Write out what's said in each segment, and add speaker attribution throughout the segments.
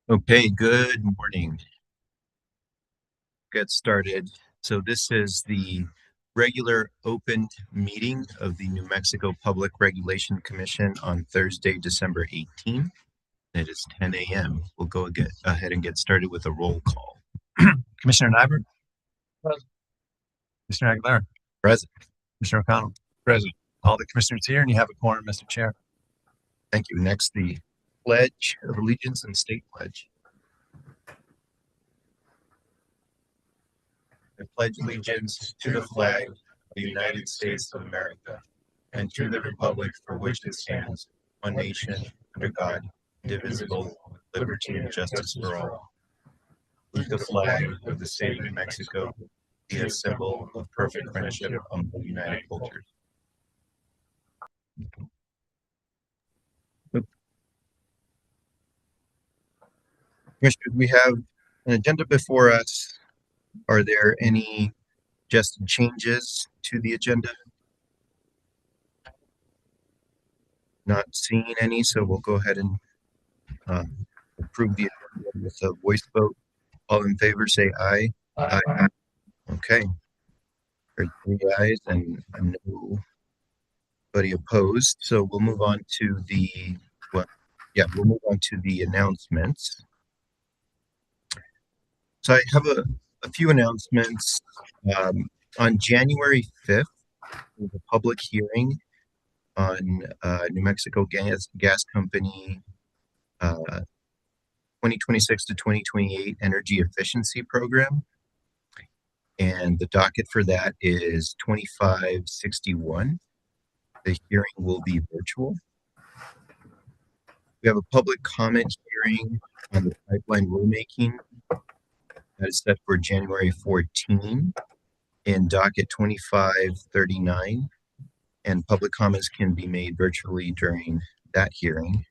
Speaker 1: Okay, good morning. Get started. So this is the regular open meeting of the New Mexico Public Regulation Commission on Thursday, December 18th. It is 10 a.m. We'll go ahead and get started with a roll call.
Speaker 2: Commissioner Nyberg? Present. Commissioner Aguilar?
Speaker 1: Present.
Speaker 2: Commissioner O'Connell?
Speaker 3: Present.
Speaker 2: All the commissioners here, and you have a quorum, Mr. Chair.
Speaker 1: Thank you. Next, the Pledge of Allegiance and State Pledge. I pledge allegiance to the flag of the United States of America and to the republic for which it stands, one nation, under God, indivisible, with liberty and justice for all. With the flag of the state of New Mexico be a symbol of perfect friendship among the united cultures. Commissioners, we have an agenda before us. Are there any suggested changes to the agenda? Not seeing any, so we'll go ahead and approve the agenda with a voice vote. All in favor, say aye. Aye. Aye. Okay. There's 3 ayes and nobody opposed. So we'll move on to the announcements. So I have a few announcements. On January 5th, there was a public hearing on New Mexico Gas Company 2026 to 2028 Energy Efficiency Program. And the docket for that is 2561. The hearing will be virtual. We have a public comment hearing on the pipeline rulemaking that is set for January 14 in docket 2539. And public comments can be made virtually during that hearing.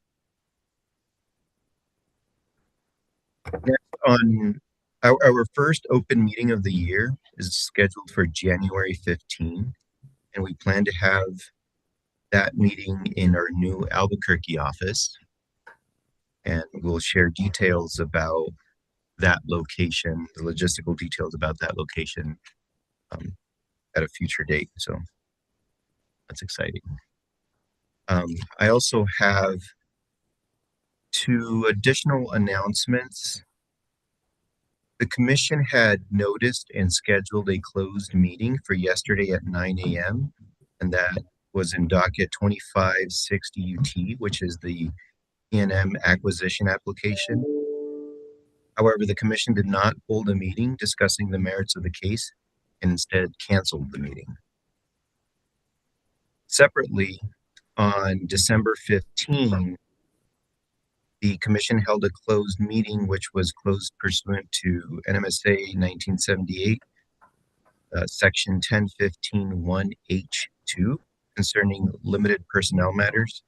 Speaker 1: Next, on our first open meeting of the year is scheduled for January 15, and we plan to have that meeting in our new Albuquerque office, and we'll share details about that location, the logistical details about that location at a future date. So that's exciting. I also have 2 additional announcements. The commission had noticed and scheduled a closed meeting for yesterday at 9 a.m. and that was in docket 2560 UT, which is the NM acquisition application. However, the commission did not hold a meeting discussing the merits of the case and instead canceled the meeting. Separately, on December 15, the commission held a closed meeting, which was closed pursuant to NMSA 1978, section 1015(1)(h)(2), concerning limited personnel matters.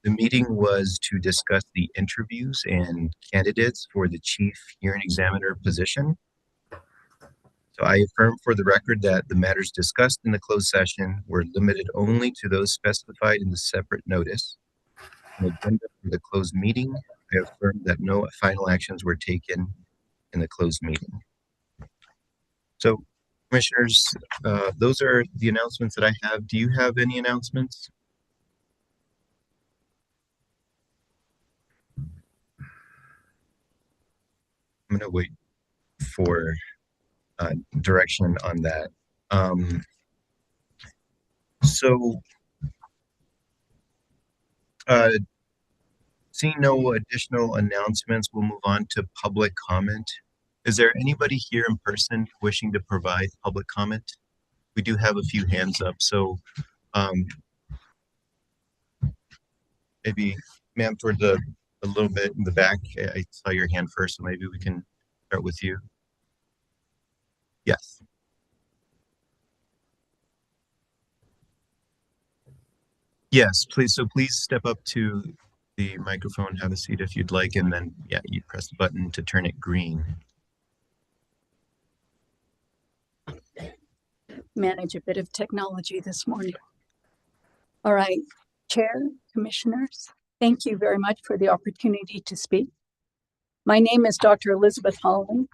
Speaker 1: The meeting was to discuss the interviews and candidates for the chief hearing examiner position. So I affirm for the record that the matters discussed in the closed session were limited only to those specified in the separate notice. The agenda for the closed meeting, I affirm that no final actions were taken in the closed meeting. So, commissioners, those are the announcements that I have. Do you have any announcements? I'm going to wait for direction on that. Seeing no additional announcements, we'll move on to public comment. Is there anybody here in person wishing to provide public comment? We do have a few hands up, so maybe, ma'am, toward a little bit in the back. I saw your hand first, so maybe we can start with you. Yes. Yes, please. So please step up to the microphone, have a seat if you'd like, and then, yeah, you press the button to turn it green.
Speaker 4: Manage a bit of technology this morning. All right, Chair, Commissioners, thank you very much for the opportunity to speak. My name is Dr. Elizabeth Holland.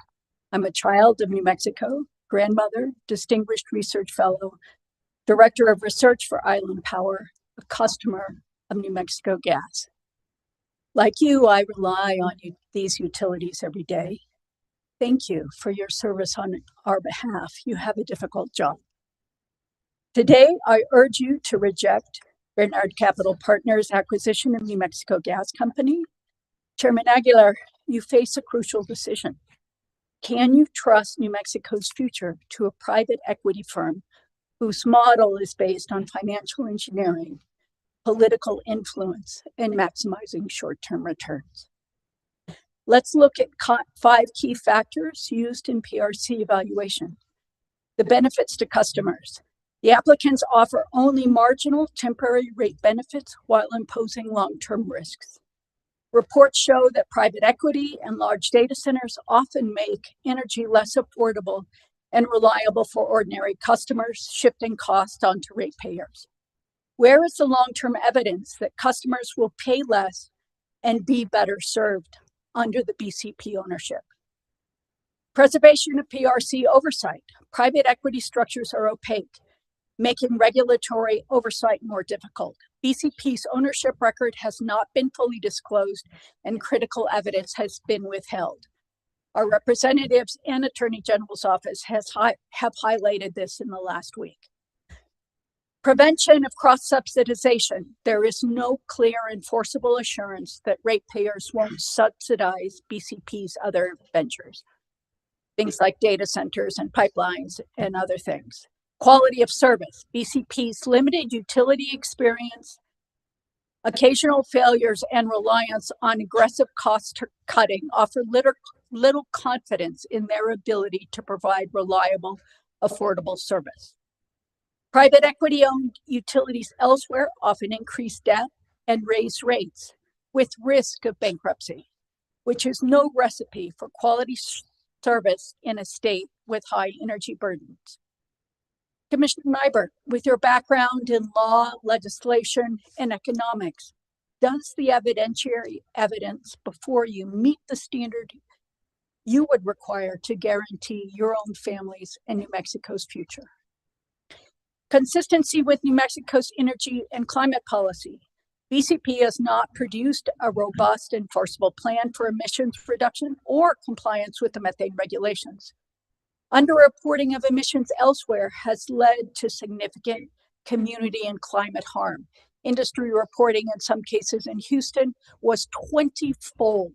Speaker 4: I'm a child of New Mexico, grandmother, distinguished research fellow, director of research for Island Power, a customer of New Mexico Gas. Like you, I rely on these utilities every day. Thank you for your service on our behalf. You have a difficult job. Today, I urge you to reject Bernard Capital Partners' acquisition of New Mexico Gas Company. Chairman Aguilar, you face a crucial decision. Can you trust New Mexico's future to a private equity firm whose model is based on financial engineering, political influence, and maximizing short-term returns? Let's look at 5 key factors used in PRC evaluation. The benefits to customers. The applicants offer only marginal temporary rate benefits while imposing long-term risks. Reports show that private equity and large data centers often make energy less affordable and reliable for ordinary customers, shifting costs onto ratepayers. Where is the long-term evidence that customers will pay less and be better served under the BCP ownership? Preservation of PRC oversight. Private equity structures are opaque, making regulatory oversight more difficult. BCP's ownership record has not been fully disclosed, and critical evidence has been withheld. Our representatives and Attorney General's office have highlighted this in the last week. Prevention of cross-subsidization. There is no clear enforceable assurance that ratepayers won't subsidize BCP's other ventures, things like data centers and pipelines and other things. Quality of service. BCP's limited utility experience, occasional failures, and reliance on aggressive cost cutting offer little confidence in their ability to provide reliable, affordable service. Private equity-owned utilities elsewhere often increase debt and raise rates with risk of bankruptcy, which is no recipe for quality service in a state with high energy burdens. Commissioner Nybert, with your background in law, legislation, and economics, does the evidentiary evidence before you meet the standard you would require to guarantee your own family's and New Mexico's future? Consistency with New Mexico's energy and climate policy. BCP has not produced a robust enforceable plan for emissions reduction or compliance with the methane regulations. Underreporting of emissions elsewhere has led to significant community and climate harm. Industry reporting in some cases in Houston was 20-fold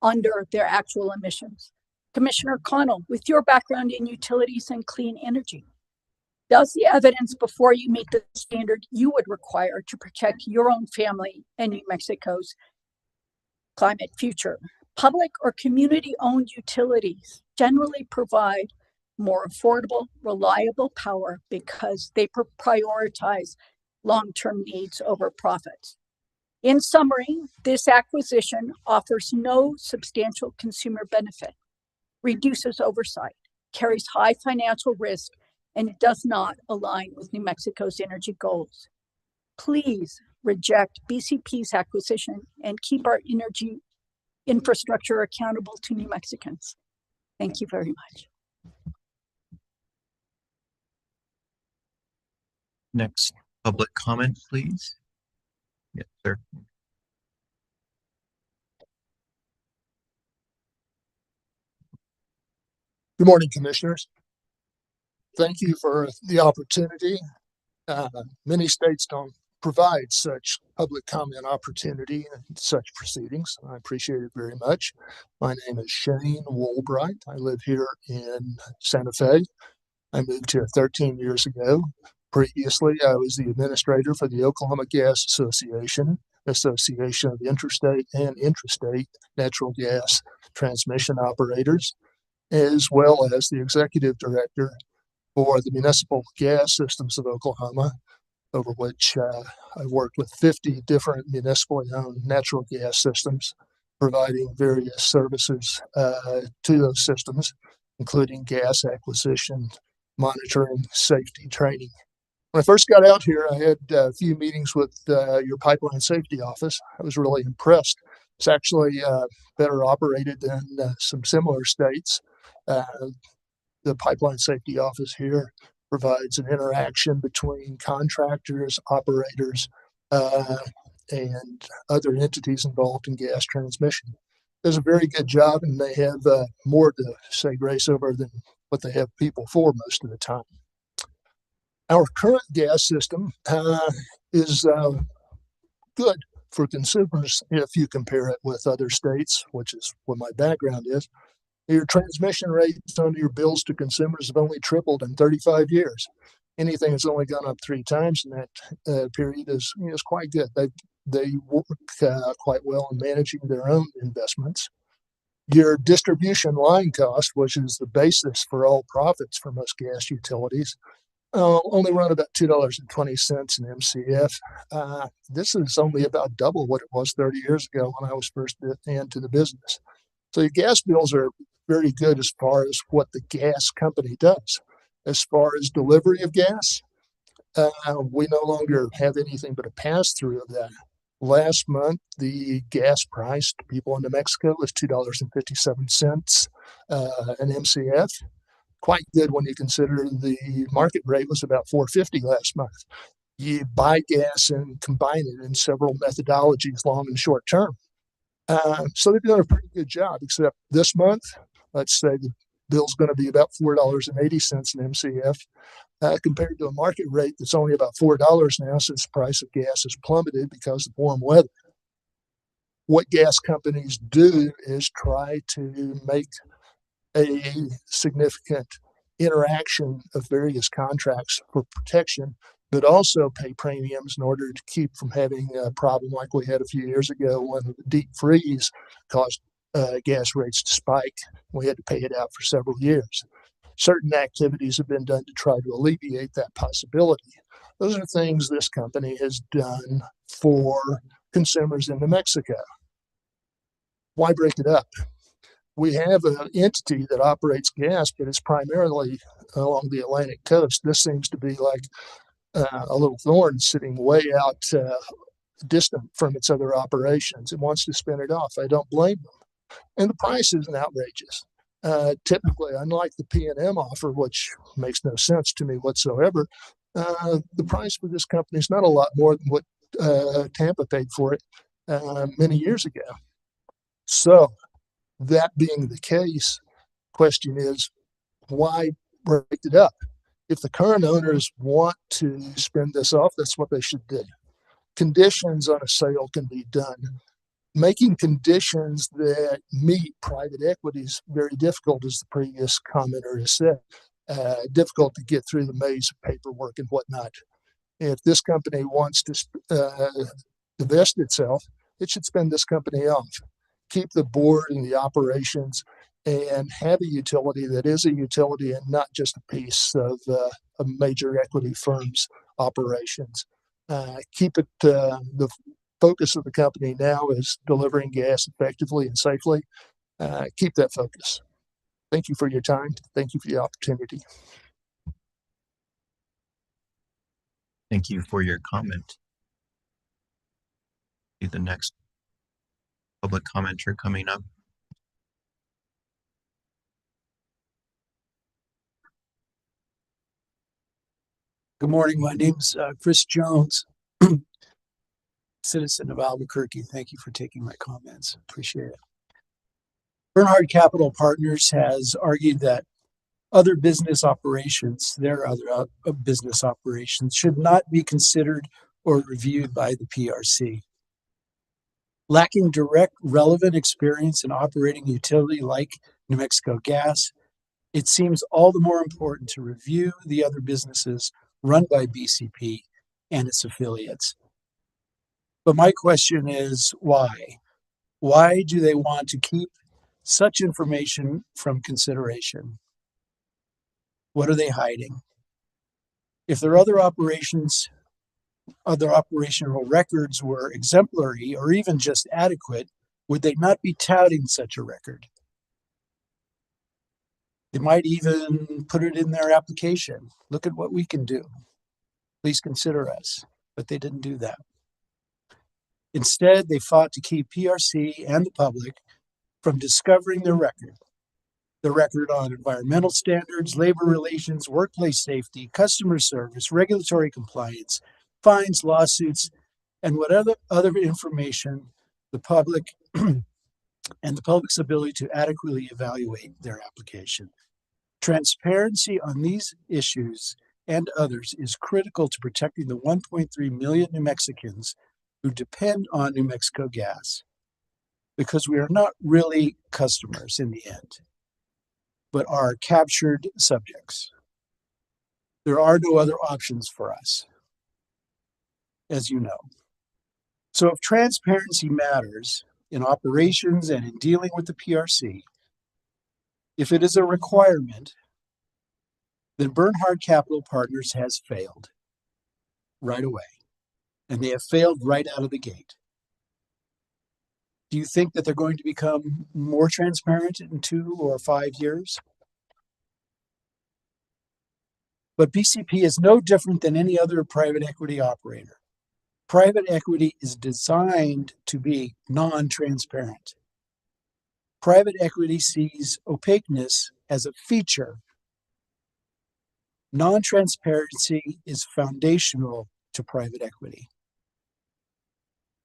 Speaker 4: under their actual emissions. Commissioner Connell, with your background in utilities and clean energy, does the evidence before you meet the standard you would require to protect your own family and New Mexico's climate future? Public or community-owned utilities generally provide more affordable, reliable power because they prioritize long-term needs over profits. In summary, this acquisition offers no substantial consumer benefit, reduces oversight, carries high financial risk, and it does not align with New Mexico's energy goals. Please reject BCP's acquisition and keep our energy infrastructure accountable to New Mexicans. Thank you very much.
Speaker 1: Next, public comment, please. Yes, sir.
Speaker 3: Good morning, Commissioners. Thank you for the opportunity. Many states don't provide such public comment opportunity in such proceedings. I appreciate it very much. My name is Shane Woolbright. I live here in Santa Fe. I moved here 13 years ago. Previously, I was the administrator for the Oklahoma Gas Association of interstate and intrastate natural gas transmission operators, as well as the executive director for the Municipal Gas Systems of Oklahoma, over which I worked with 50 different municipally owned natural gas systems, providing various services to those systems, including gas acquisition, monitoring, safety training. When I first got out here, I had a few meetings with your pipeline safety office. I was really impressed It's actually better operated than some similar states. The Pipeline Safety Office here provides an interaction between contractors, operators, and other entities involved in gas transmission. Does a very good job, and they have more to say grace over than what they have people for most of the time. Our current gas system is good for consumers if you compare it with other states, which is what my background is. Your transmission rates on your bills to consumers have only tripled in 35 years. Anything that's only gone up 3 times in that period is quite good. They work quite well in managing their own investments. Your distribution line cost, which is the basis for all profits for most gas utilities, only run about $2.20 an MCF. This is only about double what it was 30 years ago when I was first into the business. So your gas bills are very good as far as what the gas company does. As far as delivery of gas, we no longer have anything but a pass-through of that. Last month, the gas price to people in New Mexico was $2.57 an MCF. Quite good when you consider the market rate was about $4.50 last month. You buy gas and combine it in several methodologies, long and short term. So they've done a pretty good job, except this month, let's say the bill's going to be about $4.80 an MCF, compared to a market rate that's only about $4 now, since the price of gas has plummeted because of warm weather. What gas companies do is try to make a significant interaction of various contracts for protection, but also pay premiums in order to keep from having a problem like we had a few years ago when the deep freeze caused gas rates to spike. We had to pay it out for several years. Certain activities have been done to try to alleviate that possibility. Those are things this company has done for consumers in New Mexico. Why break it up? We have an entity that operates gas, but it's primarily along the Atlantic coast. This seems to be like a little thorn sitting way out distant from its other operations. It wants to spin it off. I don't blame them. And the price isn't outrageous. Typically, unlike the P&M offer, which makes no sense to me whatsoever, the price for this company is not a lot more than what Tampa paid for it many years ago. So, that being the case, question is, why break it up? If the current owners want to spin this off, that's what they should do. Conditions on a sale can be done. Making conditions that meet private equity is very difficult, as the previous commenter has said. Difficult to get through the maze of paperwork and whatnot. If this company wants to divest itself, it should spin this company off. Keep the board and the operations, and have a utility that is a utility and not just a piece of a major equity firm's operations. Keep it, the focus of the company now is delivering gas effectively and safely. Keep that focus. Thank you for your time. Thank you for the opportunity.
Speaker 1: Thank you for your comment. Be the next public commenter coming up.
Speaker 5: Good morning. My name's Chris Jones, citizen of Albuquerque. Thank you for taking my comments. Appreciate it. Bernhard Capital Partners has argued that other business operations, business operations, should not be considered or reviewed by the PRC. Lacking direct relevant experience in operating a utility like New Mexico Gas, it seems all the more important to review the other businesses run by BCP and its affiliates. But my question is, why? Why do they want to keep such information from consideration? What are they hiding? If their other operational records were exemplary or even just adequate, would they not be touting such a record? They might even put it in their application. Look at what we can do. Please consider us. But they didn't do that. Instead, they fought to keep PRC and the public from discovering the record on environmental standards, labor relations, workplace safety, customer service, regulatory compliance, fines, lawsuits, and whatever other information the public and the public's ability to adequately evaluate their application. Transparency on these issues and others is critical to protecting the 1.3 million New Mexicans who depend on New Mexico gas, because we are not really customers in the end, but are captured subjects. There are no other options for us, as you know. So if transparency matters in operations and in dealing with the PRC, if it is a requirement, then Bernhard Capital Partners has failed right away, and they have failed right out of the gate. Do you think that they're going to become more transparent in 2 or 5 years? But BCP is no different than any other private equity operator. Private equity is designed to be non-transparent. Private equity sees opaqueness as a feature. Non-transparency is foundational to private equity.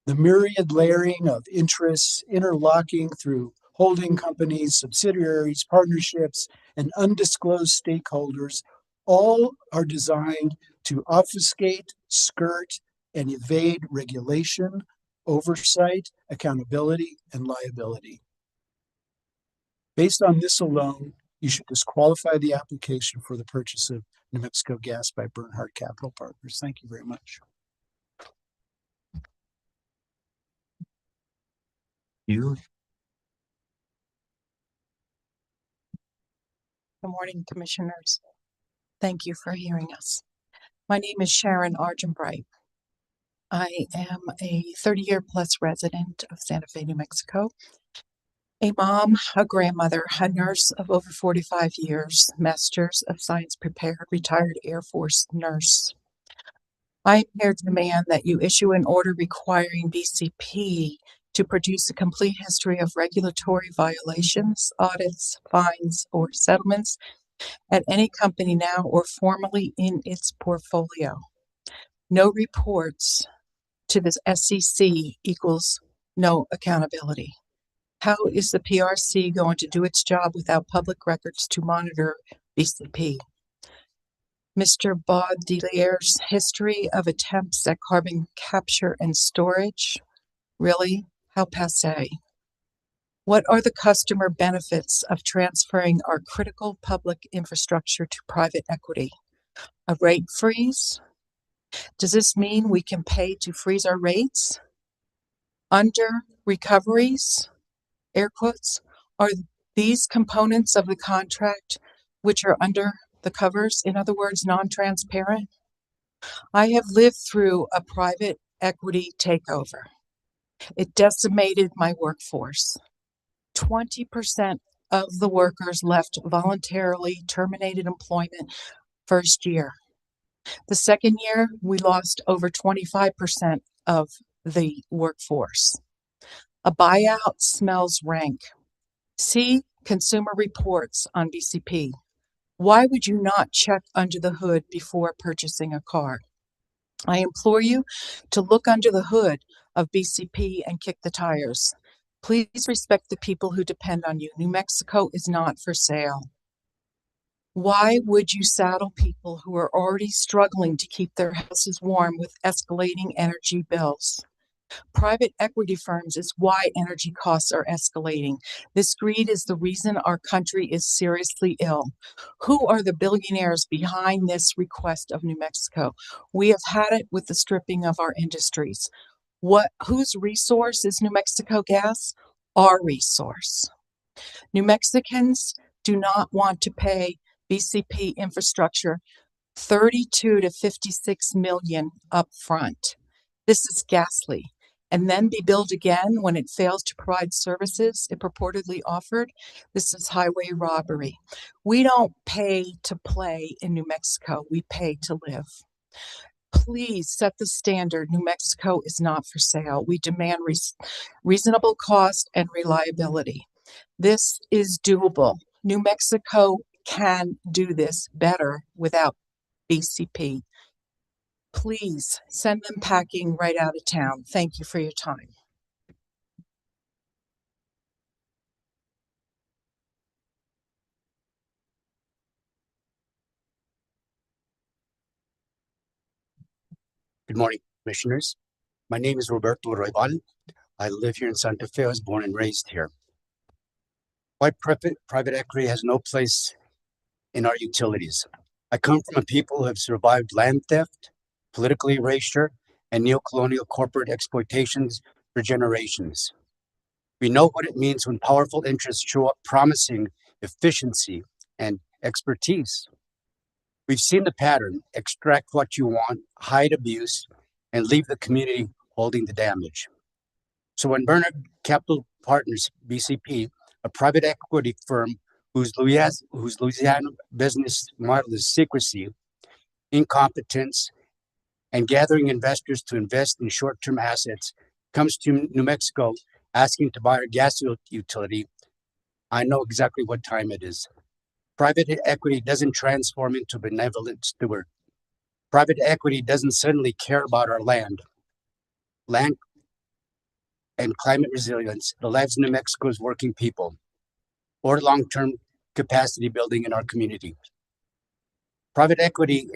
Speaker 5: The myriad layering of interests interlocking through holding companies, subsidiaries, partnerships, and undisclosed stakeholders all are designed to obfuscate, skirt, and evade regulation, oversight, accountability, and liability. Based on this alone, you should disqualify the application for the purchase of New Mexico gas by Bernhard Capital Partners. Thank you very much.
Speaker 1: You,
Speaker 6: Good morning, Commissioners. Thank you for hearing us. My name is Sharon Argenbright. I am a 30-year plus resident of Santa Fe, New Mexico, a mom, a grandmother, a nurse of over 45 years, Masters of Science prepared, retired Air Force nurse. I am here to demand that you issue an order requiring BCP to produce a complete history of regulatory violations, audits, fines, or settlements at any company now or formerly in its portfolio. No reports to the SEC equals no accountability. How is the PRC going to do its job without public records to monitor BCP? Mr. Baudelaire's history of attempts at carbon capture and storage? Really? How passé? What are the customer benefits of transferring our critical public infrastructure to private equity? A rate freeze? Does this mean we can pay to freeze our rates? Under recoveries, air quotes, are these components of the contract which are under the covers, in other words, non-transparent? I have lived through a private equity takeover. It decimated my workforce. 20% of the workers left voluntarily, terminated employment first year. The second year, we lost over 25% of the workforce. A buyout smells rank. See Consumer Reports on BCP. Why would you not check under the hood before purchasing a car? I implore you to look under the hood of BCP and kick the tires. Please respect the people who depend on you. New Mexico is not for sale. Why would you saddle people who are already struggling to keep their houses warm with escalating energy bills? Private equity firms is why energy costs are escalating. This greed is the reason our country is seriously ill. Who are the billionaires behind this request of New Mexico? We have had it with the stripping of our industries. Whose resource is New Mexico gas? Our resource. New Mexicans do not want to pay BCP infrastructure 32 to 56 million up front. This is ghastly. And then be billed again when it fails to provide services it purportedly offered. This is highway robbery. We don't pay to play in New Mexico. We pay to live. Please set the standard. New Mexico is not for sale. We demand reasonable cost and reliability. This is doable. New Mexico can do this better without BCP. Please send them packing right out of town. Thank you for your time.
Speaker 7: Good morning, commissioners. My name is Roberto Roybal. I live here in Santa Fe. I was born and raised here. Why private equity has no place in our utilities? I come from a people who have survived land theft, political erasure, and neocolonial corporate exploitations for generations. We know what it means when powerful interests show up promising efficiency and expertise. We've seen the pattern: extract what you want, hide abuse, and leave the community holding the damage. So when Bernard Capital Partners, BCP, a private equity firm whose Louisiana business model is secrecy, incompetence, and gathering investors to invest in short-term assets, comes to New Mexico asking to buy our gas utility, I know exactly what time it is. Private equity doesn't transform into benevolent steward. Private equity doesn't suddenly care about our land and climate resilience, the lives of New Mexico's working people, or long-term capacity building in our community. Private equity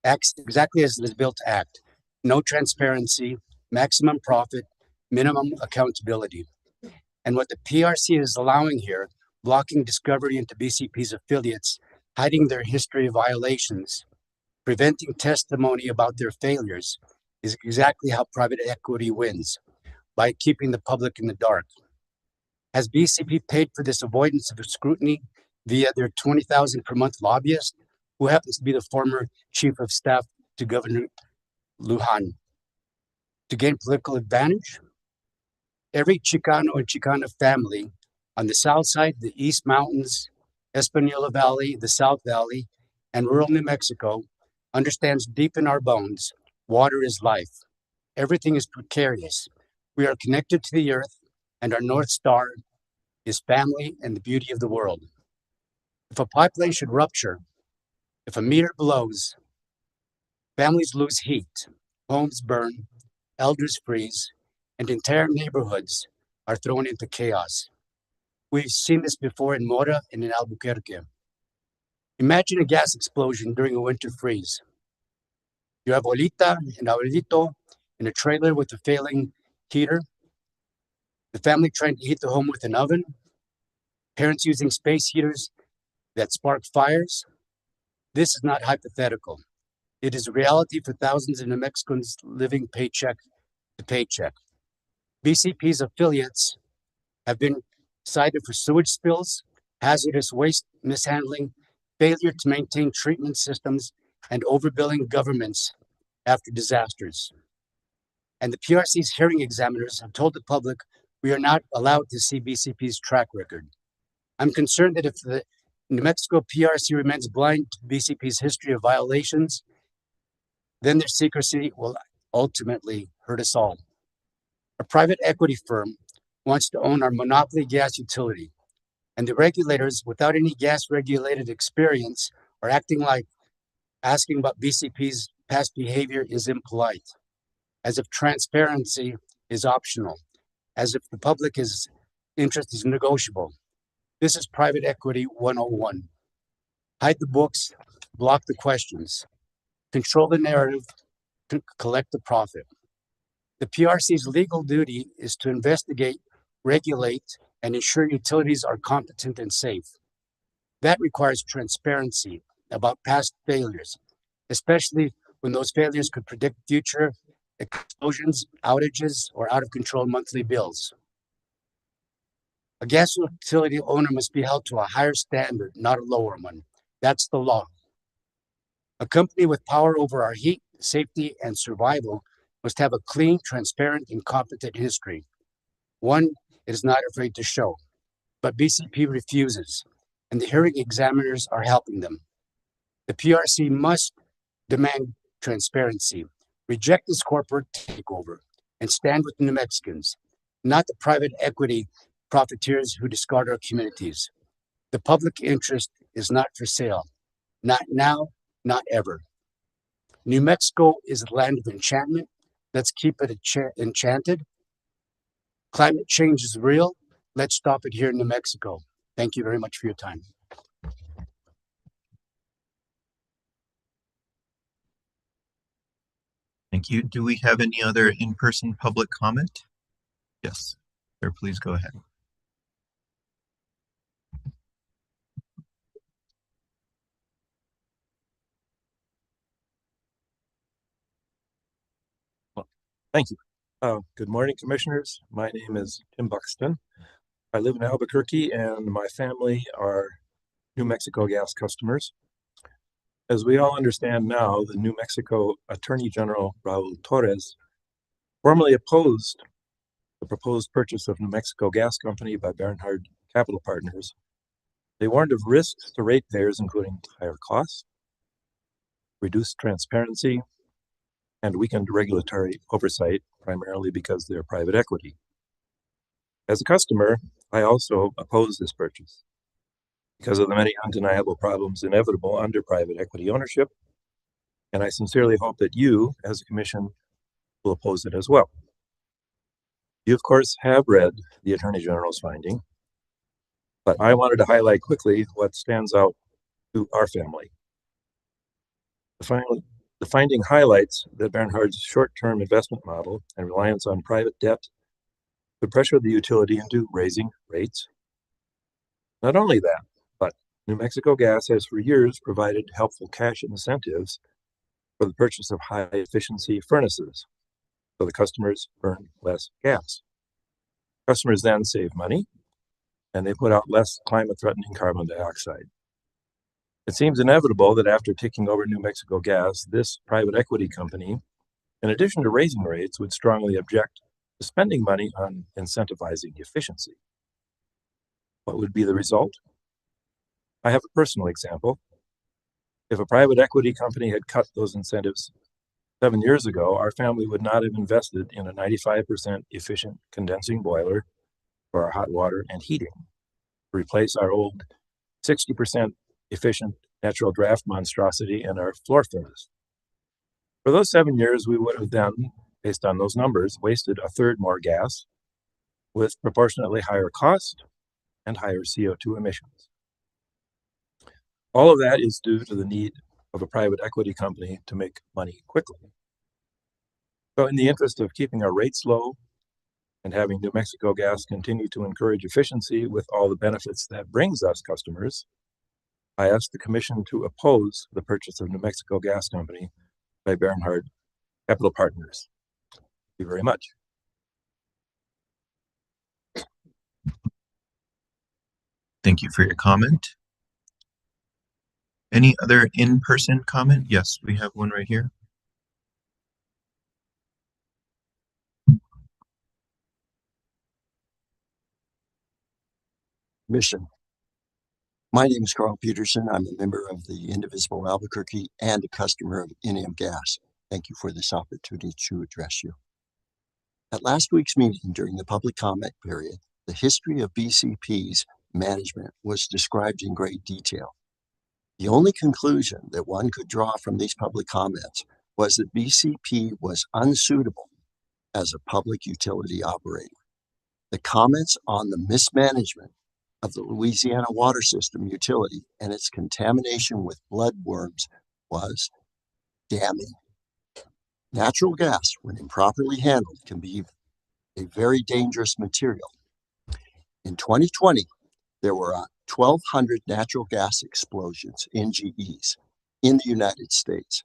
Speaker 7: acts exactly as it is built to act: no transparency, maximum profit, minimum accountability. And what the PRC is allowing here, blocking discovery into BCP's affiliates, hiding their history of violations, preventing testimony about their failures, is exactly how private equity wins, by keeping the public in the dark. Has BCP paid for this avoidance of scrutiny via their $20,000 per month lobbyist, who happens to be the former chief of staff to Governor Lujan, to gain political advantage? Every Chicano and Chicana family on the south side, the East Mountains, Espanola Valley, the South Valley, and rural New Mexico understands deep in our bones, water is life. Everything is precarious. We are connected to the earth, and our North Star is family and the beauty of the world. If a pipeline should rupture, if a meter blows, families lose heat, homes burn, elders freeze, and entire neighborhoods are thrown into chaos. We've seen this before in Mora and in Albuquerque. Imagine a gas explosion during a winter freeze. Your abuelita and abuelito in a trailer with a failing heater, the family trying to heat the home with an oven, parents using space heaters that spark fires. This is not hypothetical. It is a reality for thousands of New Mexicans living paycheck to paycheck. BCP's affiliates have been cited for sewage spills, hazardous waste mishandling, failure to maintain treatment systems, and overbilling governments after disasters. And the PRC's hearing examiners have told the public we are not allowed to see BCP's track record. I'm concerned that if the New Mexico PRC remains blind to BCP's history of violations, then their secrecy will ultimately hurt us all. A private equity firm wants to own our monopoly gas utility, and the regulators, without any gas regulated experience, are acting like asking about BCP's past behavior is impolite, as if transparency is optional, as if the public's interest is negotiable. This is private equity 101. Hide the books, block the questions, control the narrative, collect the profit. The PRC's legal duty is to investigate, regulate, and ensure utilities are competent and safe. That requires transparency about past failures, especially when those failures could predict future explosions, outages, or out of control monthly bills. A gas utility owner must be held to a higher standard, not a lower one. That's the law. A company with power over our heat, safety, and survival must have a clean, transparent, and competent history. One it is not afraid to show. But BCP refuses, and the hearing examiners are helping them. The PRC must demand transparency. Reject this corporate takeover and stand with New Mexicans, not the private equity profiteers who discard our communities. The public interest is not for sale. Not now, not ever. New Mexico is a land of enchantment. Let's keep it enchanted. Climate change is real. Let's stop it here in New Mexico. Thank you very much for your time.
Speaker 1: Thank you. Do we have any other in-person public comment? Yes, sir, please go ahead.
Speaker 8: Thank you. Good morning, commissioners. My name is Tim Buxton. I live in Albuquerque and my family are New Mexico Gas customers. As we all understand now, the New Mexico Attorney General Raul Torres formally opposed the proposed purchase of New Mexico Gas Company by Bernhard Capital Partners. They warned of risks to ratepayers, including higher costs, reduced transparency, and weakened regulatory oversight, primarily because they're private equity. As a customer, I also oppose this purchase because of the many undeniable problems inevitable under private equity ownership, and I sincerely hope that you, as a commission, will oppose it as well. You, of course, have read the Attorney General's finding, but I wanted to highlight quickly what stands out to our family. The finding highlights that Bernhard's short-term investment model and reliance on private debt could pressure the utility into raising rates. Not only that, but New Mexico Gas has for years provided helpful cash incentives for the purchase of high-efficiency furnaces, so the customers burn less gas. Customers then save money, and they put out less climate-threatening carbon dioxide. It seems inevitable that after taking over New Mexico Gas, this private equity company, in addition to raising rates, would strongly object to spending money on incentivizing efficiency. What would be the result? I have a personal example. If a private equity company had cut those incentives 7 years ago, our family would not have invested in a 95% efficient condensing boiler for our hot water and heating to replace our old 60% efficient natural draft monstrosity in our floor furnace. For those 7 years, we would have then, based on those numbers, wasted a third more gas with proportionately higher cost and higher CO2 emissions. All of that is due to the need of a private equity company to make money quickly. So in the interest of keeping our rates low and having New Mexico Gas continue to encourage efficiency with all the benefits that brings us customers, I ask the Commission to oppose the purchase of New Mexico Gas Company by Bernhard Capital Partners. Thank you very much.
Speaker 1: Thank you for your comment. Any other in-person comment? Yes, we have one right here.
Speaker 9: Mission. My name is Carl Peterson. I'm a member of the Indivisible Albuquerque and a customer of NM Gas. Thank you for this opportunity to address you. At last week's meeting during the public comment period, the history of BCP's management was described in great detail. The only conclusion that one could draw from these public comments was that BCP was unsuitable as a public utility operator. The comments on the mismanagement of the Louisiana water system utility and its contamination with bloodworms was damning. Natural gas, when improperly handled, can be a very dangerous material. In 2020, there were 1,200 natural gas explosions, NGEs, in the United States.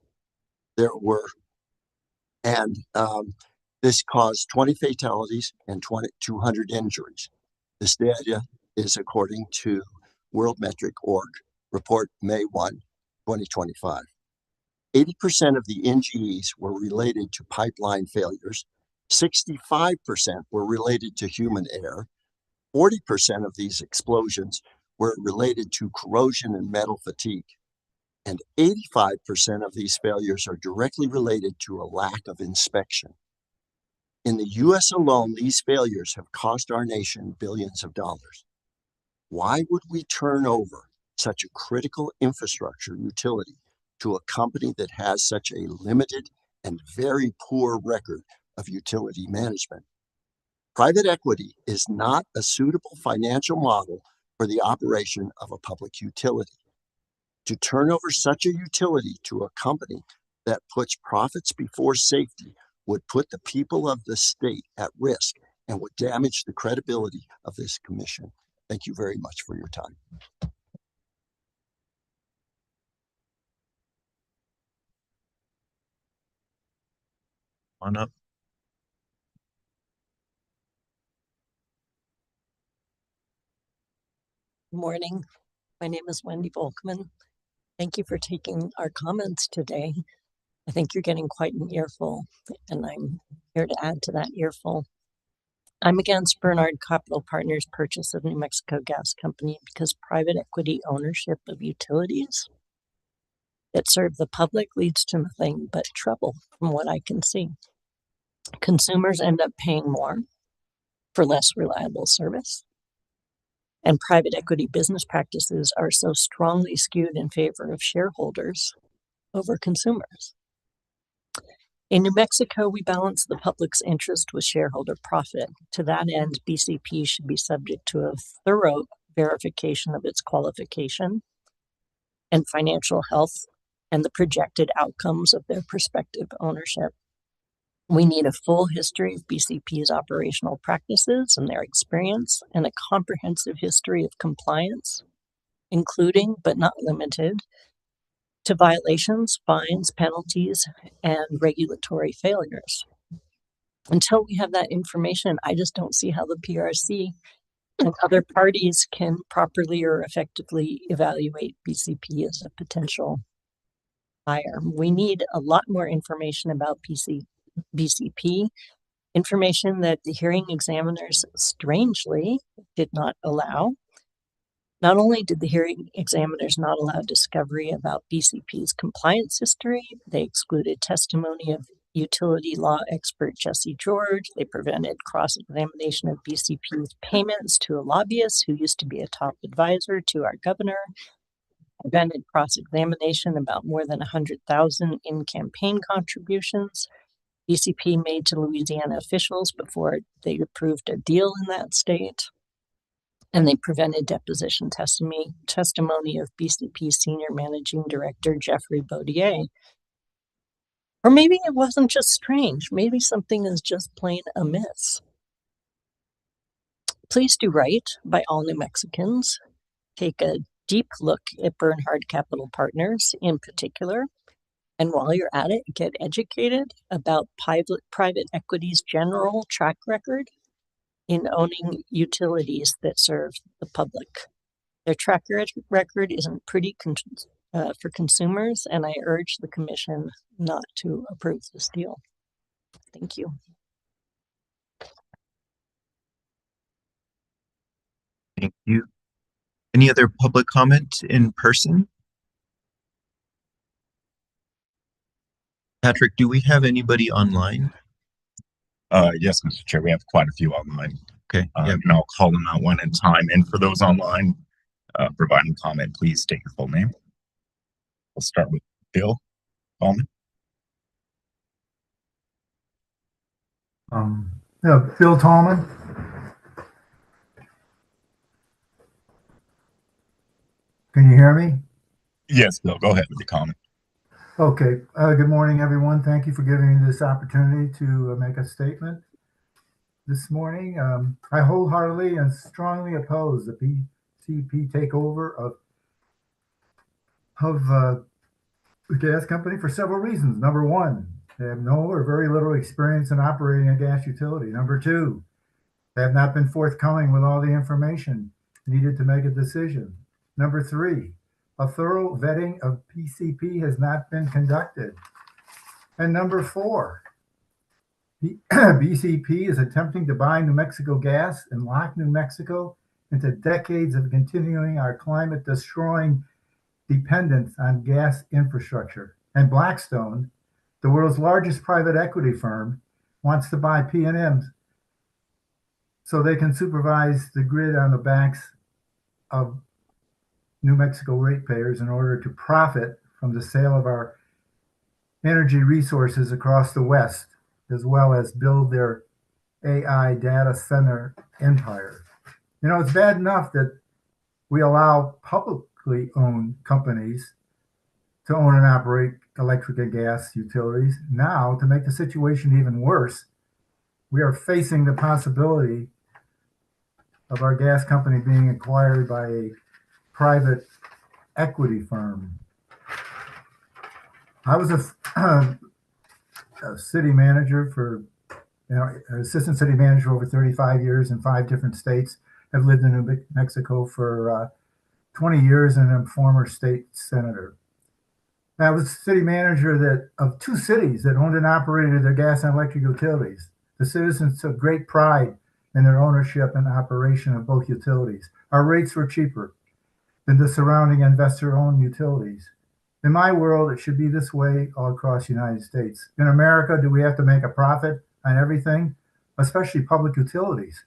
Speaker 9: This caused 20 fatalities and 200 injuries. This data is according to World Metric Org report May 1, 2025. 80% of the NGEs were related to pipeline failures. 65% were related to human error. 40% of these explosions were related to corrosion and metal fatigue. and 85% of these failures are directly related to a lack of inspection. In the US alone, these failures have cost our nation billions of dollars. Why would we turn over such a critical infrastructure utility to a company that has such a limited and very poor record of utility management? Private equity is not a suitable financial model for the operation of a public utility. To turn over such a utility to a company that puts profits before safety would put the people of the state at risk and would damage the credibility of this commission. Thank you very much for your time.
Speaker 2: On up.
Speaker 10: Morning. My name is Wendy Volkman. Thank you for taking our comments today. I think you're getting quite an earful, and I'm here to add to that earful. I'm against Bernard Capital Partners' purchase of New Mexico Gas Company because private equity ownership of utilities that serve the public leads to nothing but trouble, from what I can see. Consumers end up paying more for less reliable service. And private equity business practices are so strongly skewed in favor of shareholders over consumers. In New Mexico, we balance the public's interest with shareholder profit. To that end, BCP should be subject to a thorough verification of its qualification and financial health and the projected outcomes of their prospective ownership. We need a full history of BCP's operational practices and their experience, and a comprehensive history of compliance, including but not limited to violations, fines, penalties, and regulatory failures. Until we have that information, I just don't see how the PRC and other parties can properly or effectively evaluate BCP as a potential buyer. We need a lot more information about BCP, information that the hearing examiners strangely did not allow. Not only did the hearing examiners not allow discovery about BCP's compliance history, they excluded testimony of utility law expert Jesse George. They prevented cross-examination of BCP's payments to a lobbyist who used to be a top advisor to our governor, prevented cross-examination about more than 100,000 in campaign contributions BCP made to Louisiana officials before they approved a deal in that state. And they prevented deposition testimony of BCP Senior Managing Director Jeffrey Baudier. Or maybe it wasn't just strange. Maybe something is just plain amiss. Please do right by all New Mexicans. Take a deep look at Bernhard Capital Partners in particular. And while you're at it, get educated about private equity's general track record in owning utilities that serve the public. Their track record isn't pretty for consumers, and I urge the commission not to approve this deal. Thank you.
Speaker 1: Thank you. Any other public comment in person? Patrick, do we have anybody online?
Speaker 11: Yes, Mr. Chair, we have quite a few online.
Speaker 1: Okay. Yeah.
Speaker 11: And I'll call them out one at a time. And for those online, providing comment, please state your full name. We'll start with Bill Bowman.
Speaker 12: Yeah, Bill Tallman. Can you hear me?
Speaker 11: Yes, Bill, go ahead with your comment.
Speaker 12: Okay. Good morning, everyone. Thank you for giving me this opportunity to make a statement this morning. I wholeheartedly and strongly oppose the BCP takeover of the gas company for several reasons. Number one, they have no or very little experience in operating a gas utility. Number two, they have not been forthcoming with all the information needed to make a decision. Number three, a thorough vetting of BCP has not been conducted. And number four, BCP is attempting to buy New Mexico Gas and lock New Mexico into decades of continuing our climate destroying dependence on gas infrastructure. And Blackstone, the world's largest private equity firm, wants to buy P&Ms so they can supervise the grid on the backs of New Mexico ratepayers in order to profit from the sale of our energy resources across the West, as well as build their AI data center empire. You know, it's bad enough that we allow publicly owned companies to own and operate electric and gas utilities. Now, to make the situation even worse, we are facing the possibility of our gas company being acquired by a private equity firm. I was a city manager for, assistant city manager over 35 years in 5 different states. I've lived in New Mexico for 20 years and I'm former state senator. I was city manager of 2 cities that owned and operated their gas and electric utilities. The citizens took great pride in their ownership and operation of both utilities. Our rates were cheaper than the surrounding investor-owned utilities. In my world, it should be this way all across the United States. In America, do we have to make a profit on everything, especially public utilities?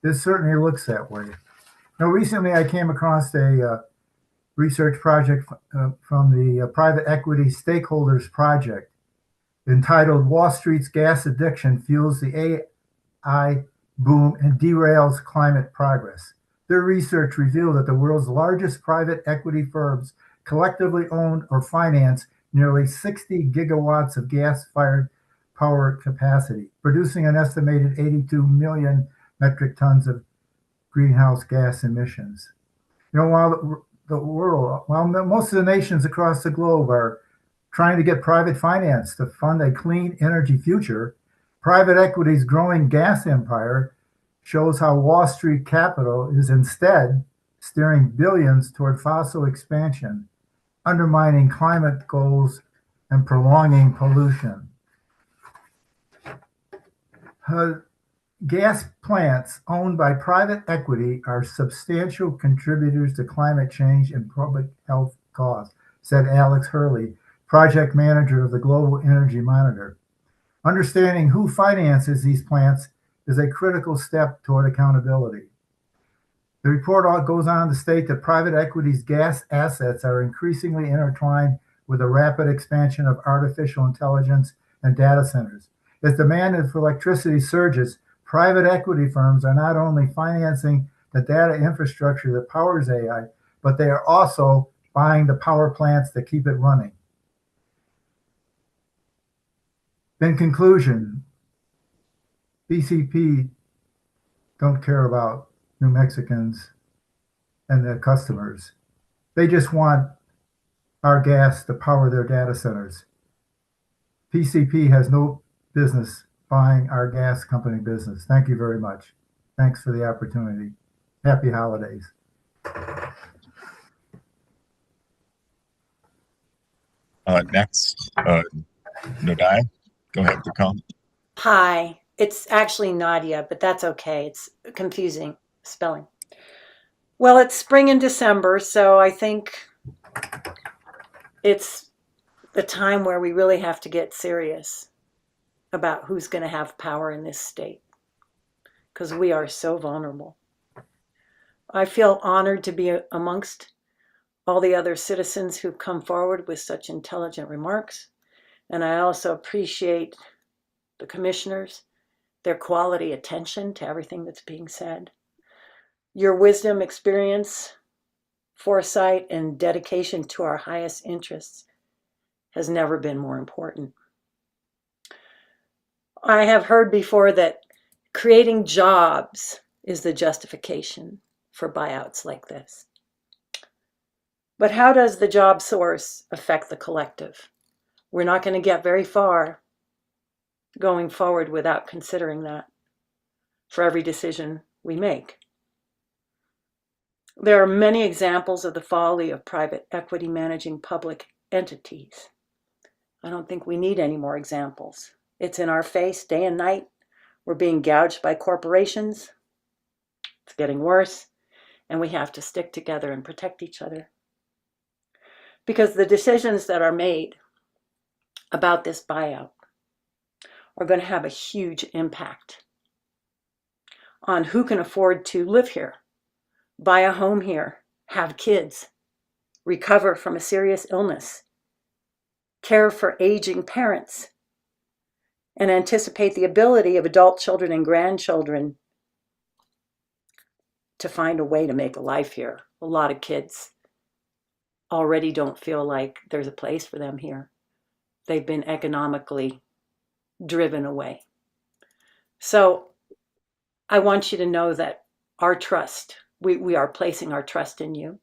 Speaker 12: It certainly looks that way. Now, recently I came across a research project from the Private Equity Stakeholders Project entitled Wall Street's Gas Addiction Fuels the AI Boom and Derails Climate Progress. Their research revealed that the world's largest private equity firms collectively owned or financed nearly 60 gigawatts of gas-fired power capacity, producing an estimated 82 million metric tons of greenhouse gas emissions. You know, while most of the nations across the globe are trying to get private finance to fund a clean energy future, private equity's growing gas empire shows how Wall Street capital is instead steering billions toward fossil expansion, undermining climate goals and prolonging pollution. Gas plants owned by private equity are substantial contributors to climate change and public health costs, said Alex Hurley, project manager of the Global Energy Monitor. Understanding who finances these plants is a critical step toward accountability. The report goes on to state that private equity's gas assets are increasingly intertwined with the rapid expansion of artificial intelligence and data centers. As demand for electricity surges, private equity firms are not only financing the data infrastructure that powers AI, but they are also buying the power plants that keep it running. In conclusion, PCP don't care about New Mexicans and their customers. They just want our gas to power their data centers. PCP has no business buying our gas company business. Thank you very much. Thanks for the opportunity. Happy holidays.
Speaker 11: Next, Nodai, go ahead with your comment.
Speaker 13: Hi, it's actually Nadia, but that's okay. It's confusing spelling. Well, it's spring in December, so I think it's the time where we really have to get serious about who's going to have power in this state, because we are so vulnerable. I feel honored to be amongst all the other citizens who've come forward with such intelligent remarks, and I also appreciate the commissioners, their quality attention to everything that's being said. Your wisdom, experience, foresight, and dedication to our highest interests has never been more important. I have heard before that creating jobs is the justification for buyouts like this. But how does the job source affect the collective? We're not going to get very far going forward without considering that for every decision we make. There are many examples of the folly of private equity managing public entities. I don't think we need any more examples. It's in our face day and night. We're being gouged by corporations. It's getting worse, and we have to stick together and protect each other. Because the decisions that are made about this buyout are going to have a huge impact on who can afford to live here, buy a home here, have kids, recover from a serious illness, care for aging parents, and anticipate the ability of adult children and grandchildren to find a way to make a life here. A lot of kids already don't feel like there's a place for them here. They've been economically driven away. So I want you to know that our trust, we are placing our trust in you,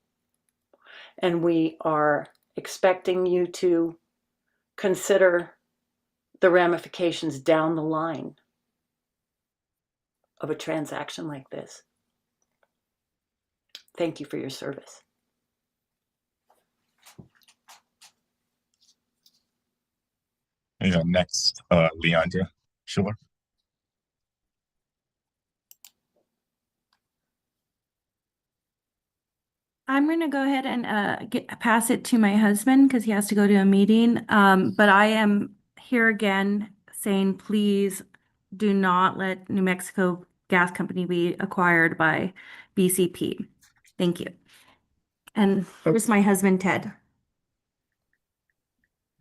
Speaker 13: and we are expecting you to consider the ramifications down the line of a transaction like this. Thank you for your service.
Speaker 11: Next, Leandra Schiller.
Speaker 14: I'm going to go ahead and pass it to my husband because he has to go to a meeting. But I am here again saying, please do not let New Mexico Gas Company be acquired by BCP. Thank you. And here's my husband, Ted.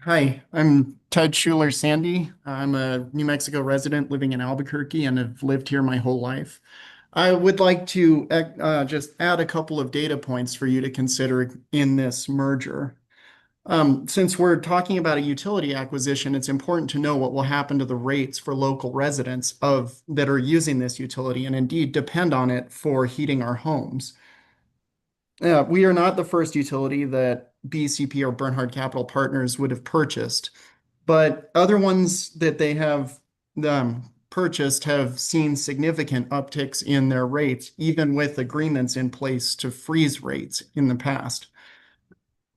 Speaker 15: Hi, I'm Ted Schuler Sandy. I'm a New Mexico resident living in Albuquerque and have lived here my whole life. I would like to just add a couple of data points for you to consider in this merger. Since we're talking about a utility acquisition, it's important to know what will happen to the rates for local residents that are using this utility and indeed depend on it for heating our homes. We are not the first utility that BCP or Bernhard Capital Partners would have purchased, but other ones that they have purchased have seen significant upticks in their rates, even with agreements in place to freeze rates in the past.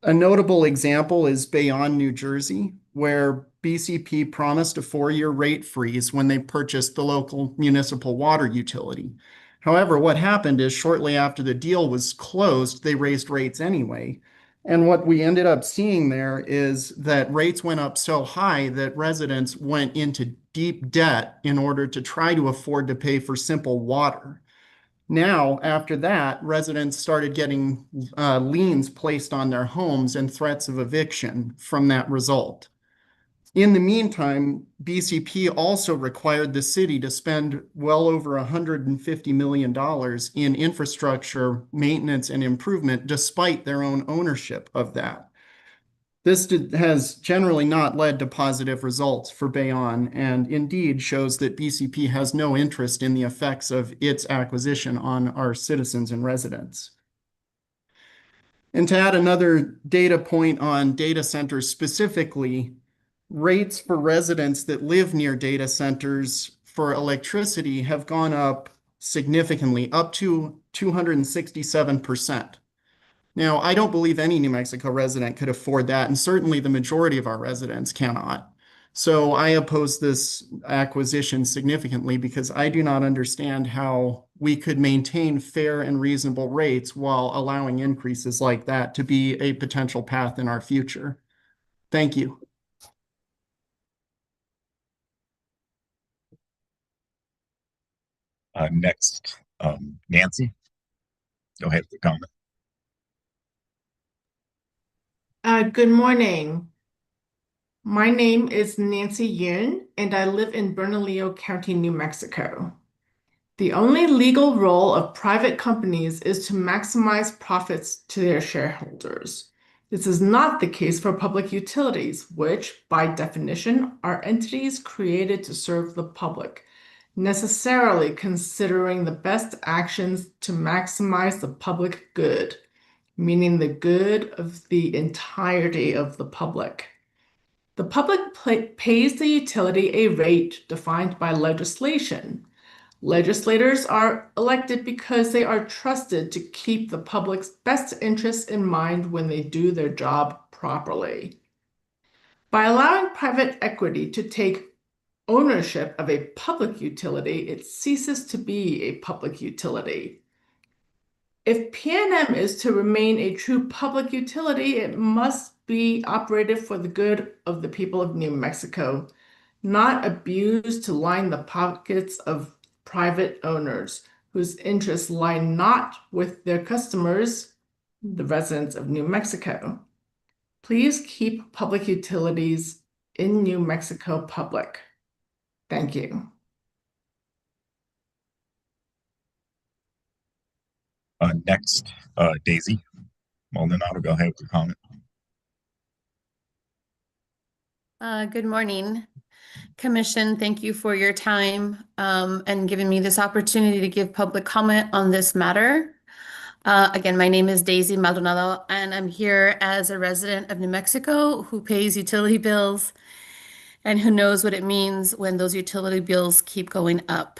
Speaker 15: A notable example is Bayonne, New Jersey, where BCP promised a 4-year rate freeze when they purchased the local municipal water utility. However, what happened is shortly after the deal was closed, they raised rates anyway. And what we ended up seeing there is that rates went up so high that residents went into deep debt in order to try to afford to pay for simple water. Now, after that, residents started getting liens placed on their homes and threats of eviction from that result. In the meantime, BCP also required the city to spend well over $150 million in infrastructure maintenance and improvement, despite their own ownership of that. This has generally not led to positive results for Bayonne, and indeed shows that BCP has no interest in the effects of its acquisition on our citizens and residents. And to add another data point on data centers specifically, rates for residents that live near data centers for electricity have gone up significantly, up to 267%. Now, I don't believe any New Mexico resident could afford that, and certainly the majority of our residents cannot. So I oppose this acquisition significantly because I do not understand how we could maintain fair and reasonable rates while allowing increases like that to be a potential path in our future. Thank you.
Speaker 11: Next, Nancy, go ahead with the comment.
Speaker 16: Good morning. My name is Nancy Yun, and I live in Bernalillo County, New Mexico. The only legal role of private companies is to maximize profits to their shareholders. This is not the case for public utilities, which, by definition, are entities created to serve the public, necessarily considering the best actions to maximize the public good, meaning the good of the entirety of the public. The public pays the utility a rate defined by legislation. Legislators are elected because they are trusted to keep the public's best interests in mind when they do their job properly. By allowing private equity to take ownership of a public utility, it ceases to be a public utility. If PNM is to remain a true public utility, it must be operated for the good of the people of New Mexico, not abused to line the pockets of private owners whose interests lie not with their customers, the residents of New Mexico. Please keep public utilities in New Mexico public. Thank you.
Speaker 11: Next, Daisy Maldonado, go ahead with your comment.
Speaker 17: Good morning, Commission. Thank you for your time and giving me this opportunity to give public comment on this matter. Again, my name is Daisy Maldonado, and I'm here as a resident of New Mexico who pays utility bills and who knows what it means when those utility bills keep going up.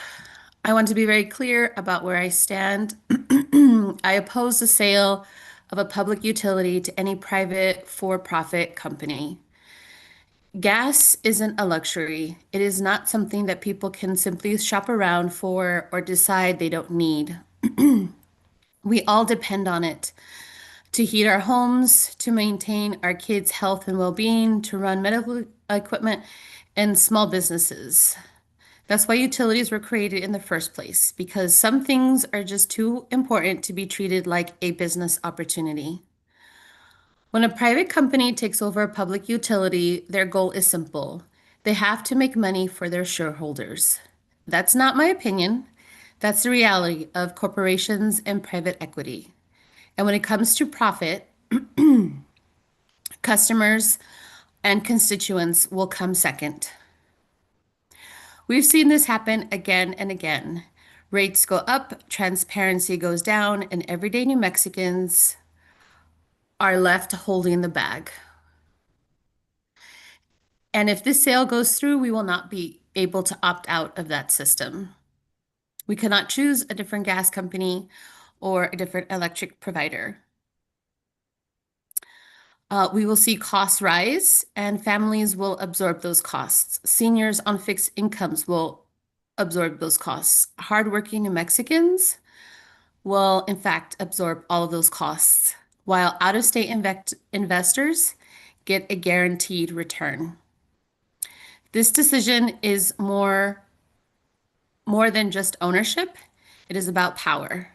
Speaker 17: I want to be very clear about where I stand. I oppose the sale of a public utility to any private for-profit company. Gas isn't a luxury. It is not something that people can simply shop around for or decide they don't need. We all depend on it to heat our homes, to maintain our kids' health and well-being, to run medical equipment, and small businesses. That's why utilities were created in the first place, because some things are just too important to be treated like a business opportunity. When a private company takes over a public utility, their goal is simple. They have to make money for their shareholders. That's not my opinion. That's the reality of corporations and private equity. And when it comes to profit, customers and constituents will come second. We've seen this happen again and again. Rates go up, transparency goes down, and everyday New Mexicans are left holding the bag. And if this sale goes through, we will not be able to opt out of that system. We cannot choose a different gas company or a different electric provider. We will see costs rise and families will absorb those costs. Seniors on fixed incomes will absorb those costs. Hardworking New Mexicans will, in fact, absorb all of those costs, while out-of-state investors get a guaranteed return. This decision is more than just ownership. It is about power.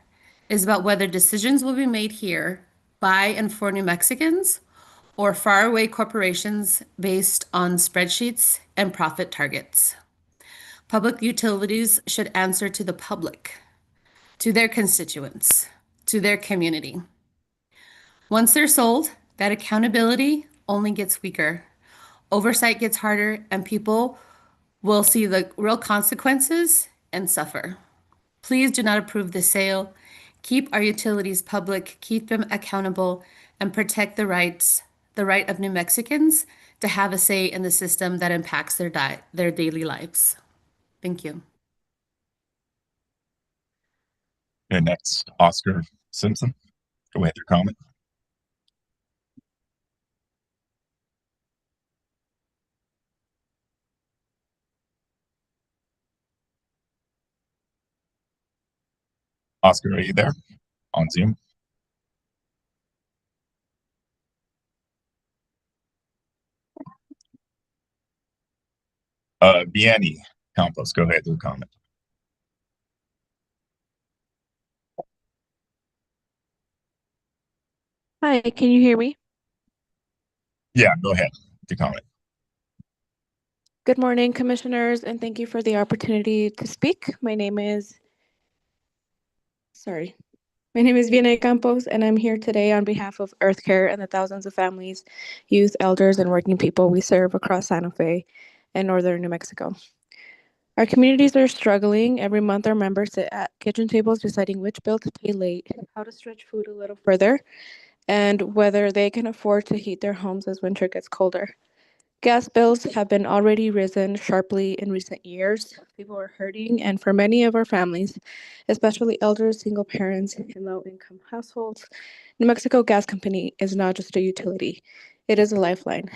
Speaker 17: It is about whether decisions will be made here by and for New Mexicans or faraway corporations based on spreadsheets and profit targets. Public utilities should answer to the public, to their constituents, to their community. Once they're sold, that accountability only gets weaker. Oversight gets harder, and people will see the real consequences and suffer. Please do not approve the sale. Keep our utilities public, keep them accountable, and protect the right of New Mexicans to have a say in the system that impacts their daily lives. Thank you.
Speaker 11: And next, Oscar Simpson. Go ahead with your comment. Oscar, are you there on Zoom? Vianney Campos, go ahead with your comment.
Speaker 18: Hi, can you hear me?
Speaker 11: Yeah, go ahead with your comment.
Speaker 18: Good morning, commissioners, and thank you for the opportunity to speak. My name is Vianney Campos, and I'm here today on behalf of Earth Care and the thousands of families, youth, elders, and working people we serve across Santa Fe and northern New Mexico. Our communities are struggling. Every month, our members sit at kitchen tables deciding which bill to pay late, how to stretch food a little further, and whether they can afford to heat their homes as winter gets colder. Gas bills have been already risen sharply in recent years. People are hurting, and for many of our families, especially elders, single parents, and low-income households, New Mexico Gas Company is not just a utility. It is a lifeline.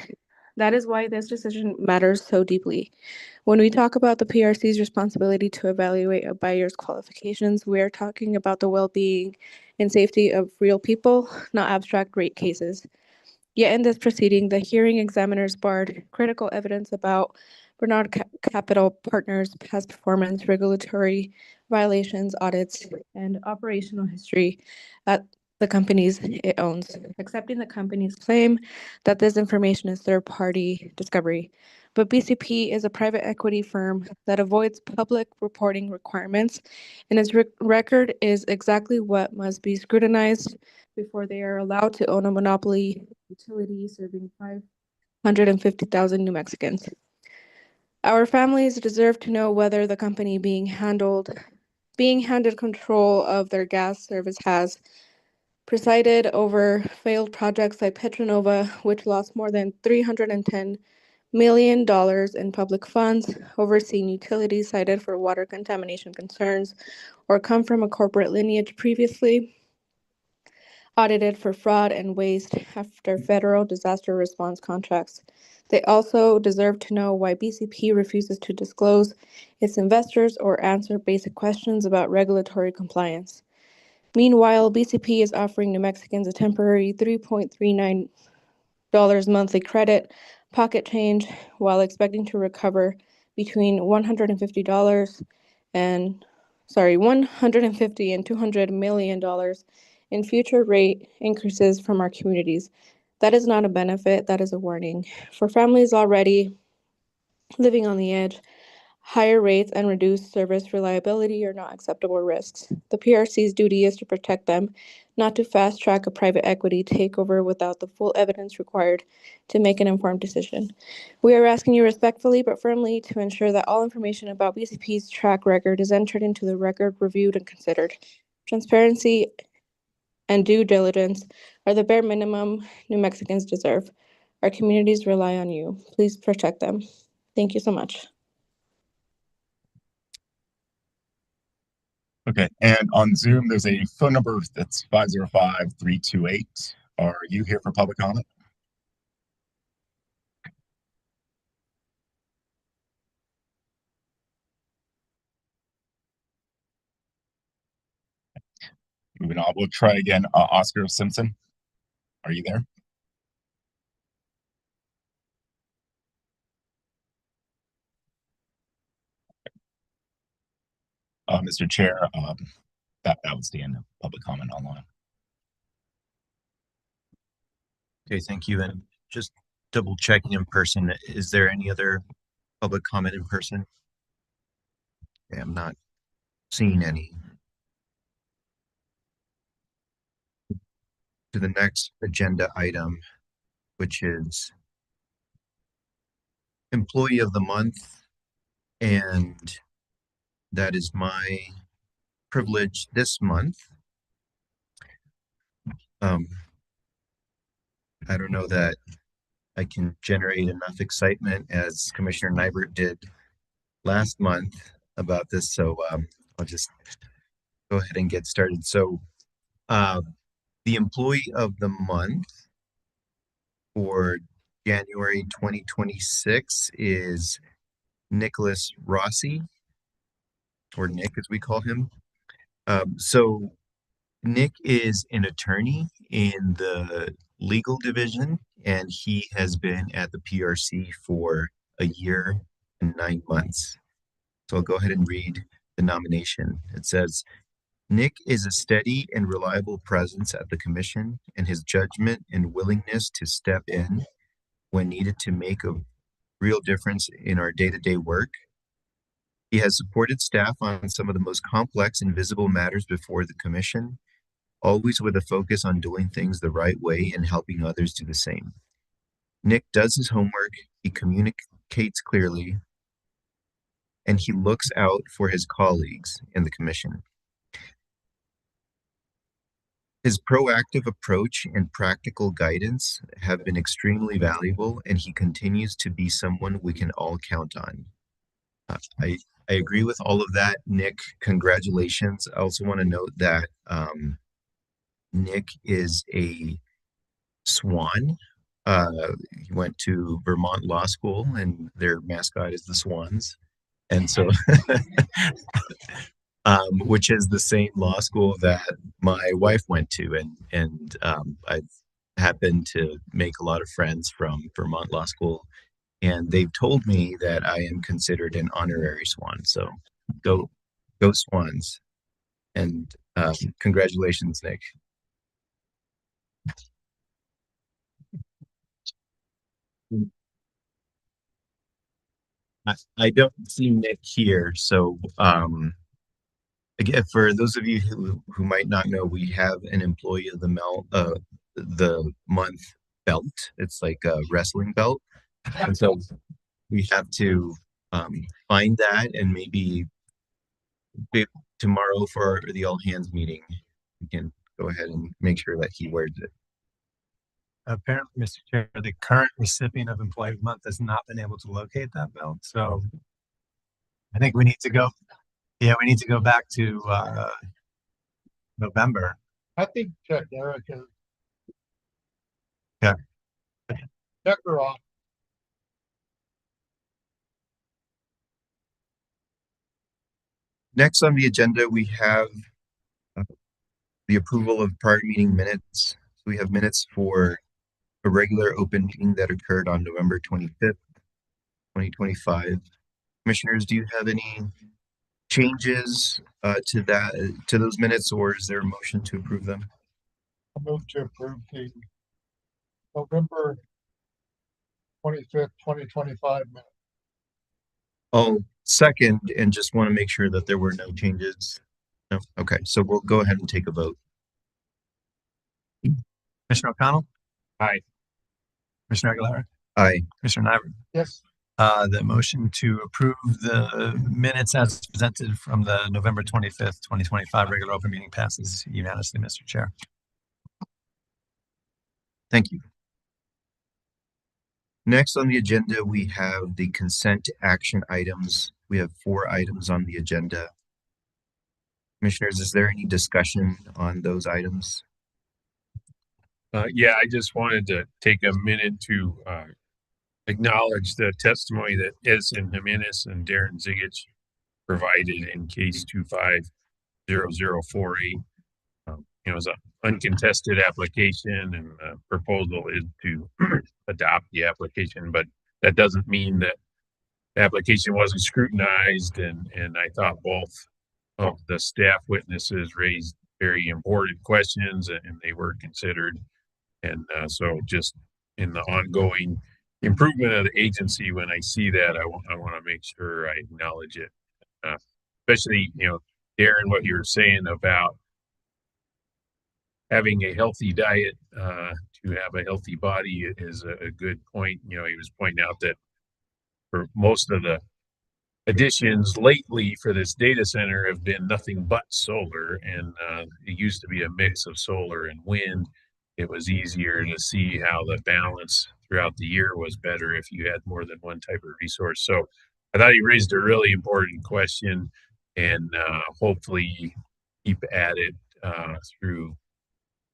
Speaker 18: That is why this decision matters so deeply. When we talk about the PRC's responsibility to evaluate a buyer's qualifications, we are talking about the well-being and safety of real people, not abstract rate cases. Yet in this proceeding, the hearing examiners barred critical evidence about Bernard Capital Partners' past performance, regulatory violations, audits, and operational history at the companies it owns, accepting the company's claim that this information is third-party discovery. But BCP is a private equity firm that avoids public reporting requirements, and its record is exactly what must be scrutinized before they are allowed to own a monopoly utility serving 550,000 New Mexicans. Our families deserve to know whether the company being handed control of their gas service has presided over failed projects like Petronova, which lost more than $310 million in public funds, overseen utilities cited for water contamination concerns, or come from a corporate lineage previously audited for fraud and waste after federal disaster response contracts. They also deserve to know why BCP refuses to disclose its investors or answer basic questions about regulatory compliance. Meanwhile, BCP is offering New Mexicans a temporary $3.39 monthly credit pocket change while expecting to recover between $150 and $150 and $200 million in future rate increases from our communities. That is not a benefit, that is a warning. For families already living on the edge, higher rates and reduced service reliability are not acceptable risks. The PRC's duty is to protect them, not to fast track a private equity takeover without the full evidence required to make an informed decision. We are asking you respectfully but firmly to ensure that all information about BCP's track record is entered into the record, reviewed, and considered. Transparency and due diligence are the bare minimum New Mexicans deserve. Our communities rely on you. Please protect them. Thank you so much.
Speaker 11: Okay, and on Zoom, there's a phone number that's 505-328. Are you here for public comment? Moving on, we'll try again. Oscar Simpson, are you there? Mr. Chair, that was the end of public comment online.
Speaker 1: Okay, thank you. And just double checking in person, is there any other public comment in person? Okay, I'm not seeing any. To the next agenda item, which is Employee of the Month, and that is my privilege this month. I don't know that I can generate enough excitement as Commissioner Nybert did last month about this, so I'll just go ahead and get started. So the Employee of the Month for January 2026 is Nicholas Rossi, or Nick as we call him. So Nick is an attorney in the legal division, and he has been at the PRC for a year and 9 months. So I'll go ahead and read the nomination. It says, Nick is a steady and reliable presence at the commission, and his judgment and willingness to step in when needed to make a real difference in our day-to-day work. He has supported staff on some of the most complex and visible matters before the commission, always with a focus on doing things the right way and helping others do the same. Nick does his homework, he communicates clearly, and he looks out for his colleagues in the commission. His proactive approach and practical guidance have been extremely valuable, and he continues to be someone we can all count on. I agree with all of that, Nick. Congratulations. I also want to note that Nick is a swan He went to Vermont Law School, and their mascot is the Swans. And so, which is the same law school that my wife went to, and I've happened to make a lot of friends from Vermont Law School, and they've told me that I am considered an honorary Swan. So, go Swans, and congratulations, Nick. I don't see Nick here, so again, for those of you who might not know, we have an Employee of the Month belt. It's like a wrestling belt, and so we have to find that, and maybe tomorrow for the all hands meeting, we can go ahead and make sure that he wears it.
Speaker 2: Apparently, Mr. Chair, the current recipient of Employee of the Month has not been able to locate that belt. So I think we need to go. Yeah, we need to go back to November.
Speaker 3: I think check Erica.
Speaker 2: Yeah.
Speaker 3: Check her off.
Speaker 1: Next on the agenda, we have the approval of prior meeting minutes. So we have minutes for a regular open meeting that occurred on November 25th, 2025. Commissioners, do you have any changes to those minutes, or is there a motion to approve them?
Speaker 3: I move to approve the November 25th, 2025 minutes.
Speaker 1: I'll second, and just want to make sure that there were no changes. No? Okay, so we'll go ahead and take a vote.
Speaker 2: Commissioner O'Connell? Aye. Commissioner Aguilera?
Speaker 1: Aye.
Speaker 2: Commissioner Nyberg?
Speaker 3: Yes.
Speaker 2: The motion to approve the minutes as presented from the November 25th, 2025 regular open meeting passes unanimously, Mr. Chair.
Speaker 1: Thank you. Next on the agenda, we have the consent action items. We have 4 items on the agenda. Commissioners, is there any discussion on those items?
Speaker 19: Yeah, I just wanted to take a minute to acknowledge the testimony that Edison Jimenez and Darren Zigich provided in case 250048. It was an uncontested application, and the proposal is to adopt the application, but that doesn't mean that the application wasn't scrutinized, and I thought both of the staff witnesses raised very important questions, and they were considered. And so just in the ongoing improvement of the agency, when I see that, I want to make sure I acknowledge it. Especially, Darren, what you were saying about having a healthy diet to have a healthy body is a good point. He was pointing out that for most of the additions lately for this data center have been nothing but solar, and it used to be a mix of solar and wind. It was easier to see how the balance throughout the year was better if you had more than one type of resource. So I thought he raised a really important question, and hopefully keep at it through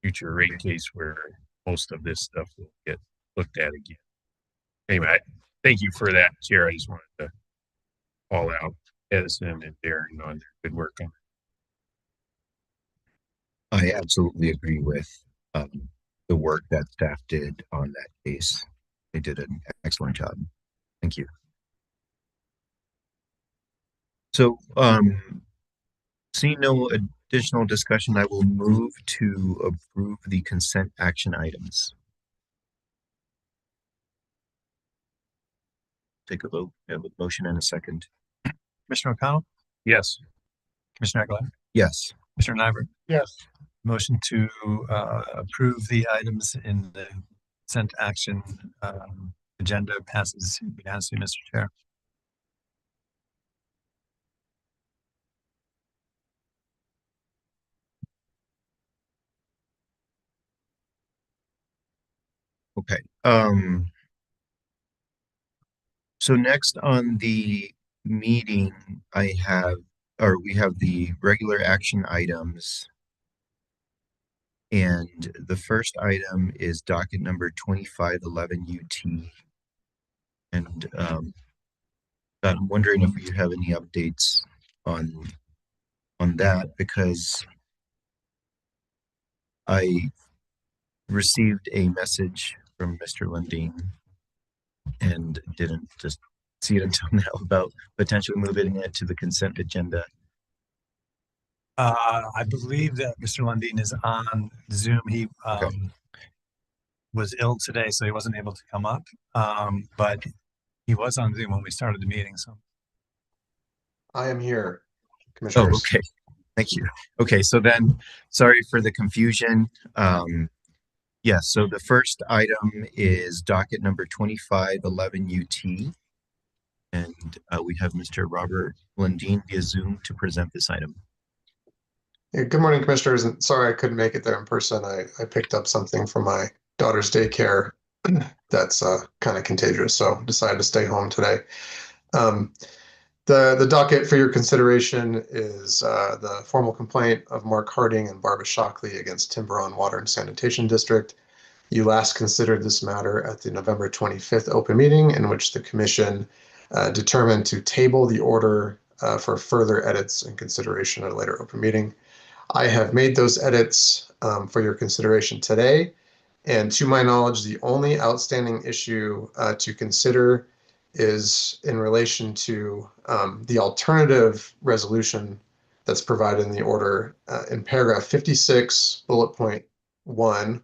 Speaker 19: future rate case where most of this stuff will get looked at again. Anyway, thank you for that, Chair. I just wanted to call out Edison and Darren on their good work on it.
Speaker 1: I absolutely agree with the work that staff did on that case. They did an excellent job. Thank you. So, seeing no additional discussion, I will move to approve the consent action items. Take a vote. I have a motion and a second.
Speaker 2: Commissioner O'Connell?
Speaker 19: Yes.
Speaker 2: Commissioner Aguilera?
Speaker 1: Yes.
Speaker 2: Commissioner Nyberg?
Speaker 3: Yes.
Speaker 2: Motion to approve the items in the consent action agenda passes unanimously, Mr. Chair.
Speaker 1: Okay. So next on the meeting, we have the regular action items. And the first item is docket number 2511 UT. And I'm wondering if you have any updates on that, because I received a message from Mr. Lundin and didn't just see it until now about potentially moving it to the consent agenda.
Speaker 2: I believe that Mr. Lundin is on Zoom. He was ill today, so he wasn't able to come up. But he was on Zoom when we started the meeting. So
Speaker 20: I am here,
Speaker 1: Oh,
Speaker 20: Commissioners.
Speaker 1: okay. Thank you. Okay, so then, sorry for the confusion. Yeah, so the first item is docket number 2511 UT. And we have Mr. Robert Lundin via Zoom to present this item.
Speaker 20: Yeah, good morning, Commissioners. And sorry I couldn't make it there in person. I picked up something from my daughter's daycare that's kind of contagious, so decided to stay home today. The docket for your consideration is the formal complaint of Mark Harding and Barbara Shockley against Tiburon Water and Sanitation District. You last considered this matter at the November 25th open meeting, in which the Commission determined to table the order for further edits and consideration at a later open meeting. I have made those edits for your consideration today, and to my knowledge, the only outstanding issue to consider is in relation to the alternative resolution that's provided in the order in paragraph 56, bullet point 1.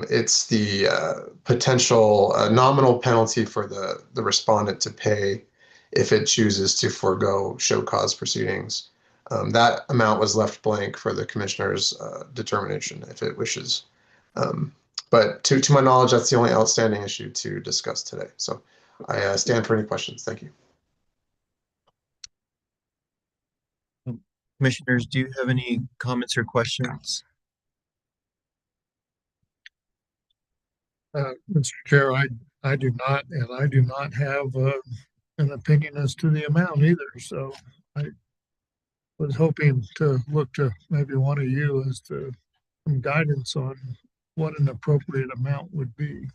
Speaker 20: It's the potential nominal penalty for the respondent to pay if it chooses to forego show cause proceedings. That amount was left blank for the Commissioner's determination if it wishes. But to my knowledge, that's the only outstanding issue to discuss today. So I stand for any questions. Thank you.
Speaker 1: Commissioners, do you have any comments or questions?
Speaker 3: Mr. Chair, I do not, and I do not have an opinion as to the amount either. So I was hoping to look to maybe one of you as to some guidance on what an appropriate amount would be.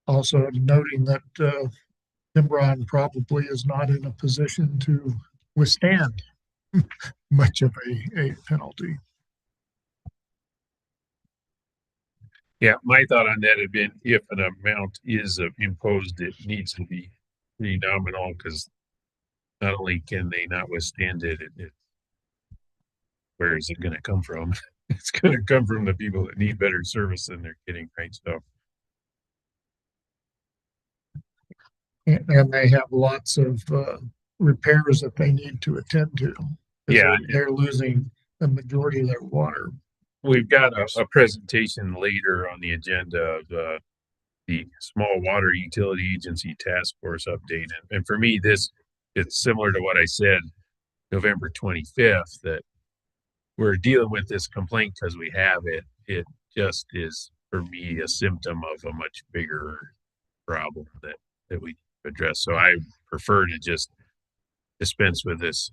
Speaker 3: Also noting that Tiburon probably is not in a position to withstand much of a penalty.
Speaker 19: Yeah, my thought on that had been if an amount is imposed, it needs to be pretty nominal, because not only can they not withstand it, where is it going to come from? It's going to come from the people that need better service than they're getting, right? So,
Speaker 3: And they have lots of repairs that they need to attend to.
Speaker 19: yeah,
Speaker 3: They're losing the majority of their water.
Speaker 19: we've got a presentation later on the agenda of the Small Water Utility Agency Task Force update. And for me, it's similar to what I said November 25th, that we're dealing with this complaint because we have it. It just is, for me, a symptom of a much bigger problem that we address. So I prefer to just dispense with this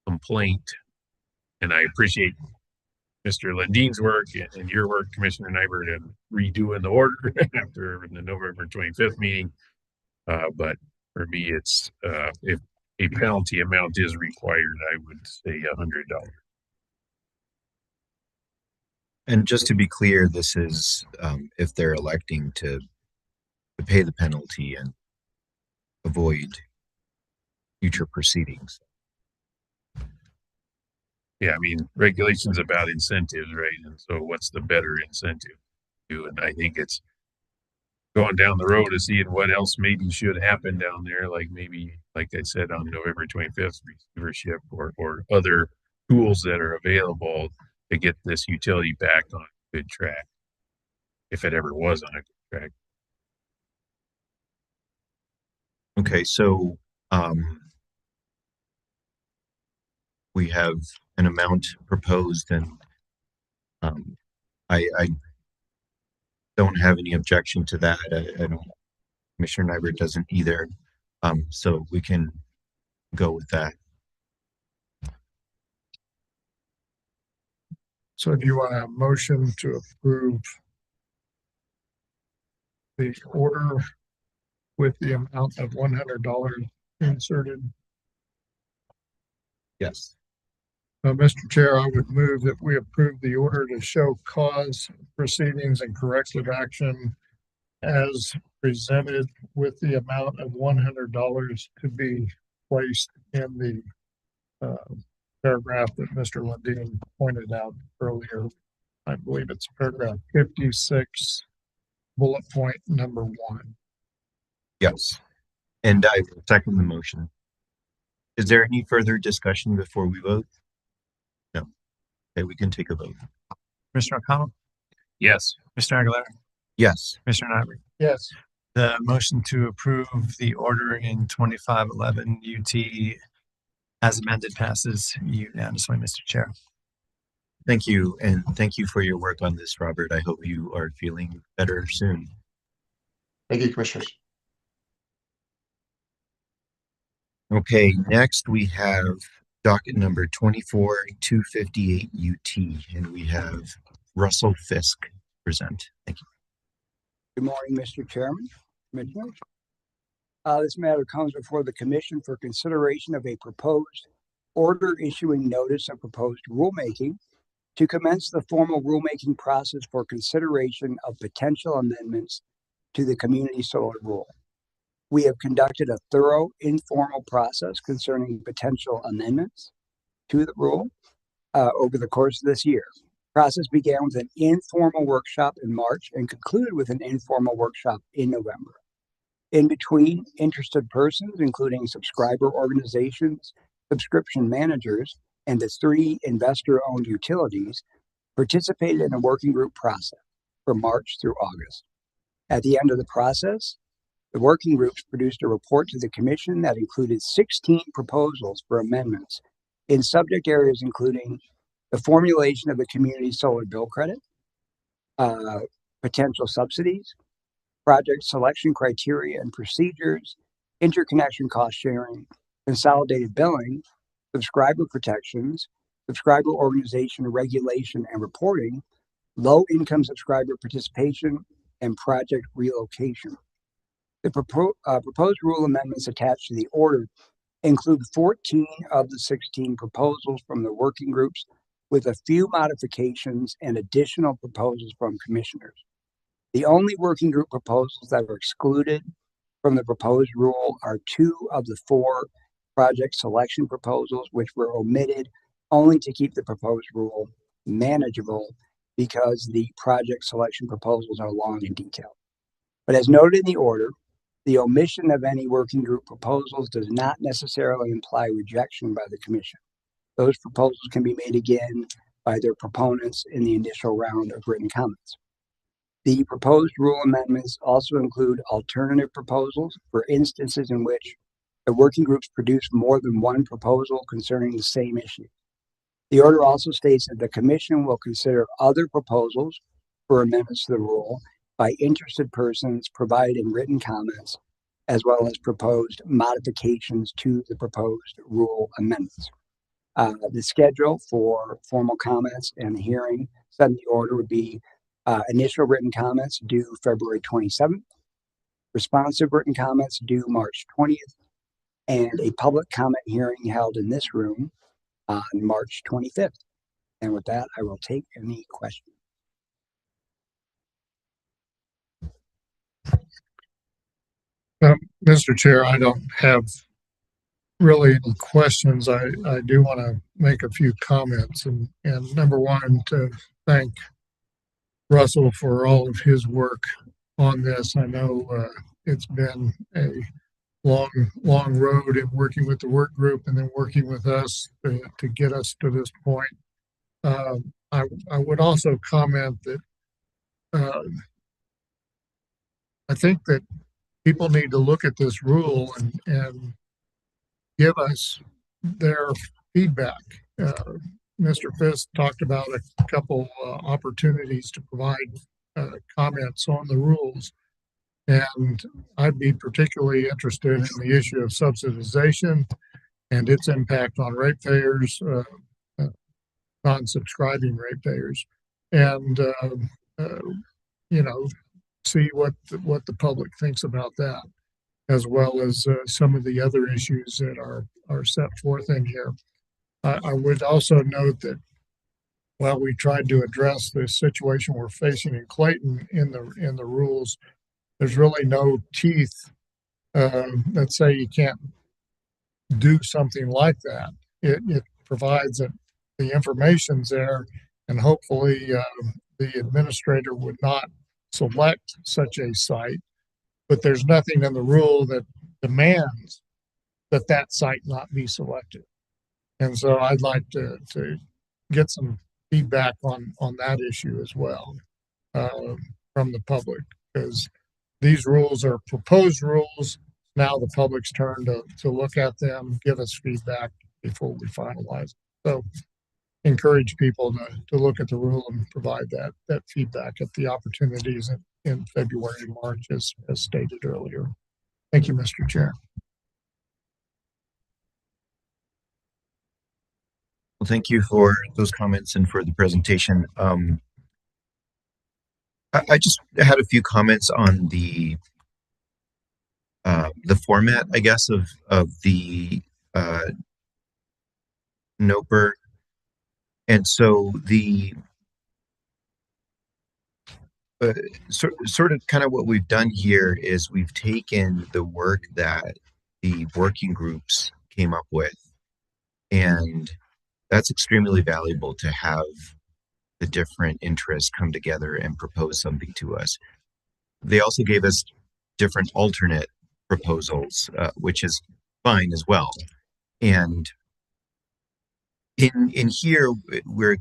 Speaker 19: complaint. And I appreciate Mr. Lundin's work and your work, Commissioner Nybert, in redoing the order after the November 25th meeting. But for me, it's if a penalty amount is required, I would say $100.
Speaker 1: And just to be clear, this is if they're electing to pay the penalty and avoid future proceedings.
Speaker 19: Yeah, I mean, regulation's about incentives, right? And so what's the better incentive to do? And I think it's going down the road to seeing what else maybe should happen down there, like maybe, like I said, on November 25th, receivership or other tools that are available to get this utility back on a good track, if it ever was on a good track.
Speaker 1: Okay, so we have an amount proposed, and I don't have any objection to that. I don't Commissioner Nyberg doesn't either. So we can go with that.
Speaker 3: So do you want a motion to approve the order with the amount of $100 inserted?
Speaker 1: Yes.
Speaker 3: Mr. Chair, I would move that we approve the order to show cause proceedings and corrective action as presented with the amount of $100 to be placed in the paragraph that Mr. Lundin pointed out earlier. I believe it's paragraph 56, bullet point number 1.
Speaker 1: Yes. And I second the motion. Is there any further discussion before we vote? No. Okay, we can take a vote.
Speaker 2: Commissioner O'Connell,
Speaker 19: Yes.
Speaker 2: Mr. Aguilera,
Speaker 1: Yes.
Speaker 2: Commissioner Nyberg.
Speaker 3: Yes.
Speaker 2: The motion to approve the order in 2511 UT as amended passes unanimously, Mr. Chair.
Speaker 1: Thank you. And thank you for your work on this, Robert. I hope you are feeling better soon.
Speaker 20: Thank you, Commissioners.
Speaker 1: Okay, next we have docket number 24258 UT, and we have Russell Fisk present. Thank you.
Speaker 7: Good morning, Mr. Chairman, Commissioners. This matter comes before the Commission for consideration of a proposed order issuing notice of proposed rulemaking to commence the formal rulemaking process for consideration of potential amendments to the community solar rule. We have conducted a thorough informal process concerning potential amendments to the rule over the course of this year. The process began with an informal workshop in March and concluded with an informal workshop in November. In between, interested persons, including subscriber organizations, subscription managers, and the 3 investor-owned utilities, participated in a working group process from March through August. At the end of the process, the working groups produced a report to the Commission that included 16 proposals for amendments in subject areas including the formulation of the community solar bill credit, potential subsidies, project selection criteria and procedures, interconnection cost sharing, consolidated billing, subscriber protections, subscriber organization regulation and reporting, low-income subscriber participation, and project relocation. The proposed rule amendments attached to the order include 14 of the 16 proposals from the working groups, with a few modifications and additional proposals from commissioners. The only working group proposals that are excluded from the proposed rule are 2 of the 4 project selection proposals, which were omitted only to keep the proposed rule manageable because the project selection proposals are long and detailed. But as noted in the order, the omission of any working group proposals does not necessarily imply rejection by the Commission. Those proposals can be made again by their proponents in the initial round of written comments. The proposed rule amendments also include alternative proposals for instances in which the working groups produce more than one proposal concerning the same issue. The order also states that the Commission will consider other proposals for amendments to the rule by interested persons provided in written comments, as well as proposed modifications to the proposed rule amendments. The schedule for formal comments and the hearing set in the order would be initial written comments due February 27th, responsive written comments due March 20th, and a public comment hearing held in this room on March 25th. And with that, I will take any questions.
Speaker 3: Mr. Chair, I don't have really any questions. I do want to make a few comments, and number one, to thank Russell for all of his work on this. I know it's been a long road in working with the work group and then working with us to get us to this point. I would also comment that I think that people need to look at this rule and give us their feedback. Mr. Fisk talked about a couple opportunities to provide comments on the rules. And I'd be particularly interested in the issue of subsidization and its impact on ratepayers, non-subscribing ratepayers, and you know, see what the public thinks about that, as well as some of the other issues that are set forth in here. I would also note that while we tried to address the situation we're facing in Clayton in the rules, there's really no teeth that say you can't do something like that. It provides that the information's there, and hopefully the administrator would not select such a site, but there's nothing in the rule that demands that site not be selected. And so I'd like to get some feedback on that issue as well from the public, because these rules are proposed rules. Now the public's turn to look at them, give us feedback before we finalize. So encourage people to look at the rule and provide that feedback at the opportunities in February and March, as stated earlier. Thank you, Mr. Chair.
Speaker 1: Well, thank you for those comments and for the presentation. I just had a few comments on the format, I guess, of the NOPR. And so the sort of kind of what we've done here is we've taken the work that the working groups came up with, and that's extremely valuable to have the different interests come together and propose something to us. They also gave us different alternate proposals, which is fine as well. And in here, we're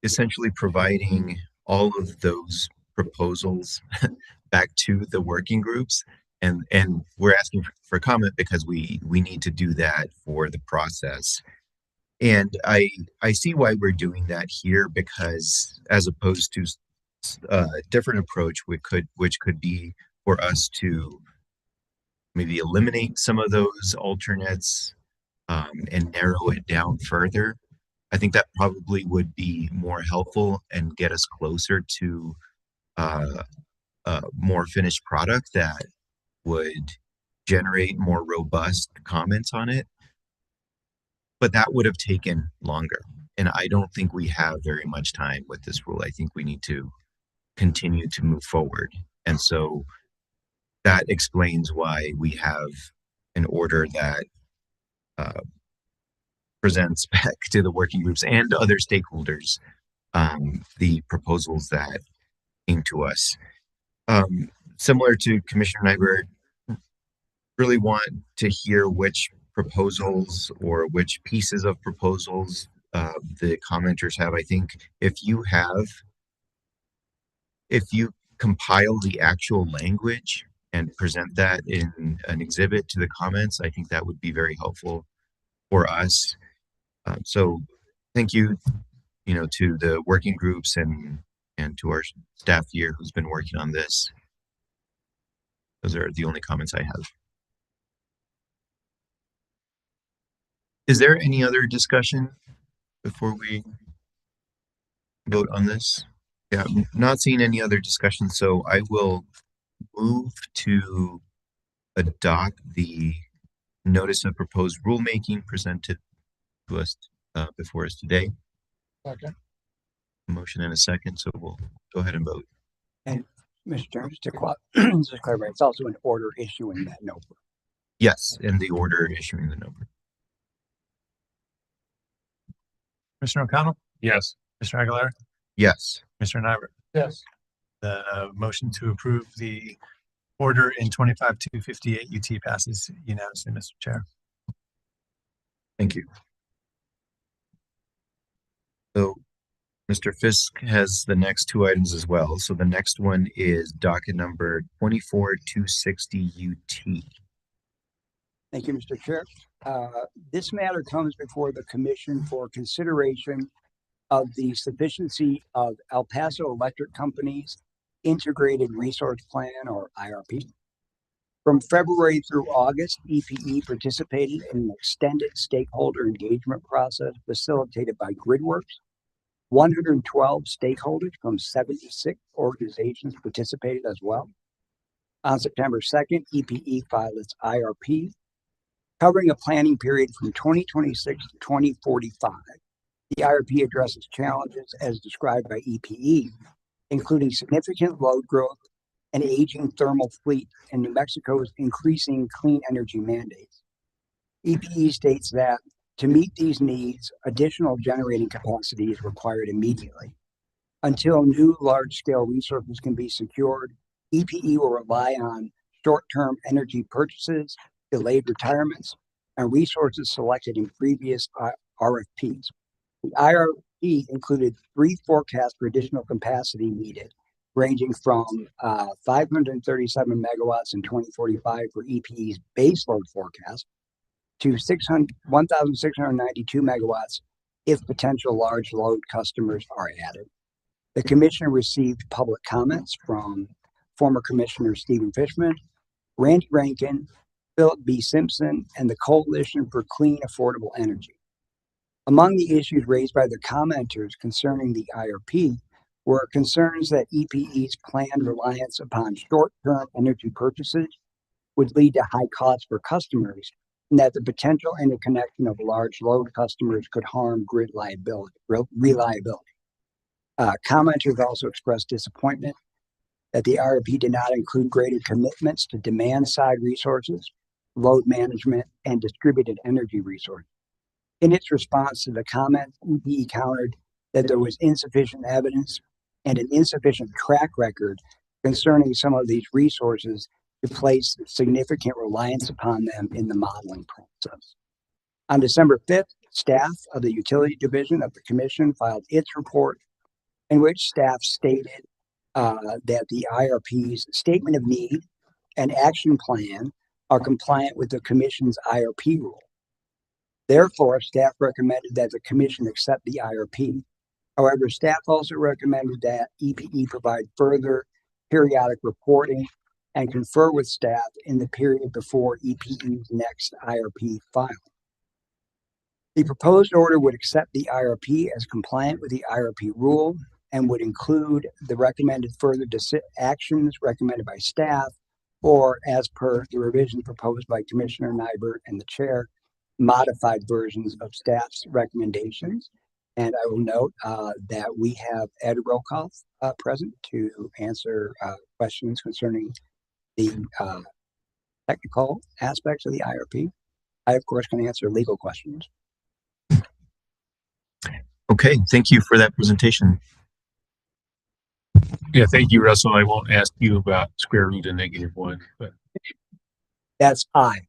Speaker 1: essentially providing all of those proposals back to the working groups, and we're asking for comment because we need to do that for the process. And I see why we're doing that here, because as opposed to a different approach, which could be for us to maybe eliminate some of those alternates and narrow it down further. I think that probably would be more helpful and get us closer to a more finished product that would generate more robust comments on it. But that would have taken longer. And I don't think we have very much time with this rule. I think we need to continue to move forward. And so that explains why we have an order that presents back to the working groups and other stakeholders the proposals that came to us. Similar to Commissioner Nyberg, really want to hear which proposals or which pieces of proposals the commenters have. I think if you compile the actual language and present that in an exhibit to the comments, I think that would be very helpful for us. So thank you, to the working groups and to our staff here who's been working on this. Those are the only comments I have. Is there any other discussion before we vote on this? Yeah, I'm not seeing any other discussion, so I will move to adopt the notice of proposed rulemaking presented to us before us today.
Speaker 3: Second.
Speaker 1: Motion and a second, so we'll go ahead and vote.
Speaker 7: And Mr. Chairman, just to clarify, it's also an order issuing that NOPR.
Speaker 1: Yes, in the order issuing the NOPR.
Speaker 2: Commissioner O'Connell?
Speaker 19: Yes.
Speaker 2: Commissioner Aguilar?
Speaker 1: Yes.
Speaker 2: Commissioner Nyberg?
Speaker 3: Yes.
Speaker 2: The motion to approve the order in 25-258 UT passes unanimously, Mr. Chair.
Speaker 1: Thank you. So Mr. Fisk has the next two items as well. So the next one is docket number 24-260 UT.
Speaker 7: Thank you, Mr. Chair. This matter comes before the Commission for consideration of the sufficiency of El Paso Electric Company's Integrated Resource Plan, or IRP, From February through August, EPE participated in an extended stakeholder engagement process facilitated by GridWorks. 112 stakeholders from 76 organizations participated as well. On September 2nd, EPE filed its IRP, covering a planning period from 2026 to 2045. The IRP addresses challenges as described by EPE, including significant load growth, an aging thermal fleet, and New Mexico's increasing clean energy mandates. EPE states that to meet these needs, additional generating capacity is required immediately. Until new large-scale resources can be secured, EPE will rely on short-term energy purchases, delayed retirements, and resources selected in previous RFPs. The IRP included 3 forecasts for additional capacity needed, ranging from 537 megawatts in 2045 for EPE's baseload forecast to 1,692 megawatts if potential large load customers are added. The commission received public comments from former Commissioner Stephen Fishman, Randy Rankin, Philip B. Simpson, and the Coalition for Clean Affordable Energy. Among the issues raised by the commenters concerning the IRP were concerns that EPE's planned reliance upon short-term energy purchases would lead to high costs for customers, and that the potential interconnection of large load customers could harm grid reliability. Commenters also expressed disappointment that the IRP did not include greater commitments to demand-side resources, load management, and distributed energy resources. In its response to the comments, EPE countered that there was insufficient evidence and an insufficient track record concerning some of these resources to place significant reliance upon them in the modeling process. On December 5th, staff of the Utility Division of the Commission filed its report, in which staff stated that the IRP's statement of need and action plan are compliant with the Commission's IRP rule. Therefore, staff recommended that the Commission accept the IRP. However, staff also recommended that EPE provide further periodic reporting and confer with staff in the period before EPE's next IRP file. The proposed order would accept the IRP as compliant with the IRP rule and would include the recommended further actions recommended by staff, or as per the revision proposed by Commissioner Nyberg and the chair, modified versions of staff's recommendations. And I will note that we have Ed Rokoff present to answer questions concerning the technical aspects of the IRP. I, of course, can answer legal questions.
Speaker 1: Okay, thank you for that presentation.
Speaker 19: Yeah, thank you, Russell. I won't ask you about square root of -1, but
Speaker 7: that's I.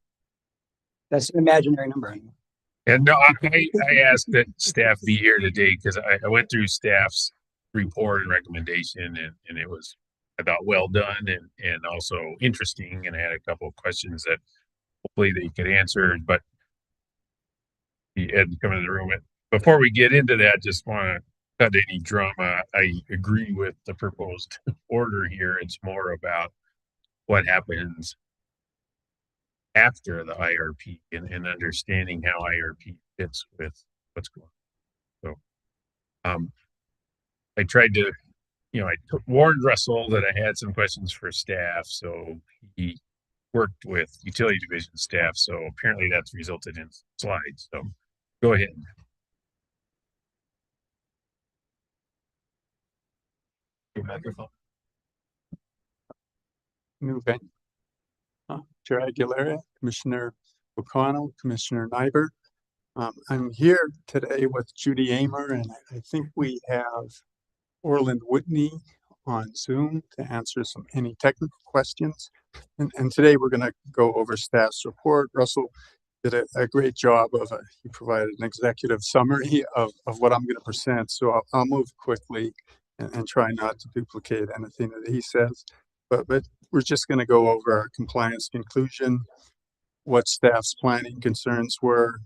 Speaker 7: That's an imaginary number.
Speaker 19: And no, I asked that staff be here today because I went through staff's report and recommendation, and it was, I thought, well done and also interesting. And I had a couple of questions that hopefully they could answer, but he hadn't come in the room. Before we get into that, just want to cut any drama. I agree with the proposed order here. It's more about what happens after the IRP and understanding how IRP fits with what's going on. So I tried to, I warned Russell that I had some questions for staff, so he worked with Utility Division staff. So apparently that's resulted in slides. So go ahead. Your microphone.
Speaker 21: Okay. Chair Aguilera, Commissioner O'Connell, Commissioner Nyberg. I'm here today with Judy Amer, and I think we have Orland Whitney on Zoom to answer any technical questions. And today we're going to go over staff's report. Russell did a great job he provided an executive summary of what I'm going to present. So I'll move quickly and try not to duplicate anything that he says. But we're just going to go over our compliance conclusion, what staff's planning concerns were,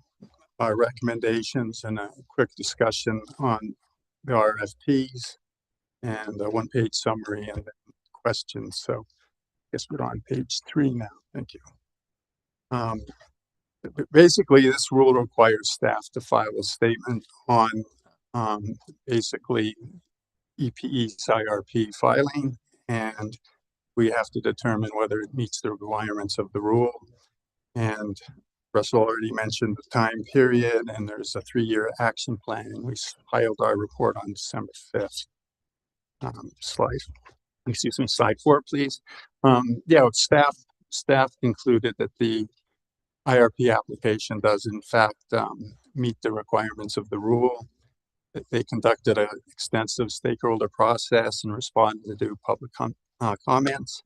Speaker 21: our recommendations, and a quick discussion on the RFPs, and a one-page summary and questions. So guess we're on page 3 now. Thank you. Basically, this rule requires staff to file a statement on basically EPE's IRP filing, and we have to determine whether it meets the requirements of the rule. And Russell already mentioned the time period, and there's a 3-year action plan, and we filed our report on December 5th. Slide 4, please. Staff concluded that the IRP application does in fact meet the requirements of the rule. That they conducted an extensive stakeholder process and responded to public comments.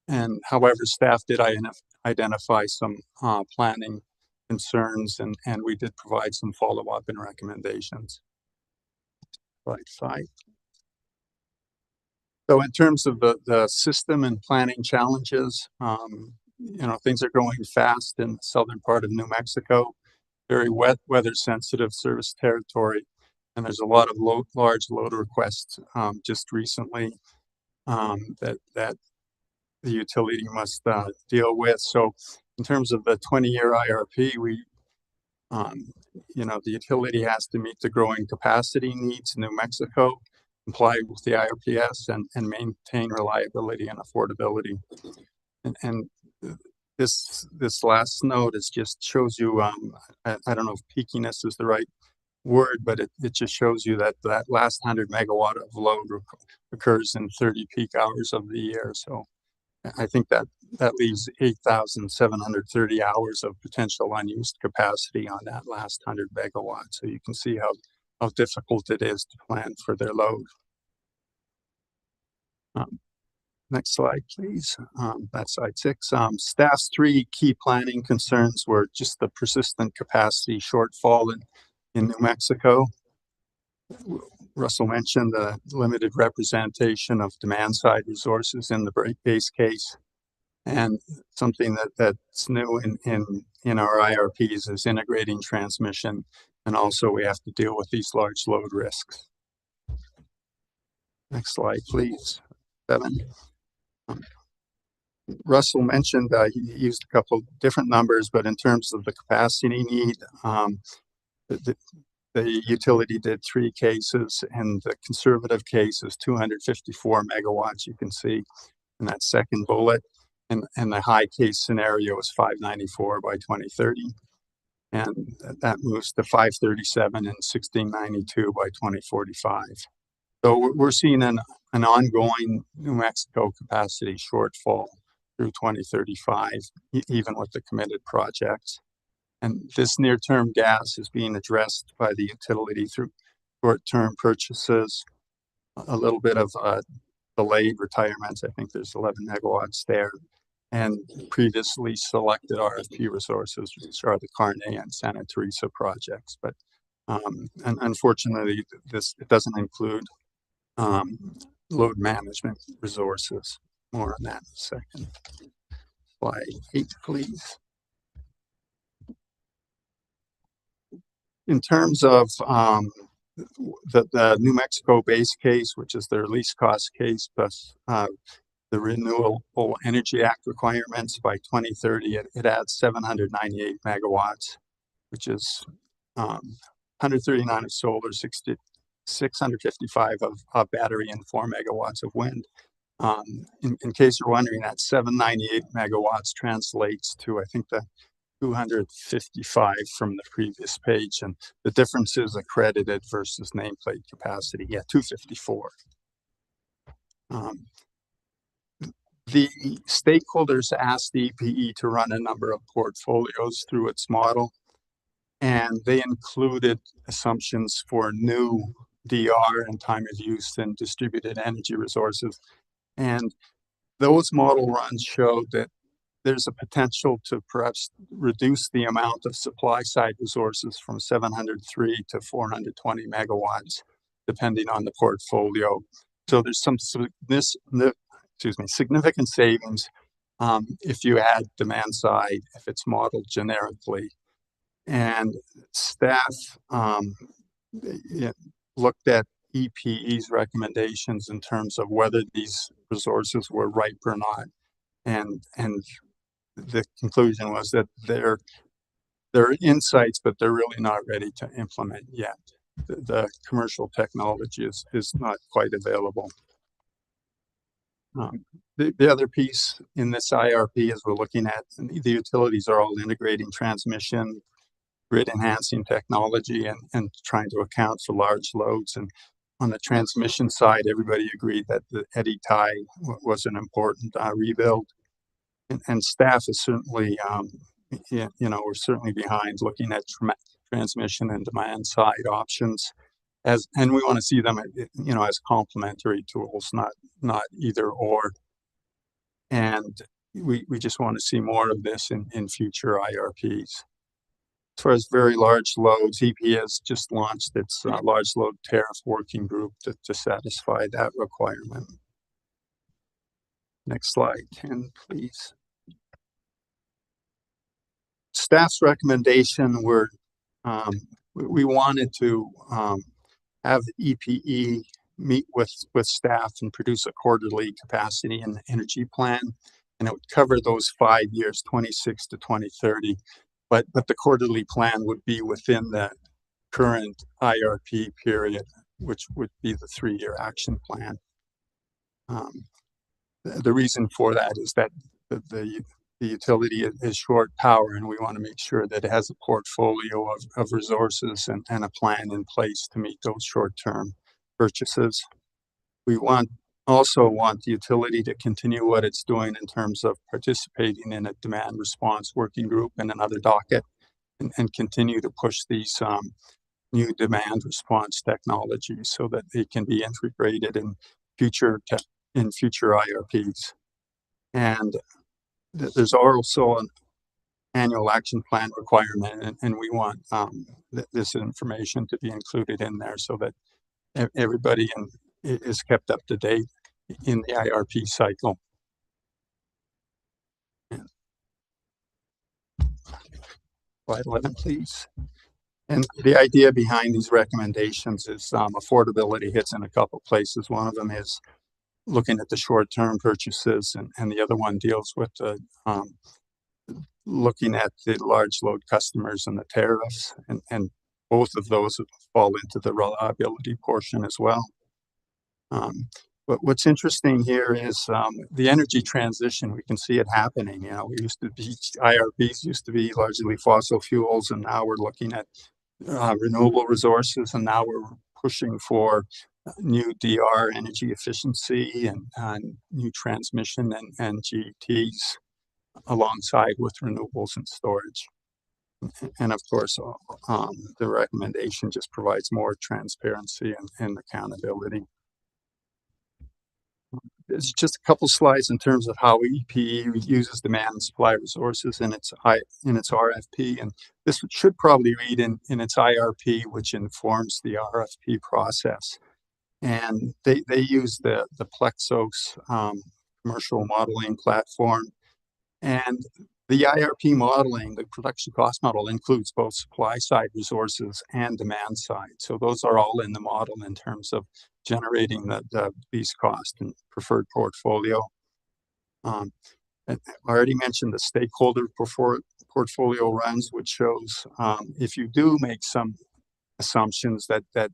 Speaker 21: And however, staff did identify some planning concerns, and we did provide some follow-up and recommendations. Slide 5. So in terms of the system and planning challenges, things are going fast in the southern part of New Mexico, very wet, weather-sensitive service territory, and there's a lot of large load requests just recently that the utility must deal with. So in terms of the 20-year IRP, the utility has to meet the growing capacity needs in New Mexico, comply with the IRPS, and maintain reliability and affordability. And this last note just shows you, I don't know if peakiness is the right word, but it just shows you that last 100 megawatt of load occurs in 30 peak hours of the year. So I think that leaves 8,730 hours of potential unused capacity on that last 100 megawatts. So you can see how difficult it is to plan for their load. Next slide, please. That's slide 6. Staff's 3 key planning concerns were just the persistent capacity shortfall in New Mexico. Russell mentioned the limited representation of demand-side resources in the base case, and something that's new in our IRPs is integrating transmission, and also we have to deal with these large load risks. Next slide, please. 7. Russell mentioned he used a couple different numbers, but in terms of the capacity need, the utility did 3 cases, and the conservative case is 254 megawatts, you can see in that second bullet. And the high case scenario is 594 by 2030. And that moves to 537 and 1692 by 2045. So we're seeing an ongoing New Mexico capacity shortfall through 2035, even with the committed projects. And this near-term gas is being addressed by the utility through short-term purchases, a little bit of delayed retirements. I think there's 11 megawatts there, and previously selected RFP resources, which are the Carne and Santa Teresa projects. But and unfortunately, it doesn't include load management resources. More on that in a second. Slide 8, please. In terms of the New Mexico base case, which is their least cost case, plus the Renewable Energy Act requirements by 2030, it adds 798 megawatts, which is 139 of solar, 655 of battery, and 4 megawatts of wind. In case you're wondering, that 798 megawatts translates to, I think, the 255 from the previous page, and the difference is accredited versus nameplate capacity. Yeah, 254. The stakeholders asked the EPE to run a number of portfolios through its model, and they included assumptions for new DR and time of use and distributed energy resources. And those model runs showed that there's a potential to perhaps reduce the amount of supply side resources from 703 to 420 megawatts, depending on the portfolio. So there's some significant savings if you add demand side, if it's modeled generically. And staff looked at EPE's recommendations in terms of whether these resources were ripe or not. and the conclusion was that there are insights, but they're really not ready to implement yet. The commercial technology is not quite available. The other piece in this IRP is we're looking at the utilities are all integrating transmission, grid enhancing technology, and trying to account for large loads. And on the transmission side, everybody agreed that the eddy tie was an important rebuild. And staff is certainly, we're certainly behind looking at transmission and demand side options, and we want to see them, as complementary tools, not either or. And we just want to see more of this in future IRPs. As far as very large loads, EPA has just launched its large load tariff working group to satisfy that requirement. Next slide, 10, please. Staff's recommendation were we wanted to have EPE meet with staff and produce a quarterly capacity and energy plan, and it would cover those 5 years, 26 to 2030. But the quarterly plan would be within the current IRP period, which would be the 3-year action plan. The reason for that is that the utility is short power, and we want to make sure that it has a portfolio of resources and a plan in place to meet those short-term purchases. We also want the utility to continue what it's doing in terms of participating in a demand response working group and another docket, and continue to push these new demand response technologies so that they can be integrated in future IRPs. And there's also an annual action plan requirement, and we want this information to be included in there so that everybody is kept up to date in the IRP cycle. Slide 11, please. And the idea behind these recommendations is affordability hits in a couple places. One of them is looking at the short-term purchases, and the other one deals with the looking at the large load customers and the tariffs, and both of those fall into the reliability portion as well. But what's interesting here is the energy transition. We can see it happening. IRPs used to be largely fossil fuels, and now we're looking at renewable resources, and now we're pushing for new DR energy efficiency and new transmission and GETs alongside with renewables and storage. And of course, the recommendation just provides more transparency and accountability. There's just a couple slides in terms of how EPE uses demand and supply resources in its RFP, and this should probably read in its IRP, which informs the RFP process. And they use the Plexos commercial modeling platform, and the IRP modeling, the production cost model, includes both supply side resources and demand side. So those are all in the model in terms of generating the least cost and preferred portfolio. I already mentioned the stakeholder portfolio runs, which shows if you do make some assumptions that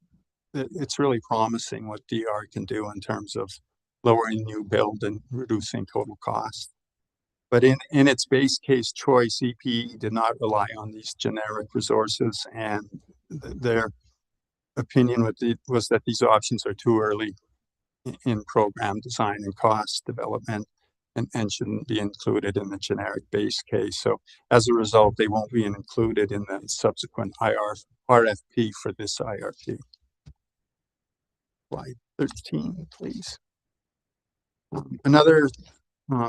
Speaker 21: it's really promising what DR can do in terms of lowering new build and reducing total cost. But in its base case choice, EPE did not rely on these generic resources, and their opinion was that these options are too early in program design and cost development and shouldn't be included in the generic base case. So as a result, they won't be included in the subsequent RFP for this IRP. Slide 13, please. Another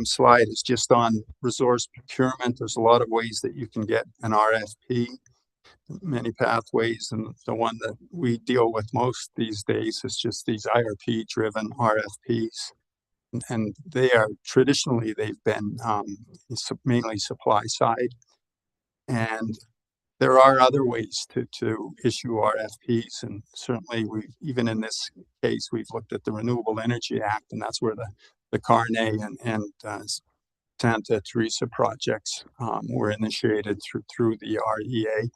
Speaker 21: slide is just on resource procurement. There's a lot of ways that you can get an RFP, many pathways, and the one that we deal with most these days is just these IRP-driven RFPs. And they are traditionally, they've been mainly supply side. And there are other ways to issue RFPs, and certainly even in this case, we've looked at the Renewable Energy Act, and that's where the CARNE and Santa Teresa projects were initiated through the REA.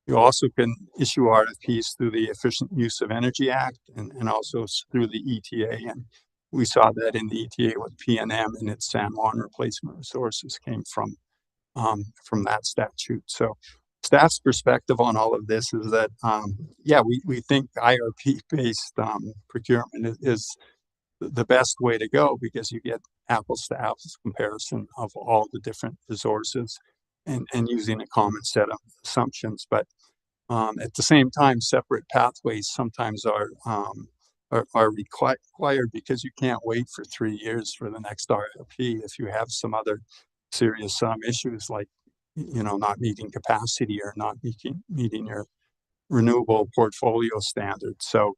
Speaker 21: You also can issue RFPs through the Efficient Use of Energy Act and also through the ETA. And we saw that in the ETA with PNM and its San Juan replacement resources came from that statute. So staff's perspective on all of this is that, yeah, we think IRP-based procurement is the best way to go because you get apples to apples comparison of all the different resources and using a common set of assumptions. But at the same time, separate pathways sometimes are required because you can't wait for 3 years for the next RFP if you have some other serious issues like, not meeting capacity or not meeting your renewable portfolio standards. So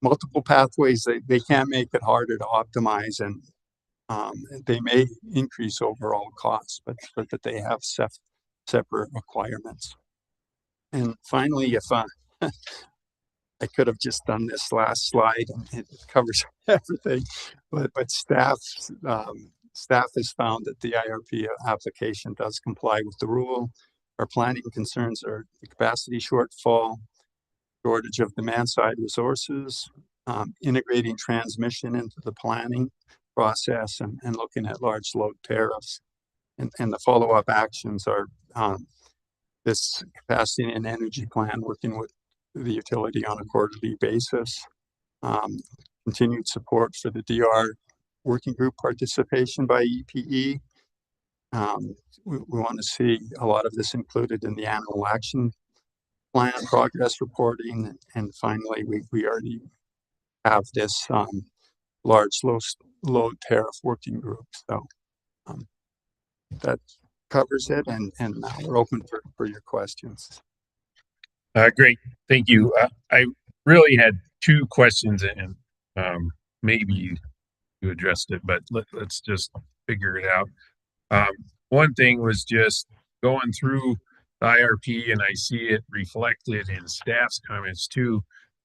Speaker 21: multiple pathways, they can make it harder to optimize and they may increase overall costs, but that they have separate requirements. And finally, if I could have just done this last slide and it covers everything, but staff has found that the IRP application does comply with the rule. Our planning concerns are the capacity shortfall, shortage of demand side resources, integrating transmission into the planning process and looking at large load tariffs. And the follow-up actions are this capacity and energy plan, working with the utility on a quarterly basis, continued support for the DR working group participation by EPE. We want to see a lot of this included in the annual action plan progress reporting. And finally, we already have this large load tariff working group. So that covers it, and now we're open for your questions.
Speaker 19: Great, thank you. I really had two questions, and maybe you addressed it, but let's just figure it out. One thing was just going through the IRP, and I see it reflected in staff's comments too,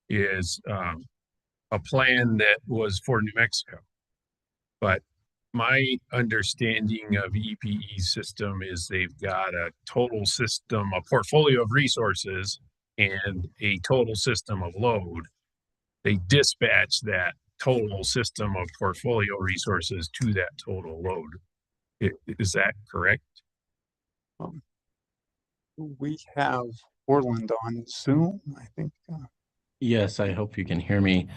Speaker 19: is a plan that was for New Mexico. But my understanding of EPE's system is they've got a total system, a portfolio of resources, and a total system of load. They dispatch that total system of portfolio resources to that total load. Is that correct?
Speaker 21: We have Orland on Zoom, I think.
Speaker 4: Yes, I hope you can hear me.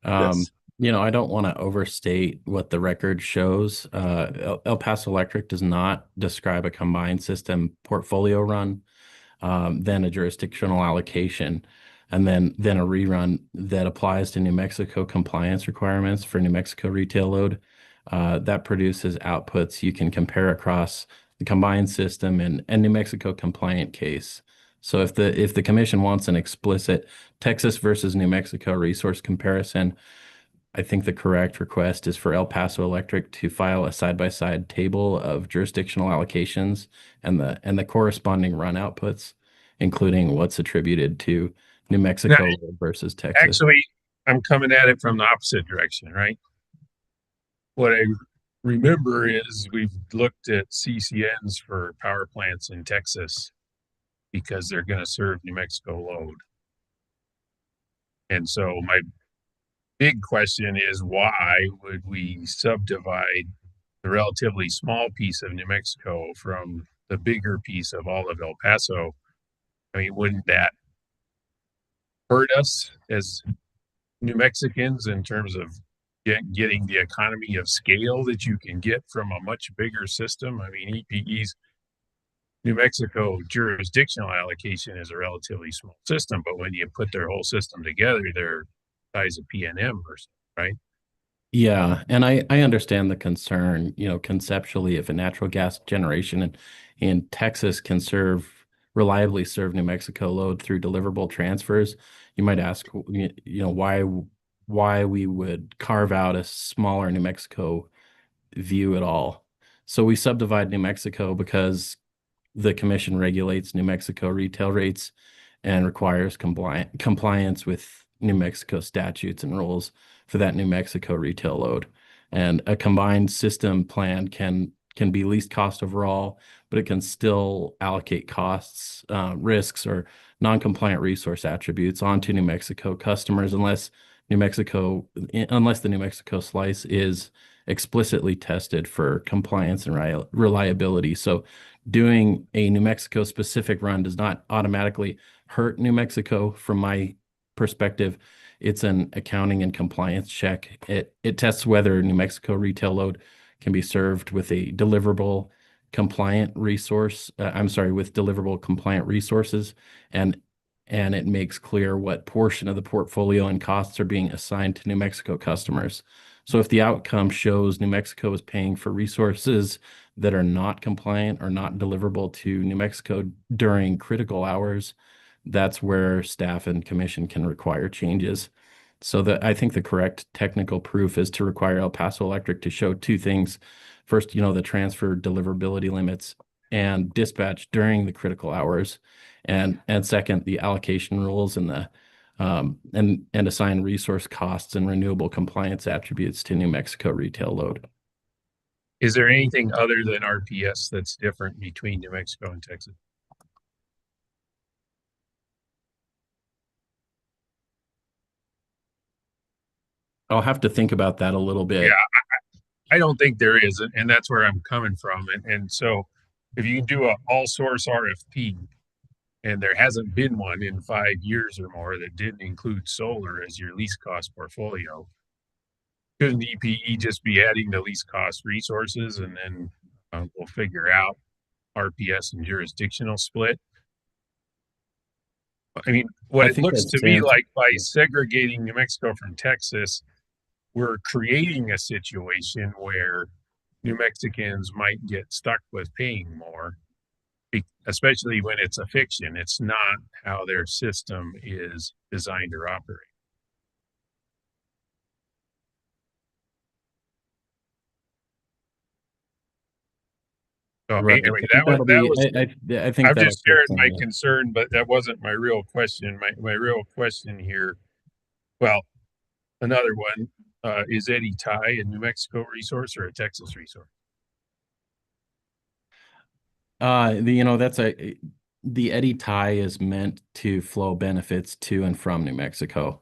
Speaker 21: Yes.
Speaker 4: I don't want to overstate what the record shows. El Paso Electric does not describe a combined system portfolio run, then a jurisdictional allocation, and then a rerun that applies to New Mexico compliance requirements for New Mexico retail load. That produces outputs you can compare across the combined system and New Mexico compliant case. So if the commission wants an explicit Texas versus New Mexico resource comparison, I think the correct request is for El Paso Electric to file a side-by-side table of jurisdictional allocations and the corresponding run outputs, including what's attributed to New Mexico versus Texas.
Speaker 19: Actually, I'm coming at it from the opposite direction, right? What I remember is we've looked at CCNs for power plants in Texas because they're going to serve New Mexico load. And so my big question is, why would we subdivide the relatively small piece of New Mexico from the bigger piece of all of El Paso? I mean, wouldn't that hurt us as New Mexicans in terms of getting the economy of scale that you can get from a much bigger system? I mean, EPE's New Mexico jurisdictional allocation is a relatively small system, but when you put their whole system together, they're size of PNM or something, right?
Speaker 4: Yeah, and I understand the concern. Conceptually, if a natural gas generation in Texas can reliably serve New Mexico load through deliverable transfers, you might ask, why we would carve out a smaller New Mexico view at all. So we subdivide New Mexico because the commission regulates New Mexico retail rates and requires compliance with New Mexico statutes and rules for that New Mexico retail load. And a combined system plan can be least cost overall, but it can still allocate costs, risks, or non-compliant resource attributes onto New Mexico customers unless the New Mexico slice is explicitly tested for compliance and reliability. So doing a New Mexico specific run does not automatically hurt New Mexico from my perspective. It's an accounting and compliance check. It tests whether New Mexico retail load can be served with a deliverable compliant resource. With deliverable compliant resources, and it makes clear what portion of the portfolio and costs are being assigned to New Mexico customers. So if the outcome shows New Mexico is paying for resources that are not compliant or not deliverable to New Mexico during critical hours, that's where staff and commission can require changes. So I think the correct technical proof is to require El Paso Electric to show two things. First, the transfer deliverability limits and dispatch during the critical hours. And second, the allocation rules and the and assign resource costs and renewable compliance attributes to New Mexico retail load.
Speaker 19: Is there anything other than RPS that's different between New Mexico and Texas?
Speaker 4: I'll have to think about that a little bit.
Speaker 19: Yeah, I don't think there is, and that's where I'm coming from. And so if you do a all source RFP, and there hasn't been one in 5 years or more that didn't include solar as your least cost portfolio, shouldn't EPE just be adding the least cost resources, and then we'll figure out RPS and jurisdictional split? I mean, what it looks to me like, by segregating New Mexico from Texas, we're creating a situation where New Mexicans might get stuck with paying more, especially when it's a fiction. It's not how their system is designed or operate. So
Speaker 4: Right.
Speaker 19: anyway,
Speaker 4: I think
Speaker 19: I'm
Speaker 4: that'll
Speaker 19: just sharing my
Speaker 4: fix it.
Speaker 19: concern, but that wasn't my real question. My real question here, well, another one, is Eddie Tai a New Mexico resource or a Texas resource?
Speaker 4: The Eddie Tai is meant to flow benefits to and from New Mexico.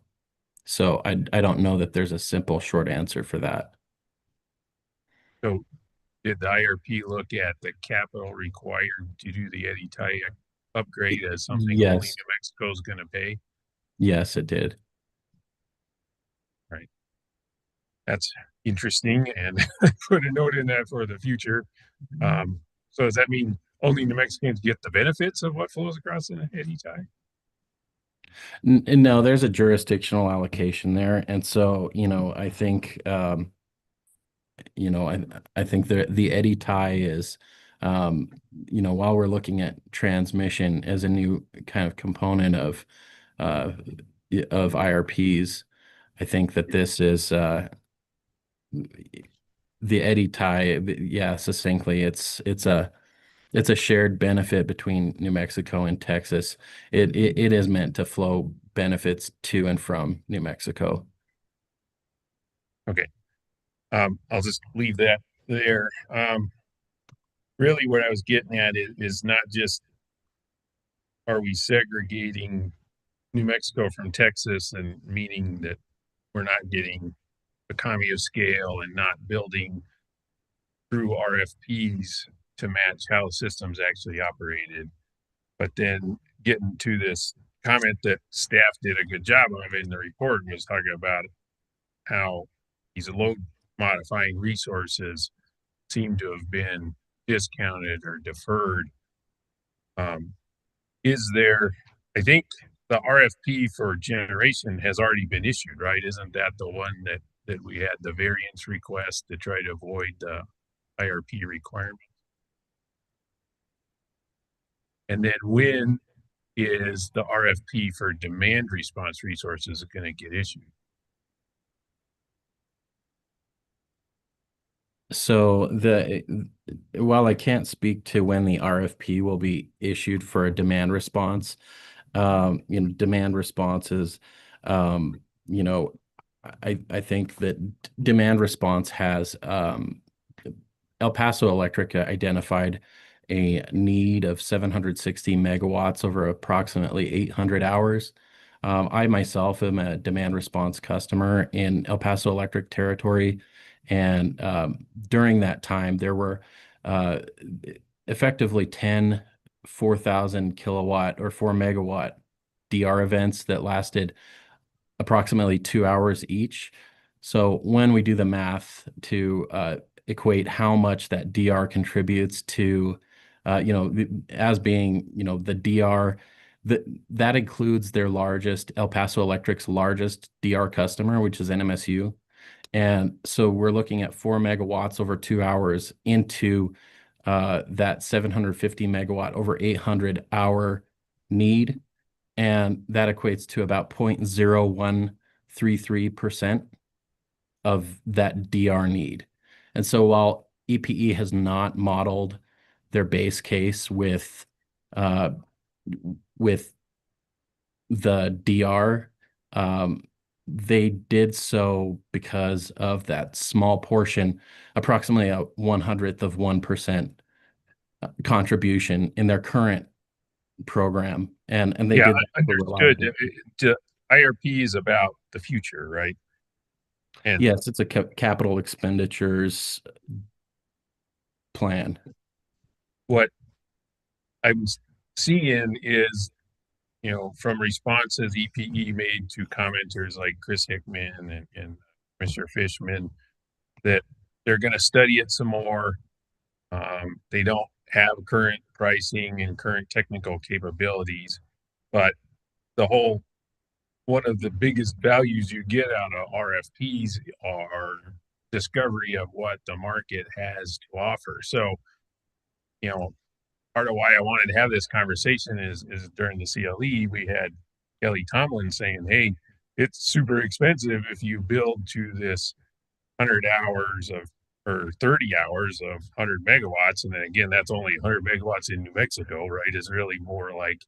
Speaker 4: So I don't know that there's a simple short answer for that.
Speaker 19: So did the IRP look at the capital required to do the Eddie Tai upgrade as something only
Speaker 4: Yes.
Speaker 19: New Mexico is going to pay?
Speaker 4: Yes, it did.
Speaker 19: Right. That's interesting, and put a note in that for the future. So does that mean only New Mexicans get the benefits of what flows across the Eddie Tai?
Speaker 4: No, there's a jurisdictional allocation there, and so I think I think the Eddie Tai is while we're looking at transmission as a new kind of component of IRPs, I think that this is the Eddie Tai. Yeah, succinctly, it's a shared benefit between New Mexico and Texas. It is meant to flow benefits to and from New Mexico.
Speaker 19: Okay. I'll just leave that there. Really what I was getting at is not just, are we segregating New Mexico from Texas, and meaning that we're not getting economy of scale and not building through RFPs to match how systems actually operated, but then getting to this comment that staff did a good job of in the report, was talking about how these load modifying resources seem to have been discounted or deferred. Is there, I think the RFP for generation has already been issued, right? Isn't that the one that we had the variance request to try to avoid the IRP requirement? And then when is the RFP for demand response resources going to get issued?
Speaker 4: So while I can't speak to when the RFP will be issued for a demand response, demand responses, I think that demand response has El Paso Electric identified a need of 760 megawatts over approximately 800 hours. I myself am a demand response customer in El Paso Electric territory, and during that time, there were effectively 10 4,000 kilowatt or 4 megawatt DR events that lasted approximately 2 hours each. So when we do the math to equate how much that DR contributes to, as being, the DR, that includes their largest, El Paso Electric's largest DR customer, which is NMSU. And so we're looking at 4 megawatts over 2 hours into that 750 megawatt over 800 hour need. And that equates to about 0.0133% of that DR need. And so while EPE has not modeled their base case with the DR, they did so because of that small portion, approximately a 1/100% contribution in their current program, and they
Speaker 19: Yeah,
Speaker 4: did
Speaker 19: I understood. IRP is about the future, right? And
Speaker 4: yes, it's a capital expenditures plan.
Speaker 19: what I'm seeing is, from responses EPE made to commenters like Chris Hickman and Mr. Fishman, that they're going to study it some more. They don't have current pricing and current technical capabilities, but one of the biggest values you get out of RFPs are discovery of what the market has to offer. So, part of why I wanted to have this conversation is during the CLE, we had Kelly Tomlin saying, hey, it's super expensive if you build to this 100 hours or 30 hours of 100 megawatts. And then again, that's only 100 megawatts in New Mexico, right? Is really more like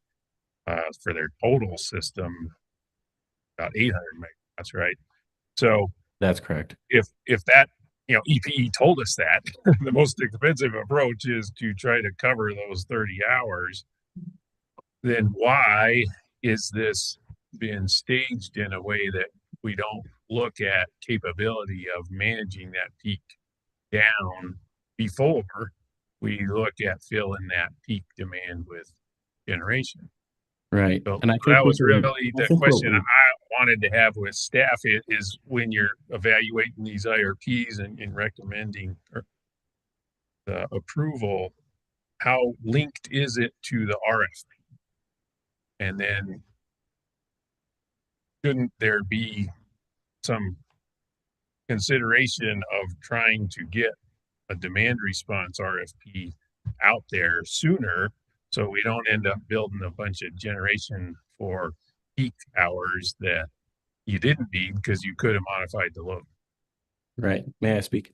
Speaker 19: for their total system, about 800 megawatts, right? So
Speaker 4: that's correct.
Speaker 19: If that, EPE told us that the most expensive approach is to try to cover those 30 hours, then why is this being staged in a way that we don't look at capability of managing that peak down before we look at filling that peak demand with generation?
Speaker 4: Right.
Speaker 19: So
Speaker 4: And I think
Speaker 19: that was really
Speaker 4: I
Speaker 19: the
Speaker 4: think
Speaker 19: question I wanted to have with staff is when you're evaluating these IRPs and recommending the approval, how linked is it to the RFP? And then shouldn't there be some consideration of trying to get a demand response RFP out there sooner so we don't end up building a bunch of generation for peak hours that you didn't need because you could have modified the load?
Speaker 4: Right. May I speak?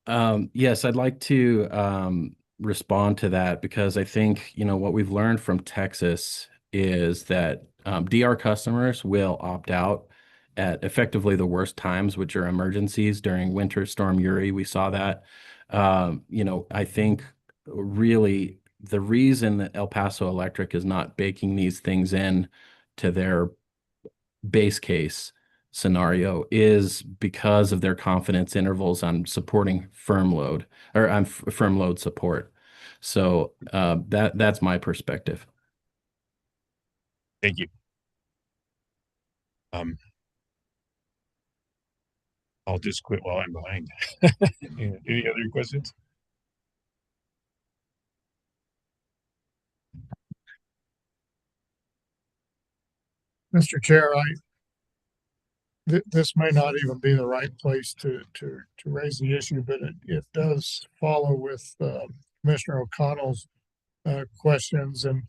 Speaker 4: Yes, I'd like to respond to that because I think, what we've learned from Texas is that DR customers will opt out at effectively the worst times, which are emergencies during Winter Storm Uri. We saw that. I think really the reason that El Paso Electric is not baking these things in to their base case scenario is because of their confidence intervals on supporting firm load or on firm load support. So that's my perspective.
Speaker 19: Thank you. I'll just quit while I'm behind. Any other questions?
Speaker 3: Mr. Chair, this may not even be the right place to raise the issue, but it does follow with Commissioner O'Connell's questions, and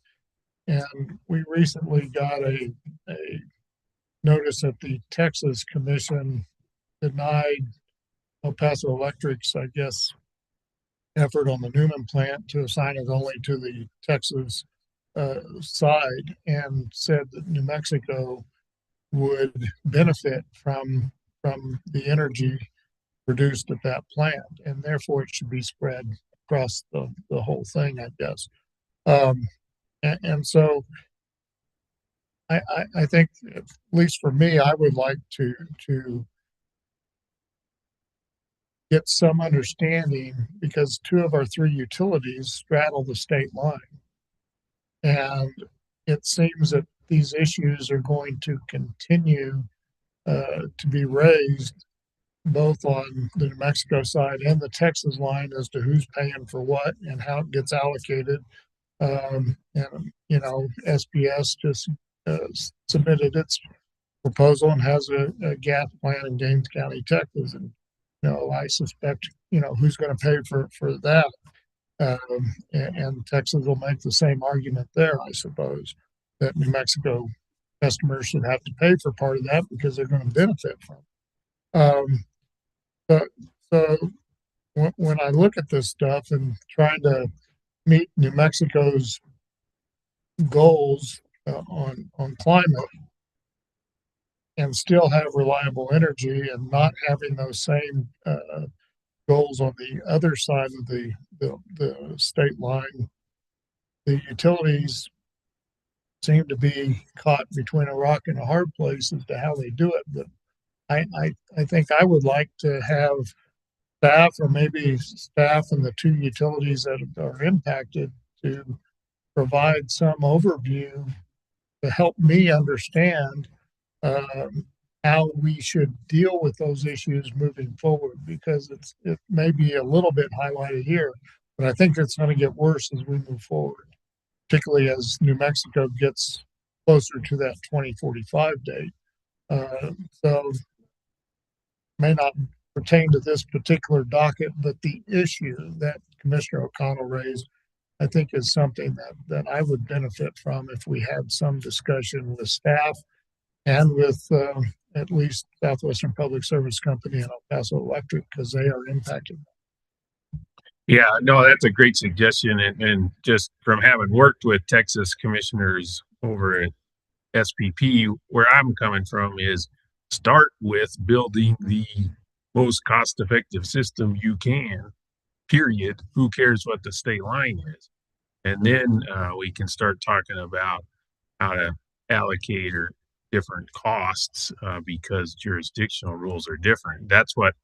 Speaker 3: we recently got a notice that the Texas Commission denied El Paso Electric's, I guess, effort on the Newman plant to assign it only to the Texas side, and said that New Mexico
Speaker 5: would benefit from the energy produced at that plant, and therefore it should be spread across the whole thing, I guess. And so I think, at least for me, I would like to get some understanding, because two of our three utilities straddle the state line. And it seems that these issues are going to continue to be raised both on the New Mexico side and the Texas line as to who's paying for what and how it gets allocated. And, you know, SPS just submitted its proposal and has a gas plant in Gaines County, Texas. And, you know, I suspect, you know, who's going to pay for that. And Texas will make the same argument there, I suppose, that New Mexico customers should have to pay for part of that because they're going to benefit from it. So when I look at this stuff and trying to meet New Mexico's goals on climate and still have reliable energy and not having those same goals on the other side of the state line, the utilities seem to be caught between a rock and a hard place as to how they do it. But I think I would like to have staff, or maybe staff in the two utilities that are impacted, to provide some overview to help me understand how we should deal with those issues moving forward, because it may be a little bit highlighted here, but I think it's going to get worse as we move forward, particularly as New Mexico gets closer to that 2045 date. So may not pertain to this particular docket, but the issue that Commissioner O'Connell raised, I think, is something that I would benefit from if we had some discussion with staff and with at least Southwestern Public Service Company and El Paso Electric, because they are impacted.
Speaker 19: Yeah, no, that's a great suggestion. And just from having worked with Texas commissioners over at SPP, where I'm coming from is start with building the most cost-effective system you can, period. Who cares what the state line is? And then we can start talking about how to allocate or different costs because jurisdictional rules are different. That's what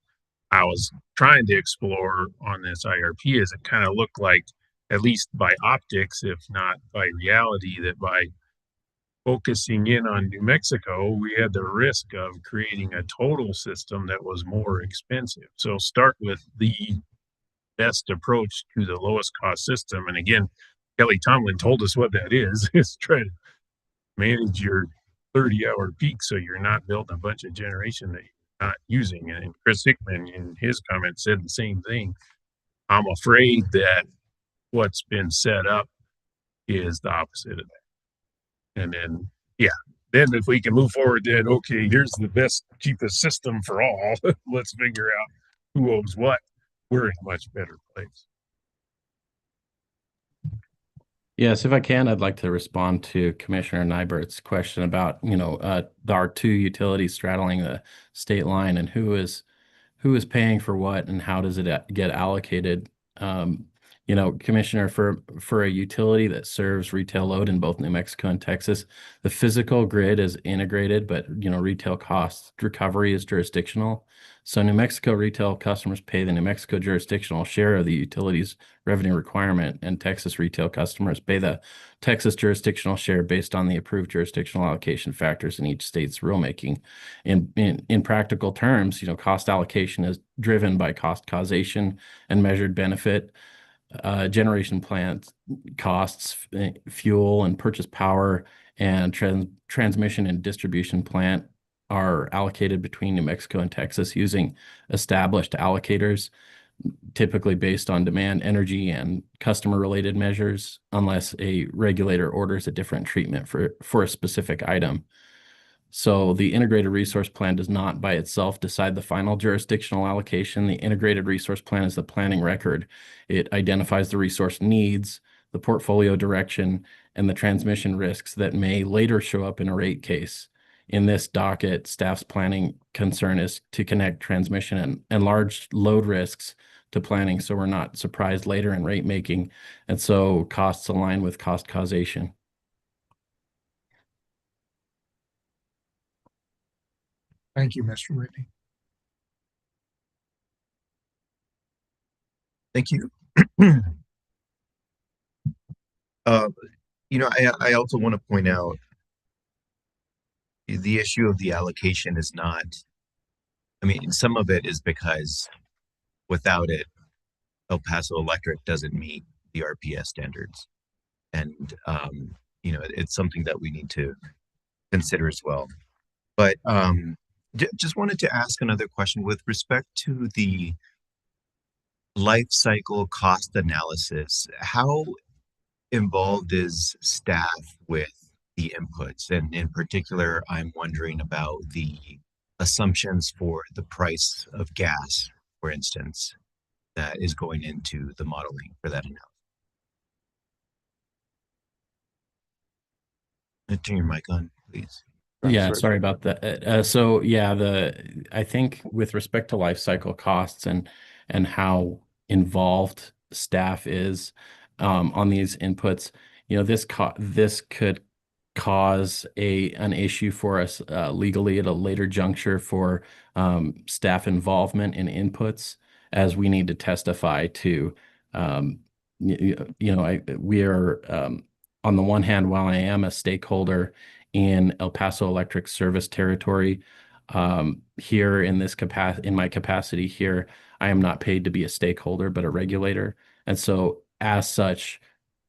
Speaker 19: I was trying to explore on this IRP. Is it kind of looked like, at least by optics, if not by reality, that by focusing in on New Mexico, we had the risk of creating a total system that was more expensive. So start with the best approach to the lowest cost system. And again, Kelly Tomlin told us what that is try to manage your 30-hour peak so you're not building a bunch of generation that you're not using. And Chris Hickman in his comment said the same thing. I'm afraid that what's been set up is the opposite of that. And then, then if we can move forward, then, okay, here's the best, cheapest system for all. Let's figure out who owes what. We're in a much better place.
Speaker 4: Yes, if I can, I'd like to respond to Commissioner Nybert's question about, our two utilities straddling the state line and who is paying for what and how does it get allocated. Commissioner, for a utility that serves retail load in both New Mexico and Texas, the physical grid is integrated, but retail cost recovery is jurisdictional. So New Mexico retail customers pay the New Mexico jurisdictional share of the utilities revenue requirement, and Texas retail customers pay the Texas jurisdictional share based on the approved jurisdictional allocation factors in each state's rulemaking. In practical terms, cost allocation is driven by cost causation and measured benefit. Generation plant costs, fuel and purchase power, and transmission and distribution plant are allocated between New Mexico and Texas using established allocators, typically based on demand, energy, and customer-related measures, unless a regulator orders a different treatment for a specific item. So the integrated resource plan does not by itself decide the final jurisdictional allocation. The integrated resource plan is the planning record. It identifies the resource needs, the portfolio direction, and the transmission risks that may later show up in a rate case. in this docket, staff's planning concern is to connect transmission and large load risks to planning, so we're not surprised later in rate making, and so costs align with cost causation.
Speaker 5: Thank you, Mr. Whitney.
Speaker 1: Thank you. I also want to point out the issue of the allocation is not, I mean, some of it is because without it, El Paso Electric doesn't meet the RPS standards. And, it's something that we need to consider as well. But just wanted to ask another question with respect to the life cycle cost analysis. How involved is staff with the inputs? And in particular, I'm wondering about the assumptions for the price of gas, for instance, that is going into the modeling for that analysis. Turn your mic on, please.
Speaker 4: Yeah, sorry about that. So yeah, I think with respect to life cycle costs and how involved staff is on these inputs, this could cause an issue for us legally at a later juncture for staff involvement in inputs, as we need to testify to. We are on the one hand, while I am a stakeholder in El Paso Electric service territory, here in my capacity here, I am not paid to be a stakeholder, but a regulator. And so as such,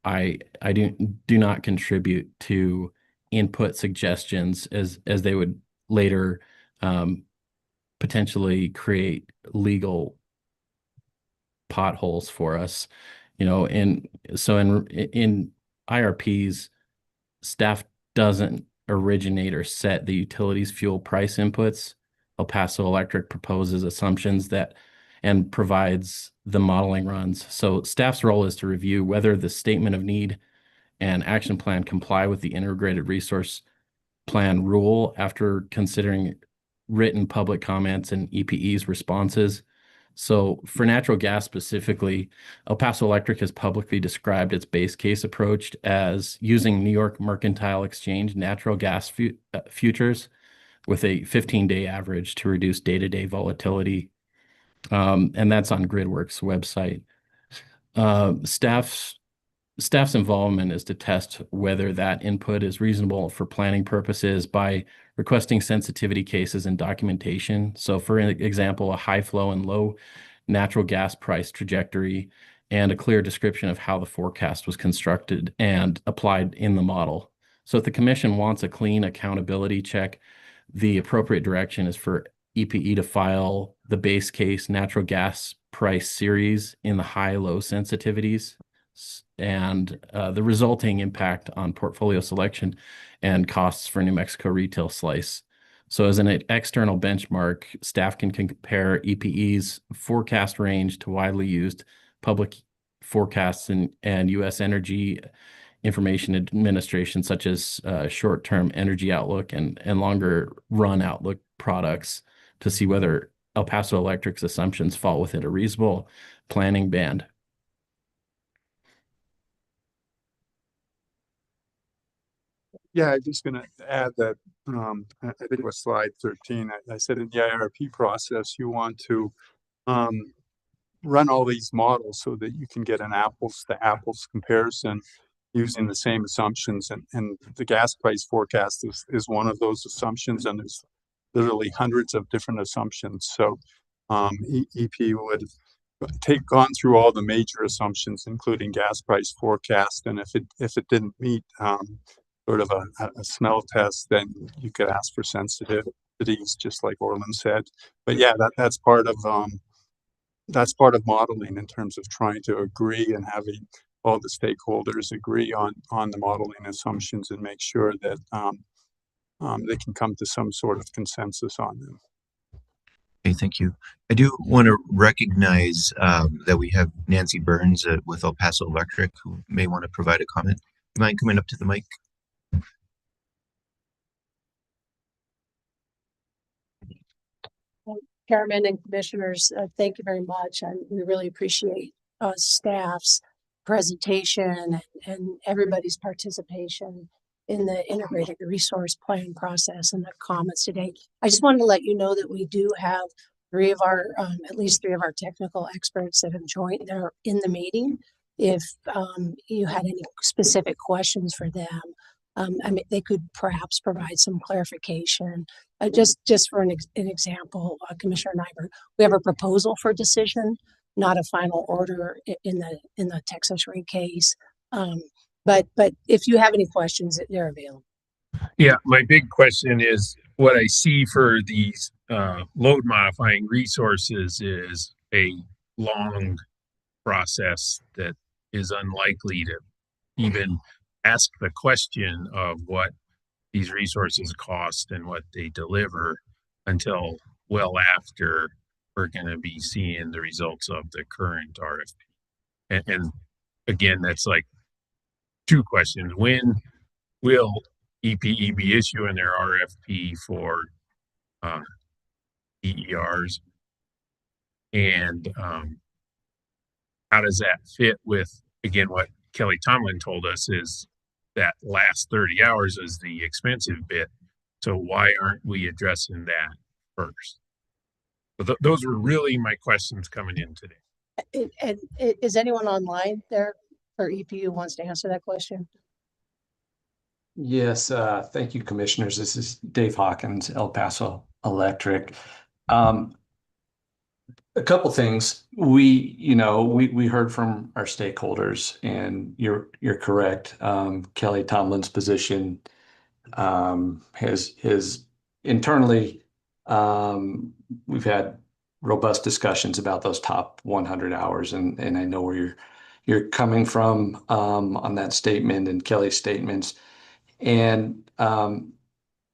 Speaker 4: I do not contribute to input suggestions as they would later potentially create legal potholes for us. In IRPs, staff doesn't originate or set the utilities fuel price inputs. El Paso Electric proposes assumptions and provides the modeling runs. So staff's role is to review whether the statement of need and action plan comply with the integrated resource plan rule after considering written public comments and EPE's responses. So for natural gas specifically, El Paso Electric has publicly described its base case approach as using New York Mercantile Exchange natural gas futures with a 15-day average to reduce day-to-day volatility. And that's on GridWorks website. Staff's involvement is to test whether that input is reasonable for planning purposes by requesting sensitivity cases and documentation. So for example, a high flow and low natural gas price trajectory and a clear description of how the forecast was constructed and applied in the model. So if the commission wants a clean accountability check, the appropriate direction is for EPE to file the base case natural gas price series in the high-low sensitivities and the resulting impact on portfolio selection and costs for New Mexico retail slice. So as an external benchmark, staff can compare EPE's forecast range to widely used public forecasts and U.S. Energy Information Administration, such as short-term energy outlook and longer run outlook products, to see whether El Paso Electric's assumptions fall within a reasonable planning band.
Speaker 21: Yeah, I'm just going to add that I think it was slide 13. I said in the IRP process, you want to run all these models so that you can get an apples to apples comparison using the same assumptions. And the gas price forecast is one of those assumptions. And there's literally hundreds of different assumptions. So EP would gone through all the major assumptions, including gas price forecast. And if it didn't meet sort of a smell test, then you could ask for sensitivities, just like Orlin said. But yeah, that's part of modeling in terms of trying to agree and having all the stakeholders agree on the modeling assumptions and make sure that they can come to some sort of consensus on them.
Speaker 1: Okay, thank you. I do want to recognize that we have Nancy Burns with El Paso Electric, who may want to provide a comment. Do you mind coming up to the mic?
Speaker 6: Chairman and Commissioners, thank you very much. And we really appreciate staff's presentation and everybody's participation in the integrated resource planning process and the comments today. I just wanted to let you know that we do have at least three of our technical experts that have joined. They're in the meeting. If you had any specific questions for them, I mean, they could perhaps provide some clarification. Just for an example, Commissioner Nyberg, we have a proposal for decision, not a final order in the Texas rate case. But if you have any questions, they're available.
Speaker 19: Yeah, my big question is what I see for these load modifying resources is a long process that is unlikely to even ask the question of what these resources cost and what they deliver until well after we're going to be seeing the results of the current RFP. And again, that's like two questions. When will EPE be issuing their RFP for EERs? And how does that fit with, again, what Kelly Tomlin told us is that last 30 hours is the expensive bit. So why aren't we addressing that first? So those were really my questions coming in today.
Speaker 6: And is anyone online there for EPU who wants to answer that question?
Speaker 22: Yes, thank you, commissioners. This is Dave Hawkins, El Paso Electric. A couple things. We heard from our stakeholders, and you're correct. Kelly Tomlin's position has internally. We've had robust discussions about those top 100 hours, and I know where you're coming from on that statement and Kelly's statements. And a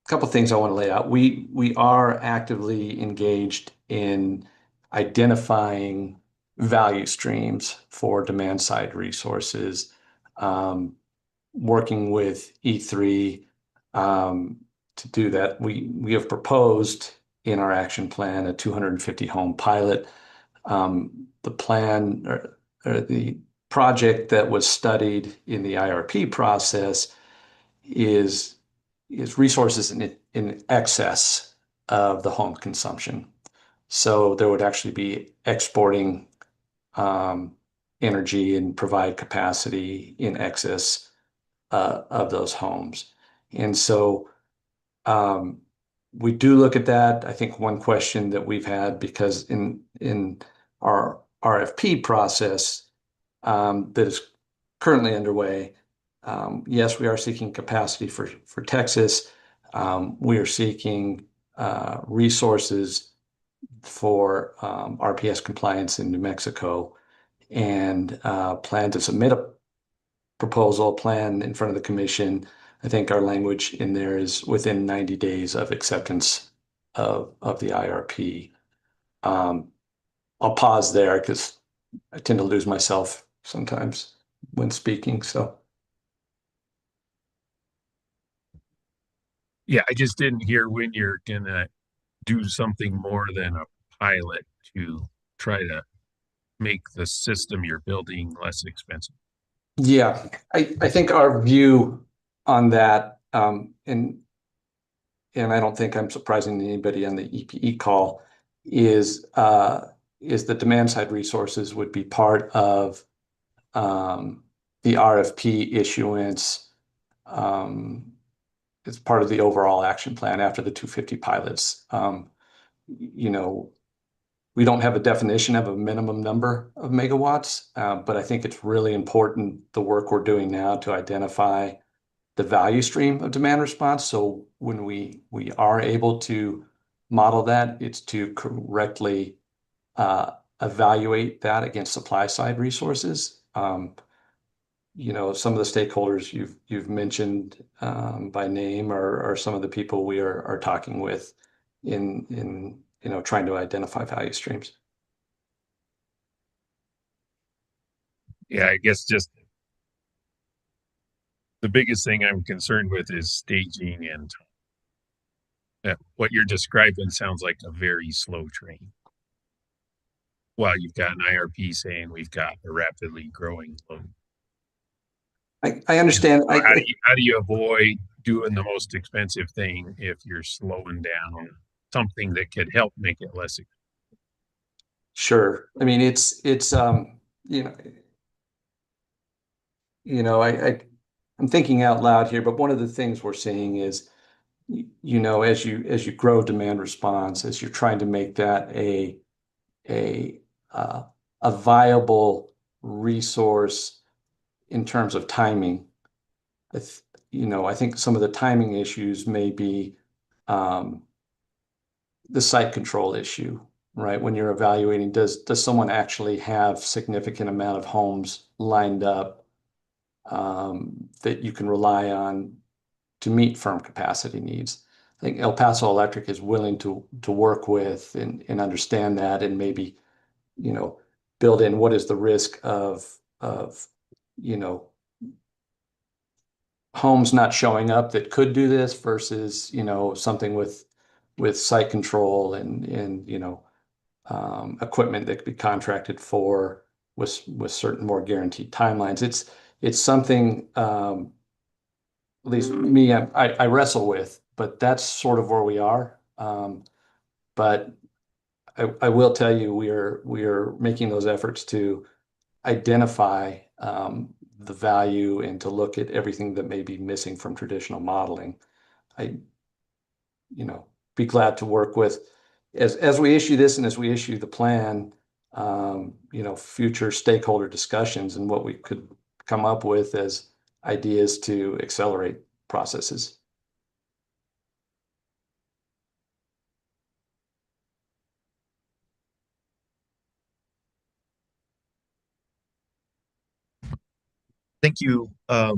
Speaker 22: couple things I want to lay out. We are actively engaged in identifying value streams for demand side resources, working with E3 to do that. We have proposed in our action plan a 250 home pilot. The plan or the project that was studied in the IRP process is resources in excess of the home consumption. So there would actually be exporting energy and provide capacity in excess of those homes. And so we do look at that. I think one question that we've had, because in our RFP process that is currently underway, yes, we are seeking capacity for Texas. We are seeking resources for RPS compliance in New Mexico, and plan to submit a proposal plan in front of the commission. I think our language in there is within 90 days of acceptance of the IRP. I'll pause there because I tend to lose myself sometimes when speaking. So.
Speaker 19: Yeah, I just didn't hear when you're gonna do something more than a pilot to try to make the system you're building less expensive.
Speaker 22: Yeah, I think our view on that, and I don't think I'm surprising anybody on the EPE call, is the demand side resources would be part of the RFP issuance. It's part of the overall action plan after the 250 pilots. We don't have a definition of a minimum number of megawatts, but I think it's really important the work we're doing now to identify the value stream of demand response. So when we are able to model that, it's to correctly evaluate that against supply side resources. Some of the stakeholders you've mentioned by name are some of the people we are talking with in trying to identify value streams.
Speaker 19: Yeah, I guess just the biggest thing I'm concerned with is staging and time. What you're describing sounds like a very slow train. Well, you've got an IRP saying we've got a rapidly growing load.
Speaker 22: I understand.
Speaker 19: How do you avoid doing the most expensive thing if you're slowing down something that could help make it less expensive?
Speaker 22: Sure. I mean, it's I'm thinking out loud here, but one of the things we're seeing is, as you grow demand response, as you're trying to make that a viable resource in terms of timing. I think some of the timing issues may be the site control issue, right? When you're evaluating, does someone actually have significant amount of homes lined up that you can rely on to meet firm capacity needs? I think El Paso Electric is willing to work with and understand that, and maybe, build in what is the risk of homes not showing up that could do this versus, something with site control and equipment that could be contracted for with certain more guaranteed timelines. It's something, at least me, I wrestle with, but that's sort of where we are. But I will tell you, we are making those efforts to identify the value and to look at everything that may be missing from traditional modeling. Be glad to work with as we issue this and as we issue the plan, future stakeholder discussions and what we could come up with as ideas to accelerate processes.
Speaker 1: Thank you. I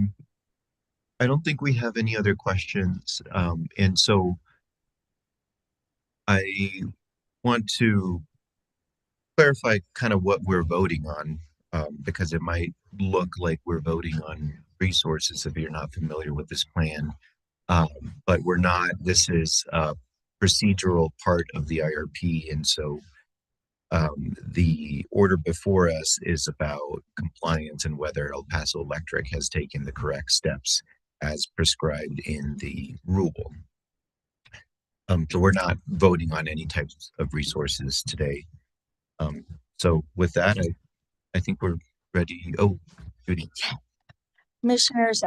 Speaker 1: don't think we have any other questions. And so I want to clarify kind of what we're voting on, because it might look like we're voting on resources if you're not familiar with this plan. But we're not. This is a procedural part of the IRP. And so the order before us is about compliance and whether El Paso Electric has taken the correct steps as prescribed in the rule. So we're not voting on any types of resources today. So with that, I think we're ready. Oh, Judy.
Speaker 10: Commissioners,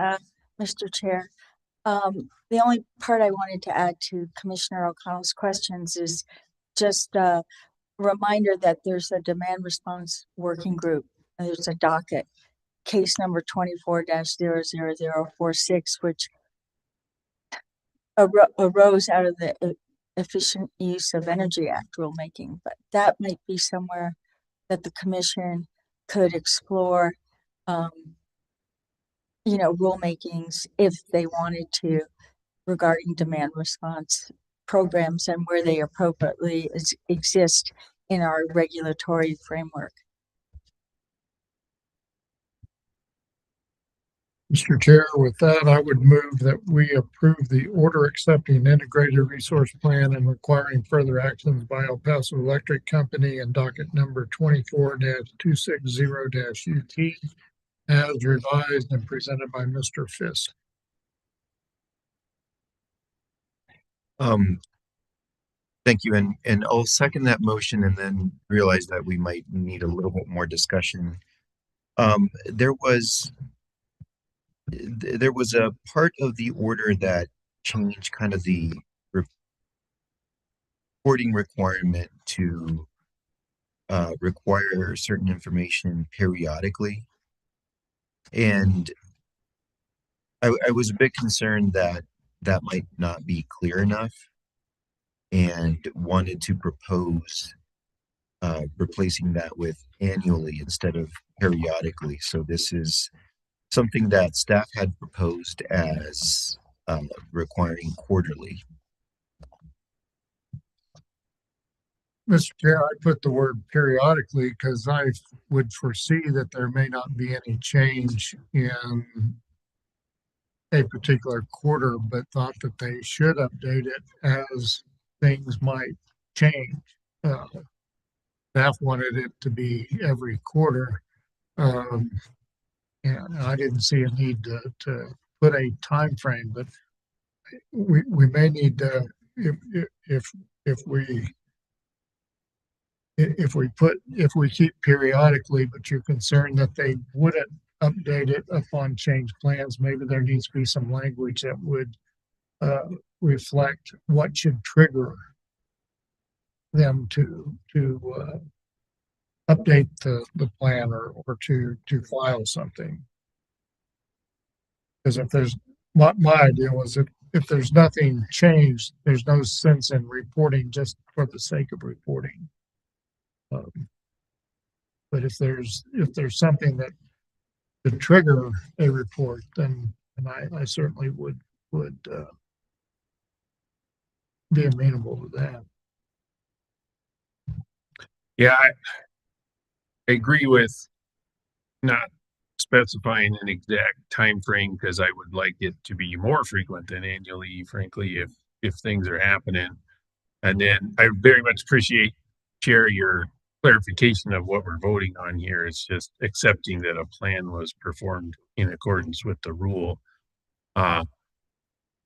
Speaker 10: Mr. Chair, the only part I wanted to add to Commissioner O'Connell's questions is just a reminder that there's a demand response working group. And there's a docket, case number 24-00046, which arose out of the Efficient Use of Energy Act rulemaking. But that might be somewhere that the commission could explore, rulemakings if they wanted to, regarding demand response programs and where they appropriately exist in our regulatory framework.
Speaker 5: Mr. Chair, with that, I would move that we approve the order accepting integrated resource plan and requiring further actions by El Paso Electric Company and docket number 24-260-UT as revised and presented by Mr. Fisk.
Speaker 1: Thank you. And I'll second that motion and then realize that we might need a little bit more discussion. There was a part of the order that changed kind of the reporting requirement to require certain information periodically. And I was a bit concerned that that might not be clear enough and wanted to propose replacing that with annually instead of periodically. So this is something that staff had proposed as requiring quarterly.
Speaker 5: Mr. Chair, I put the word periodically because I would foresee that there may not be any change in a particular quarter, but thought that they should update it as things might change. Staff wanted it to be every quarter. And I didn't see a need to put a time frame, but we may need to, if we keep periodically, but you're concerned that they wouldn't update it upon change plans, maybe there needs to be some language that would reflect what should trigger them to update the plan or to file something. Because if there's, my idea was if there's nothing changed, there's no sense in reporting just for the sake of reporting. But if there's something that could trigger a report, then I certainly would be amenable to that.
Speaker 19: Yeah, I agree with not specifying an exact time frame because I would like it to be more frequent than annually, frankly, if things are happening. And then I very much appreciate, Chair, your clarification of what we're voting on here. It's just accepting that a plan was performed in accordance with the rule.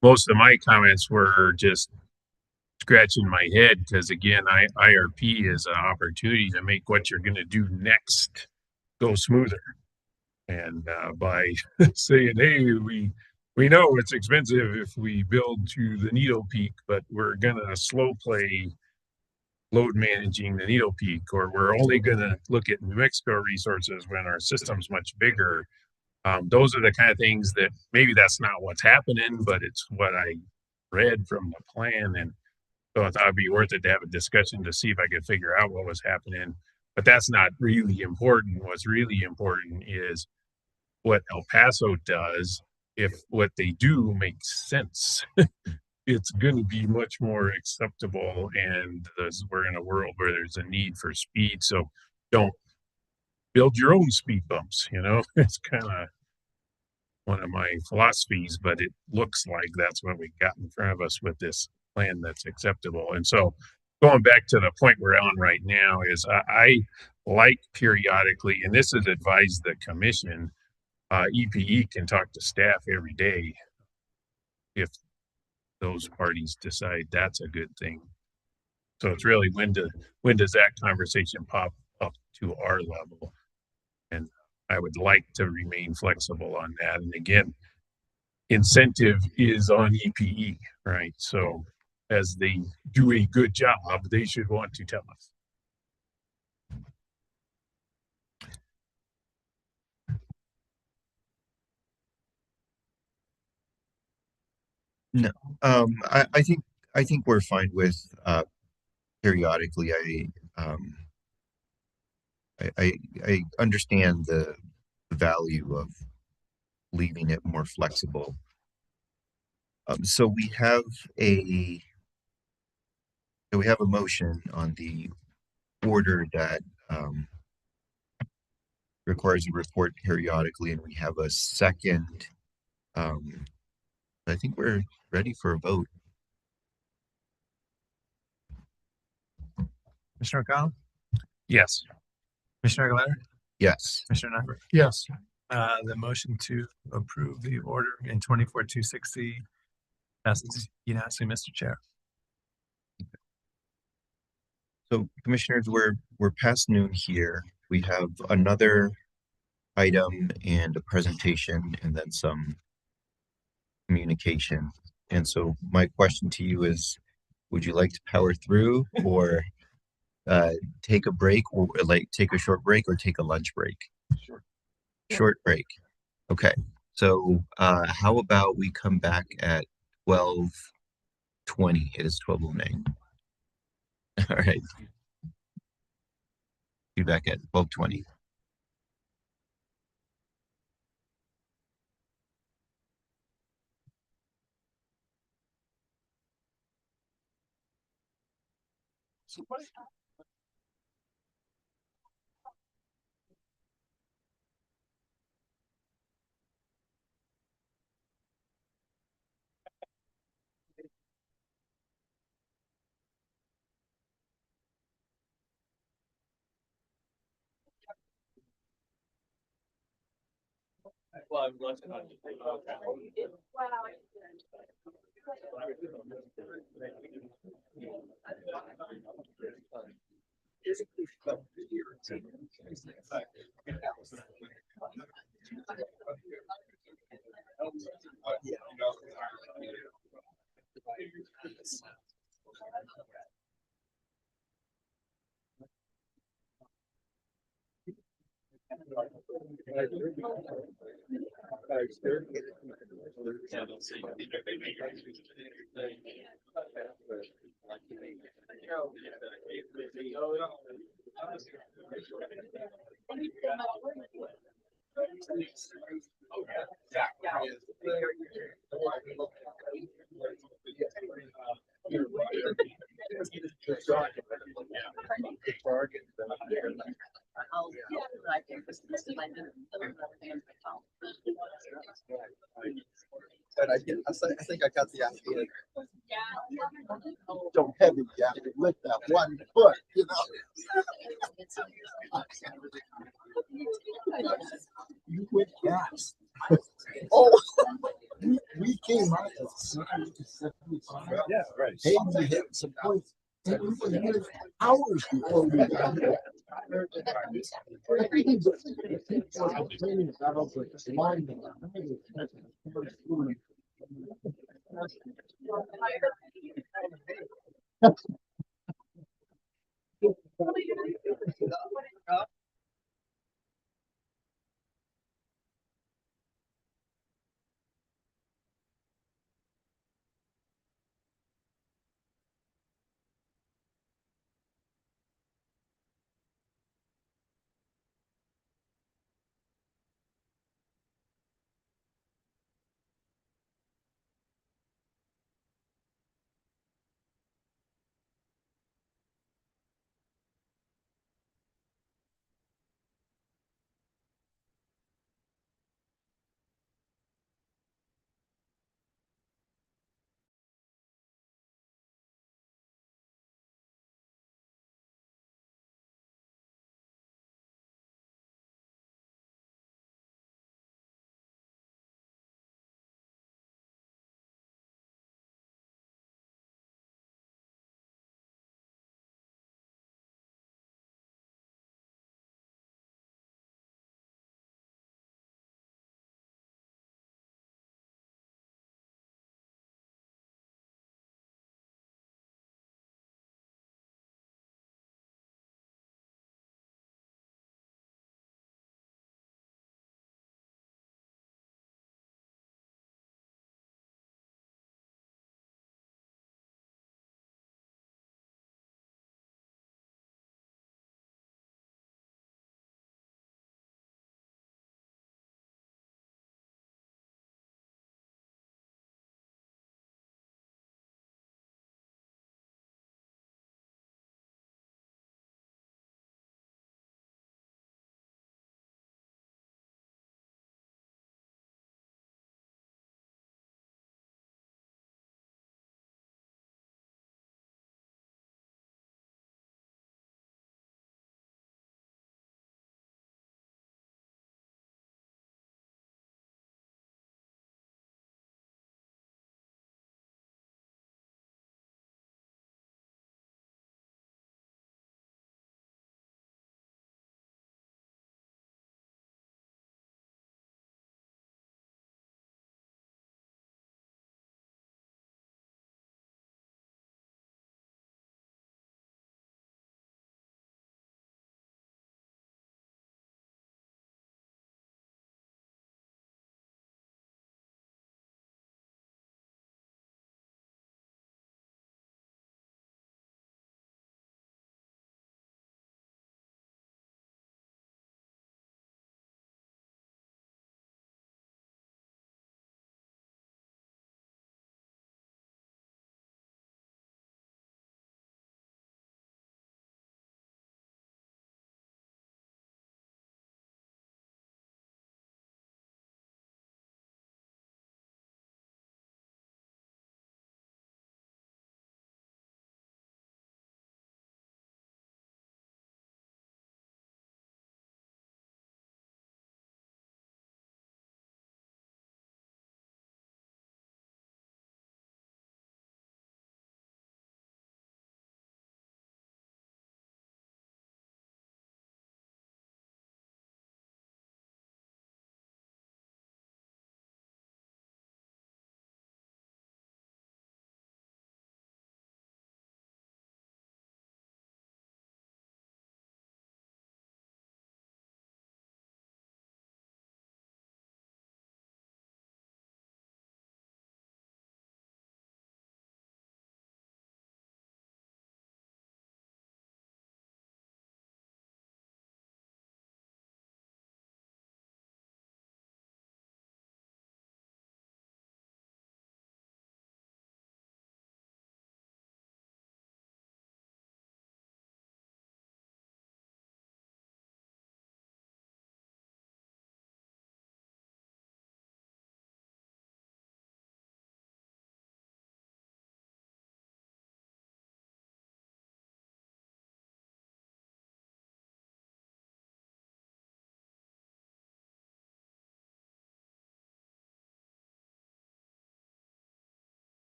Speaker 19: Most of my comments were just scratching my head because, again, IRP is an opportunity to make what you're going to do next go smoother. And by saying, hey, we know it's expensive if we build to the needle peak, but we're going to slow play load managing the needle peak, or we're only going to look at New Mexico resources when our system's much bigger. Those are the kind of things that maybe that's not what's happening, but it's what I read from the plan. And so I thought it'd be worth it to have a discussion to see if I could figure out what was happening. But that's not really important. What's really important is what El Paso does. If what they do makes sense, it's going to be much more acceptable. And we're in a world where there's a need for speed. So don't build your own speed bumps. It's kind of one of my philosophies, but it looks like that's what we got in front of us with this plan that's acceptable. And so going back to the point we're on right now is I like periodically, and this is advised the commission, EPE can talk to staff every day if those parties decide that's a good thing. So it's really when does that conversation pop up to our level? And I would like to remain flexible on that. And again, incentive is on EPE, right? So as they do a good job, they should want to tell us.
Speaker 1: No, I think we're fine with periodically. I understand the value of leaving it more flexible. So we have a motion on the order that requires a report periodically, and we have a second. I think we're ready for a vote.
Speaker 2: Commissioner O'Connell?
Speaker 19: Yes.
Speaker 2: Commissioner Aguilera?
Speaker 1: Yes.
Speaker 2: Commissioner Nyberg?
Speaker 3: Yes.
Speaker 2: The motion to approve the order in 24-260 passes unanimously, Mr. Chair.
Speaker 1: So commissioners, we're past noon here. We have another item and a presentation and then some communication. And so my question to you is, would you like to power through or take a break, or take a short break or take a lunch break? Short break. Okay. So how about we come back at 12:20? It is 12:09. All right. Be back at 12:20.
Speaker 8: But I think I got the idea. Don't heavy, you have to lift that one foot, you know. You quit gas. Oh, we came out of 75. Yeah, right. Hey, we hit some points. And we were here hours before we got here.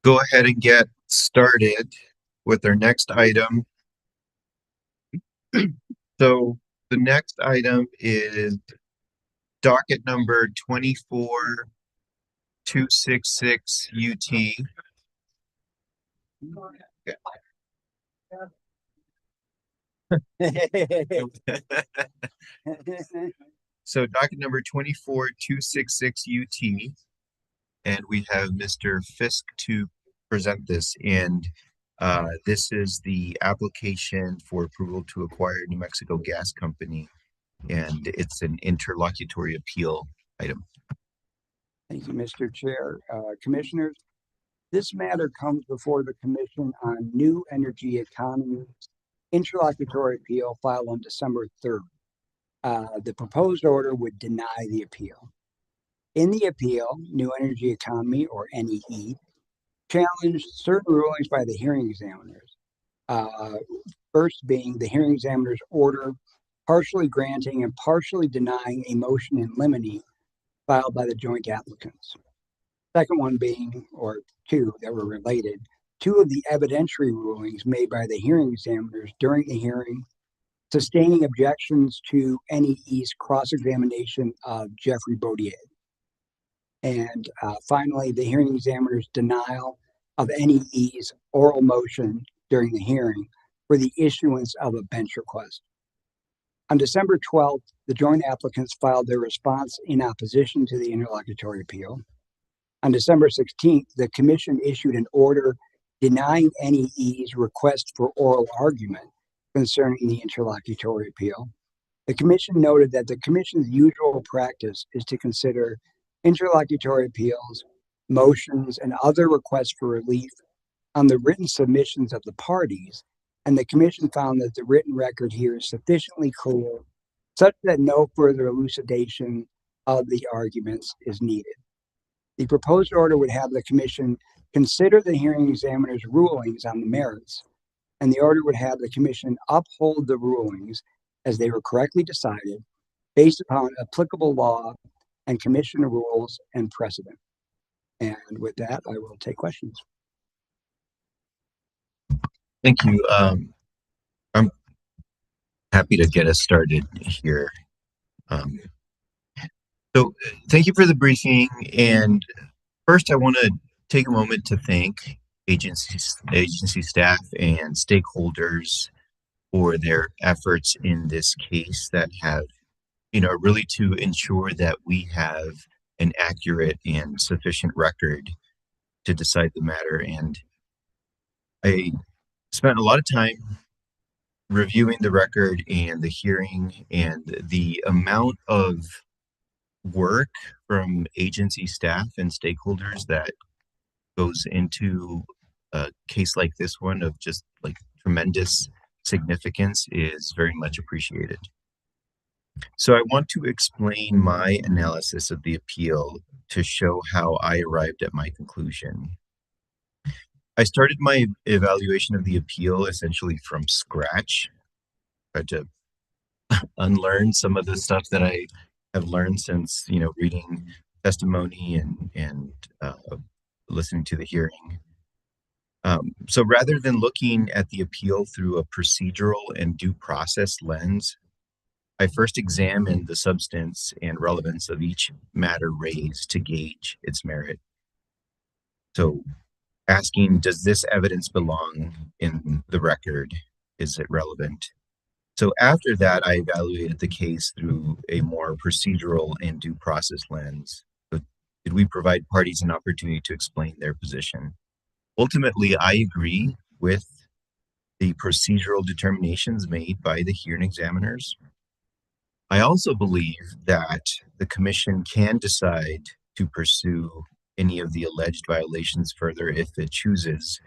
Speaker 1: go ahead and get started with our next item. So the next item is docket number 24266 UT. So docket number 24266 UT, and we have Mr. Fisk to present this. And this is the application for approval to acquire New Mexico Gas Company, and it's an interlocutory appeal item.
Speaker 9: Thank you, Mr. Chair. Commissioners, this matter comes before the Commission on New Energy Economy interlocutory appeal filed on December 3rd. The proposed order would deny the appeal. In the appeal, New Energy Economy, or NEE, challenged certain rulings by the hearing examiners. First being the hearing examiner's order partially granting and partially denying a motion in limine filed by the joint applicants. Second one being, or two that were related, two of the evidentiary rulings made by the hearing examiners during the hearing, sustaining objections to NEE's cross-examination of Jeffrey Baudier. And finally, the hearing examiner's denial of NEE's oral motion during the hearing for the issuance of a bench request. On December 12th, the joint applicants filed their response in opposition to the interlocutory appeal. On December 16th, the Commission issued an order denying NEE's request for oral argument concerning the interlocutory appeal. The Commission noted that the Commission's usual practice is to consider interlocutory appeals, motions, and other requests for relief on the written submissions of the parties, and the Commission found that the written record here is sufficiently clear such that no further elucidation of the arguments is needed. The proposed order would have the Commission consider the hearing examiner's rulings on the merits, and the order would have the Commission uphold the rulings as they were correctly decided based upon applicable law and Commission rules and precedent. And with that, I will take questions.
Speaker 1: Thank you. I'm happy to get us started here. So thank you for the briefing. And first, I want to take a moment to thank agency staff and stakeholders for their efforts in this case that have, really to ensure that we have an accurate and sufficient record to decide the matter. And I spent a lot of time reviewing the record and the hearing, and the amount of work from agency staff and stakeholders that goes into a case like this one of just like tremendous significance is very much appreciated. So I want to explain my analysis of the appeal to show how I arrived at my conclusion. I started my evaluation of the appeal essentially from scratch. I had to unlearn some of the stuff that I have learned since, reading testimony and listening to the hearing. So rather than looking at the appeal through a procedural and due process lens, I first examined the substance and relevance of each matter raised to gauge its merit. So asking, does this evidence belong in the record? Is it relevant? So after that, I evaluated the case through a more procedural and due process lens. So did we provide parties an opportunity to explain their position? Ultimately, I agree with the procedural determinations made by the hearing examiners. I also believe that the Commission can decide to pursue any of the alleged violations further if it chooses,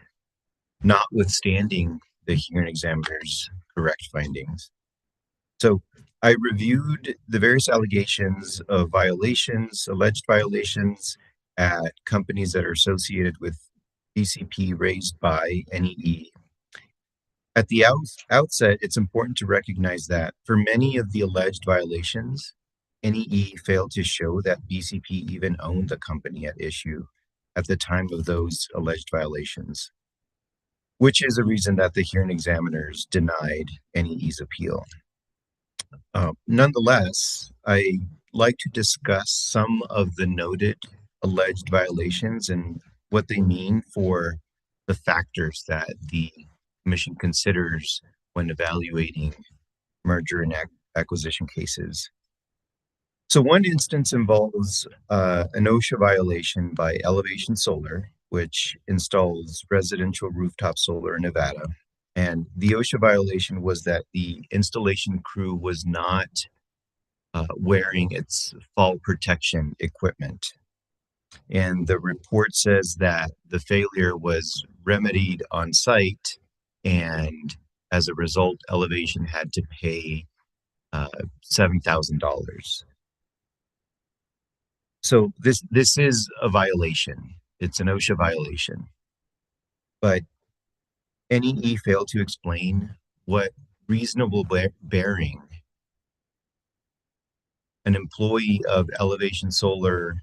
Speaker 1: notwithstanding the hearing examiner's correct findings. So I reviewed the various allegations of violations, alleged violations at companies that are associated with BCP raised by NEE. At the outset, it's important to recognize that for many of the alleged violations, NEE failed to show that BCP even owned the company at issue. at the time of those alleged violations, which is a reason that the hearing examiners denied any ease appeal. Nonetheless, I like to discuss some of the noted alleged violations and what they mean for the factors that the commission considers when evaluating merger and acquisition cases. So one instance involves an OSHA violation by Elevation Solar, which installs residential rooftop solar in Nevada. And the OSHA violation was that the installation crew was not wearing its fall protection equipment. And the report says that the failure was remedied on site, and as a result, Elevation had to pay $7,000. So this is a violation. It's an OSHA violation. But NEE failed to explain what reasonable bearing an employee of Elevation Solar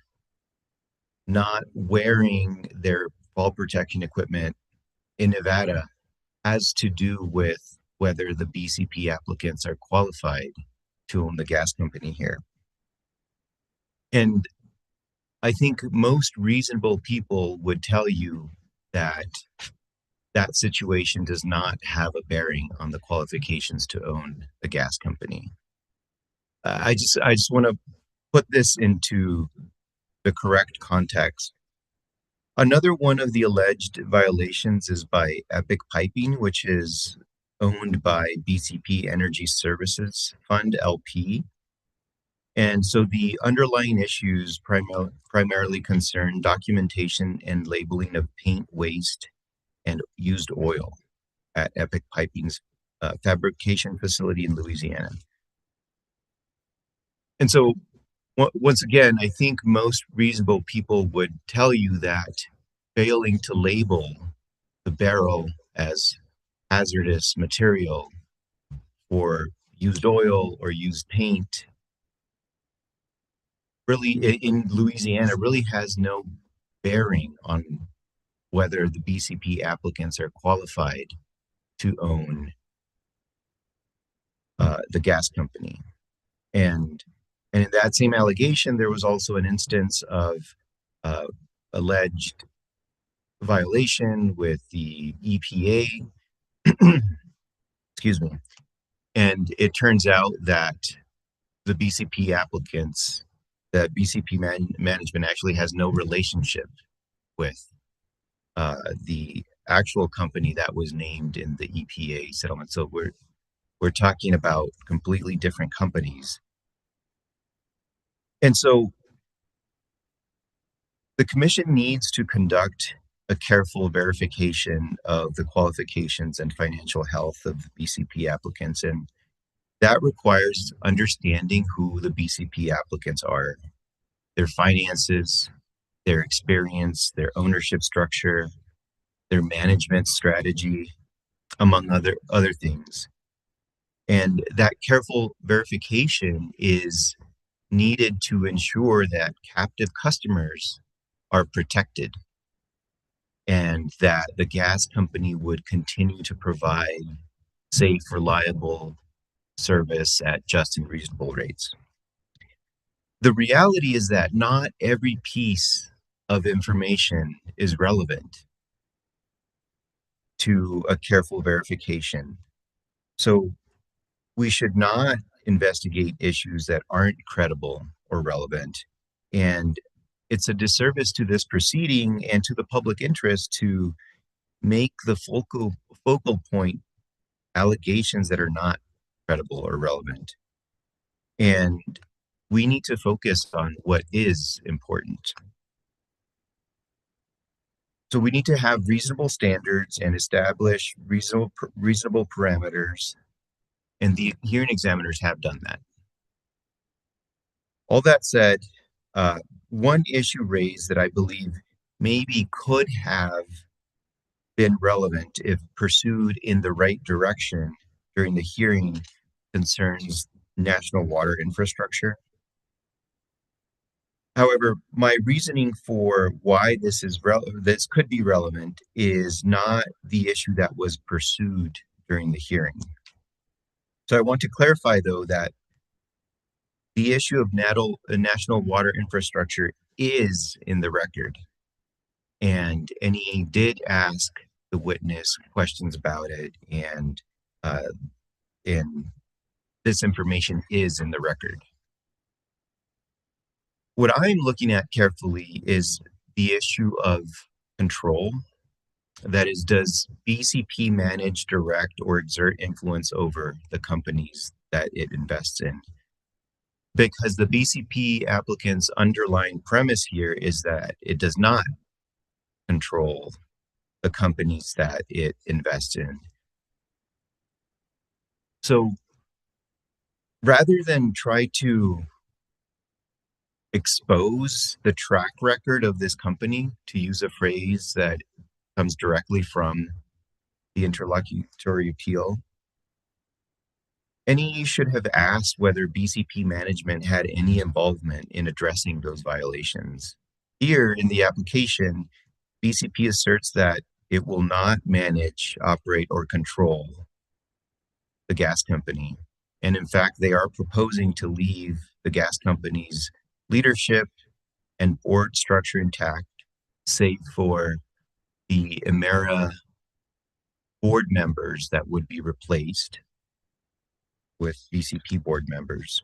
Speaker 1: not wearing their fall protection equipment in Nevada has to do with whether the BCP applicants are qualified to own the gas company here. And I think most reasonable people would tell you that that situation does not have a bearing on the qualifications to own a gas company. I just want to put this into the correct context. Another one of the alleged violations is by Epic Piping, which is owned by BCP Energy Services Fund LP. And so the underlying issues primarily concern documentation and labeling of paint waste and used oil at Epic Piping's fabrication facility in Louisiana. And so once again, I think most reasonable people would tell you that failing to label the barrel as hazardous material or used oil or used paint really in Louisiana really has no bearing on whether the BCP applicants are qualified to own the gas company. And in that same allegation, there was also an instance of alleged violation with the EPA. Excuse me. And it turns out that the BCP applicants, that BCP management actually has no relationship with the actual company that was named in the EPA settlement. So we're talking about completely different companies. And so the commission needs to conduct a careful verification of the qualifications and financial health of the BCP applicants. And that requires understanding who the BCP applicants are, their finances, their experience, their ownership structure, their management strategy, among other things. And that careful verification is needed to ensure that captive customers are protected and that the gas company would continue to provide safe, reliable service at just and reasonable rates. The reality is that not every piece of information is relevant to a careful verification. So we should not investigate issues that aren't credible or relevant. And it's a disservice to this proceeding and to the public interest to make the focal point allegations that are not credible or relevant. And we need to focus on what is important. So we need to have reasonable standards and establish reasonable parameters, and the hearing examiners have done that. All that said, one issue raised that I believe maybe could have been relevant if pursued in the right direction during the hearing concerns national water infrastructure. However, my reasoning for why this could be relevant is not the issue that was pursued during the hearing. So I want to clarify, though, that the issue of national water infrastructure is in the record, and NEA did ask the witness questions about it, and this information is in the record. What I'm looking at carefully is the issue of control. That is, does BCP manage, direct, or exert influence over the companies that it invests in? Because the BCP applicant's underlying premise here is that it does not control the companies that it invests in. So rather than try to expose the track record of this company, to use a phrase that comes directly from the interlocutory appeal, NEA should have asked whether BCP management had any involvement in addressing those violations. Here in the application, BCP asserts that it will not manage, operate, or control the gas company. And in fact, they are proposing to leave the gas company's leadership and board structure intact, save for the Emera board members that would be replaced with BCP board members.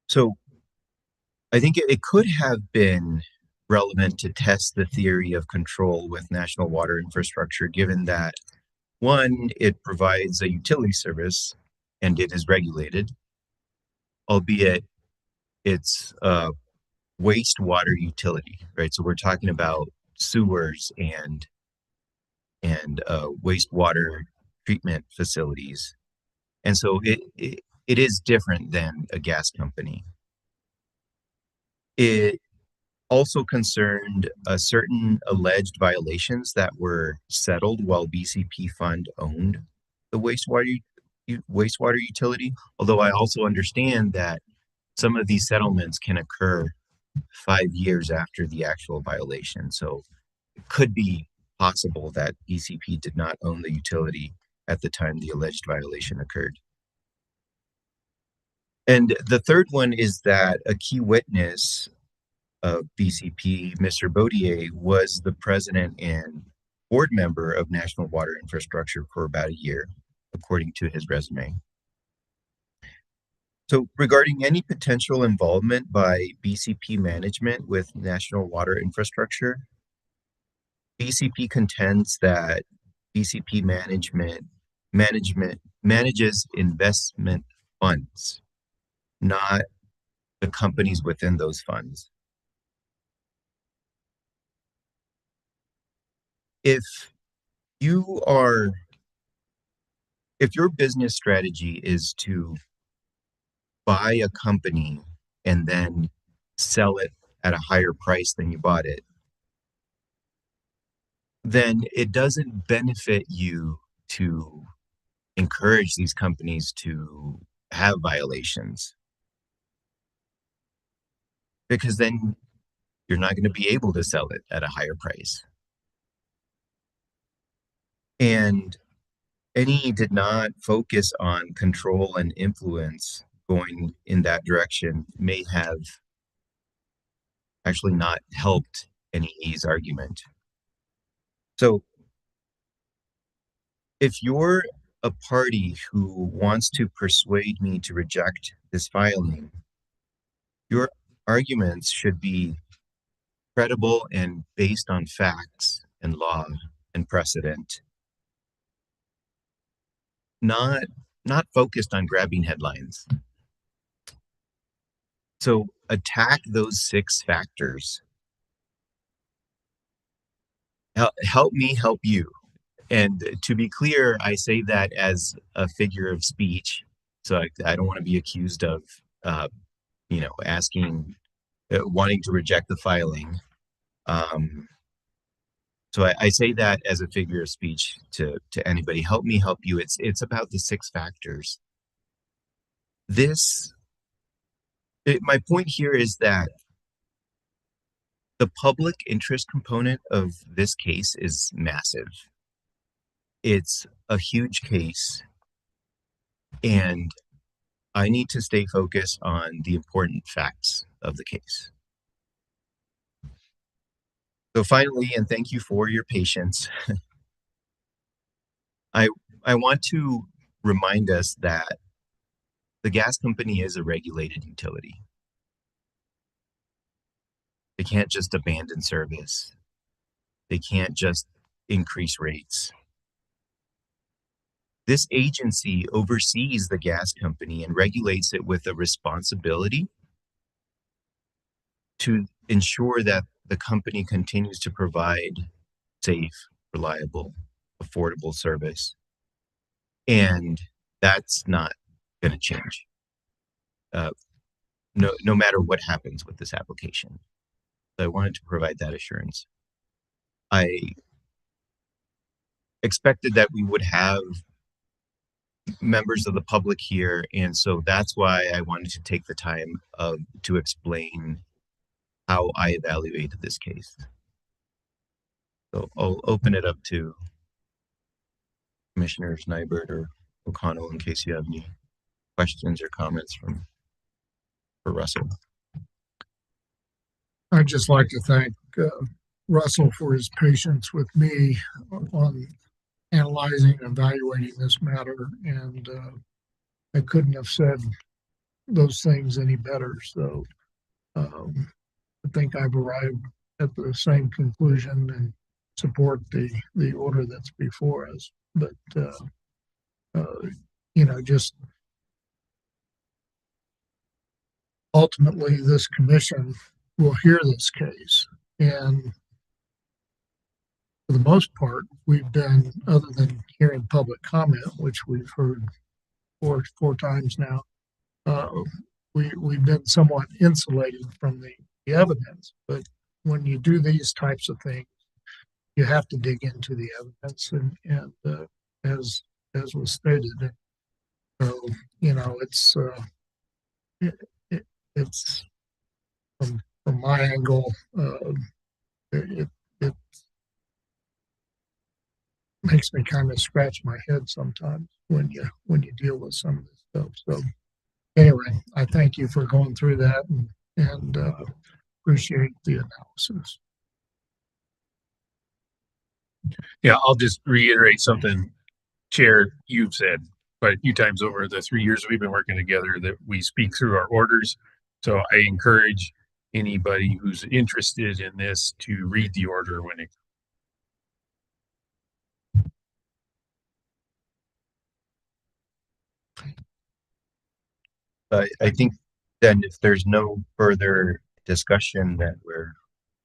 Speaker 1: So I think it could have been relevant to test the theory of control with national water infrastructure, given that, one, it provides a utility service and it is regulated, albeit it's a wastewater utility, right? So we're talking about sewers and wastewater treatment facilities. And so it is different than a gas company. It also concerned certain alleged violations that were settled while BCP Fund owned the wastewater utility, although I also understand that some of these settlements can occur 5 years after the actual violation. So it could be possible that BCP did not own the utility at the time the alleged violation occurred. And the third one is that a key witness of BCP, Mr. Baudier, was the president and board member of National Water Infrastructure for about a year, according to his resume. So regarding any potential involvement by BCP management with National Water Infrastructure, BCP contends that BCP management manages investment funds, not the companies within those funds. If your business strategy is to buy a company and then sell it at a higher price than you bought it, then it doesn't benefit you to encourage these companies to have violations, because then you're not going to be able to sell it at a higher price. And NE did not focus on control and influence. Going in that direction may have actually not helped NE's argument. So if you're a party who wants to persuade me to reject this filing, your arguments should be credible and based on facts and law and precedent, not focused on grabbing headlines. So attack those 6 factors. Help me help you. And to be clear, I say that as a figure of speech. So I don't want to be accused of, wanting to reject the filing. So I say that as a figure of speech to anybody. Help me help you. It's about the 6 factors. This My point here is that the public interest component of this case is massive. It's a huge case, and I need to stay focused on the important facts of the case. So finally, and thank you for your patience, I want to remind us that the gas company is a regulated utility. They can't just abandon service. They can't just increase rates. This agency oversees the gas company and regulates it with a responsibility to ensure that the company continues to provide safe, reliable, affordable service. And that's not going to change, no matter what happens with this application. So I wanted to provide that assurance. I expected that we would have members of the public here, and so that's why I wanted to take the time to explain how I evaluated this case. So I'll open it up to Commissioners Nybert or O'Connell in case you have any questions or comments for Russell.
Speaker 5: I'd just like to thank Russell for his patience with me on analyzing and evaluating this matter, and I couldn't have said those things any better. So I think I've arrived at the same conclusion and support the order that's before us. But just ultimately, this commission will hear this case, and for the most part, we've been, other than hearing public comment, which we've heard four times now, we've been somewhat insulated from the evidence. But when you do these types of things, you have to dig into the evidence, and as was stated, so it's from my angle, it makes me kind of scratch my head sometimes when you deal with some of this stuff. So anyway, I thank you for going through that and appreciate the analysis.
Speaker 19: Yeah, I'll just reiterate something, Chair, you've said quite a few times over the 3 years we've been working together that we speak through our orders. So I encourage anybody who's interested in this to read the order when it.
Speaker 1: I think then if there's no further discussion, that we're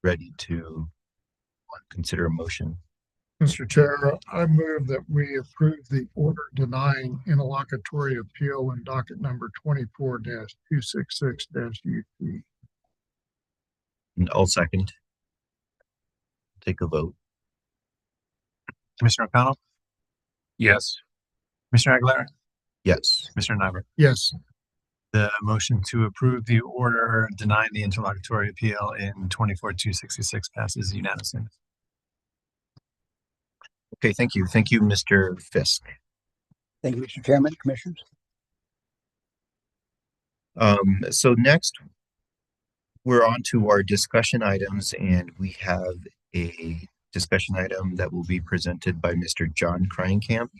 Speaker 1: ready to consider a motion.
Speaker 5: Mr. Chair, I move that we approve the order denying interlocutory appeal in docket number 24-266-UT.
Speaker 1: And I'll second. Take a vote.
Speaker 2: Commissioner O'Connell,
Speaker 19: Yes.
Speaker 2: Commissioner Aguilera,
Speaker 1: Yes.
Speaker 2: Commissioner Nybert.
Speaker 5: Yes.
Speaker 2: The motion to approve the order denying the interlocutory appeal in 24-266 passes unanimously.
Speaker 1: Okay, thank you. Thank you, Mr. Fisk.
Speaker 7: Thank you, Mr. Chairman, Commissioners.
Speaker 1: So next, we're on to our discussion items, and we have a discussion item that will be presented by Mr. John Kreinkamp.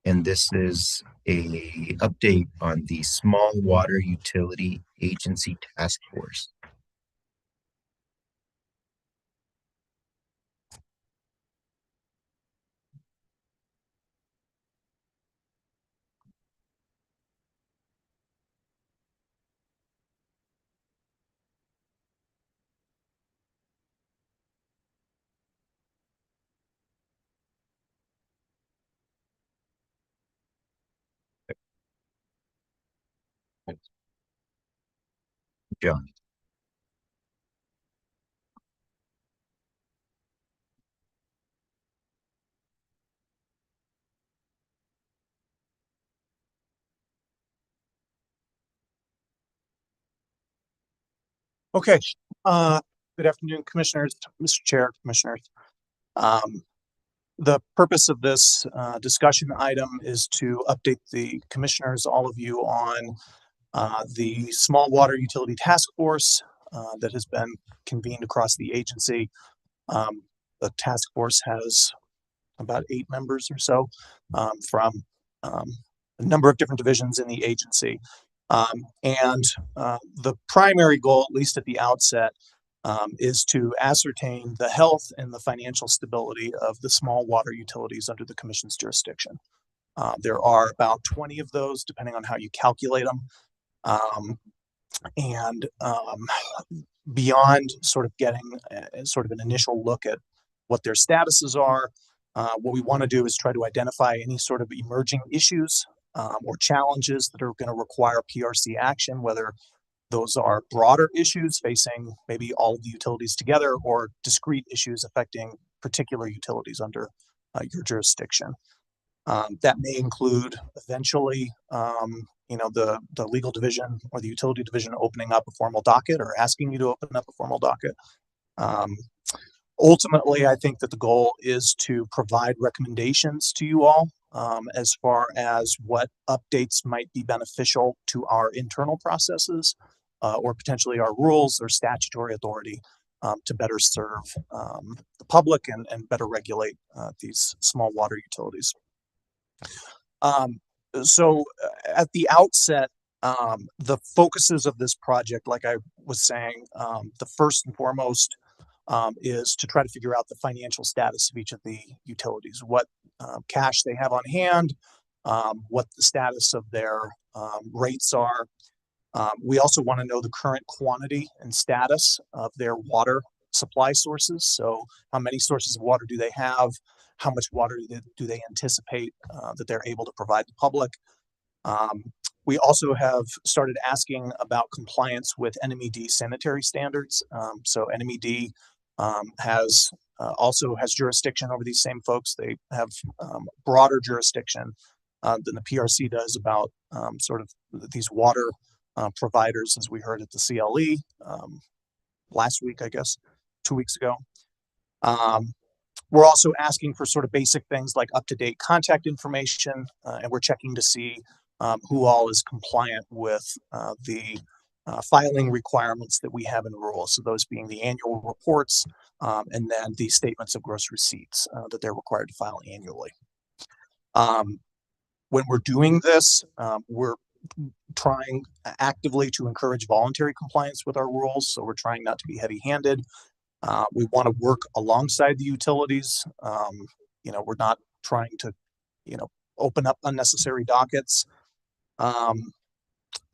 Speaker 1: And this is a update on the Small Water Utility Agency Task Force. John.
Speaker 12: Okay, good afternoon, Commissioners, Mr. Chair, Commissioners. The purpose of this discussion item is to update the Commissioners, all of you, on the Small Water Utility Task Force that has been convened across the agency. The task force has about 8 members or so from a number of different divisions in the agency. The primary goal, at least at the outset, is to ascertain the health and the financial stability of the small water utilities under the Commission's jurisdiction. There are about 20 of those, depending on how you calculate them. Beyond sort of getting sort of an initial look at what their statuses are, what we want to do is try to identify any sort of emerging issues or challenges that are going to require PRC action, whether those are broader issues facing maybe all of the utilities together or discrete issues affecting particular utilities under your jurisdiction. That may include eventually, the legal division or the utility division opening up a formal docket or asking you to open up a formal docket. Ultimately, I think that the goal is to provide recommendations to you all as far as what updates might be beneficial to our internal processes or potentially our rules or statutory authority to better serve the public and better regulate these small water utilities. So at the outset, the focuses of this project, like I was saying, the first and foremost is to try to figure out the financial status of each of the utilities, what cash they have on hand, what the status of their rates are. We also want to know the current quantity and status of their water supply sources. So how many sources of water do they have? How much water do they anticipate that they're able to provide the public? We also have started asking about compliance with NMED sanitary standards. So NMED also has jurisdiction over these same folks. They have broader jurisdiction than the PRC does about sort of these water providers, as we heard at the CLE last week, I guess, 2 weeks ago. We're also asking for sort of basic things like up-to-date contact information, and we're checking to see who all is compliant with the filing requirements that we have in rules. So those being the annual reports and then the statements of gross receipts that they're required to file annually. When we're doing this, we're trying actively to encourage voluntary compliance with our rules. So we're trying not to be heavy-handed. We want to work alongside the utilities. We're not trying to, open up unnecessary dockets.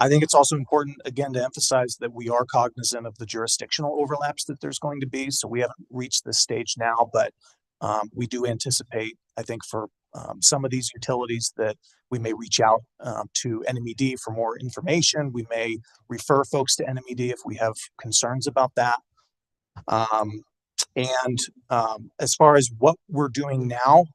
Speaker 12: I think it's also important, again, to emphasize that we are cognizant of the jurisdictional overlaps that there's going to be. So we haven't reached this stage now, but we do anticipate, I think, for some of these utilities that we may reach out to NMED for more information. We may refer folks to NMED if we have concerns about that. As far as what we're doing now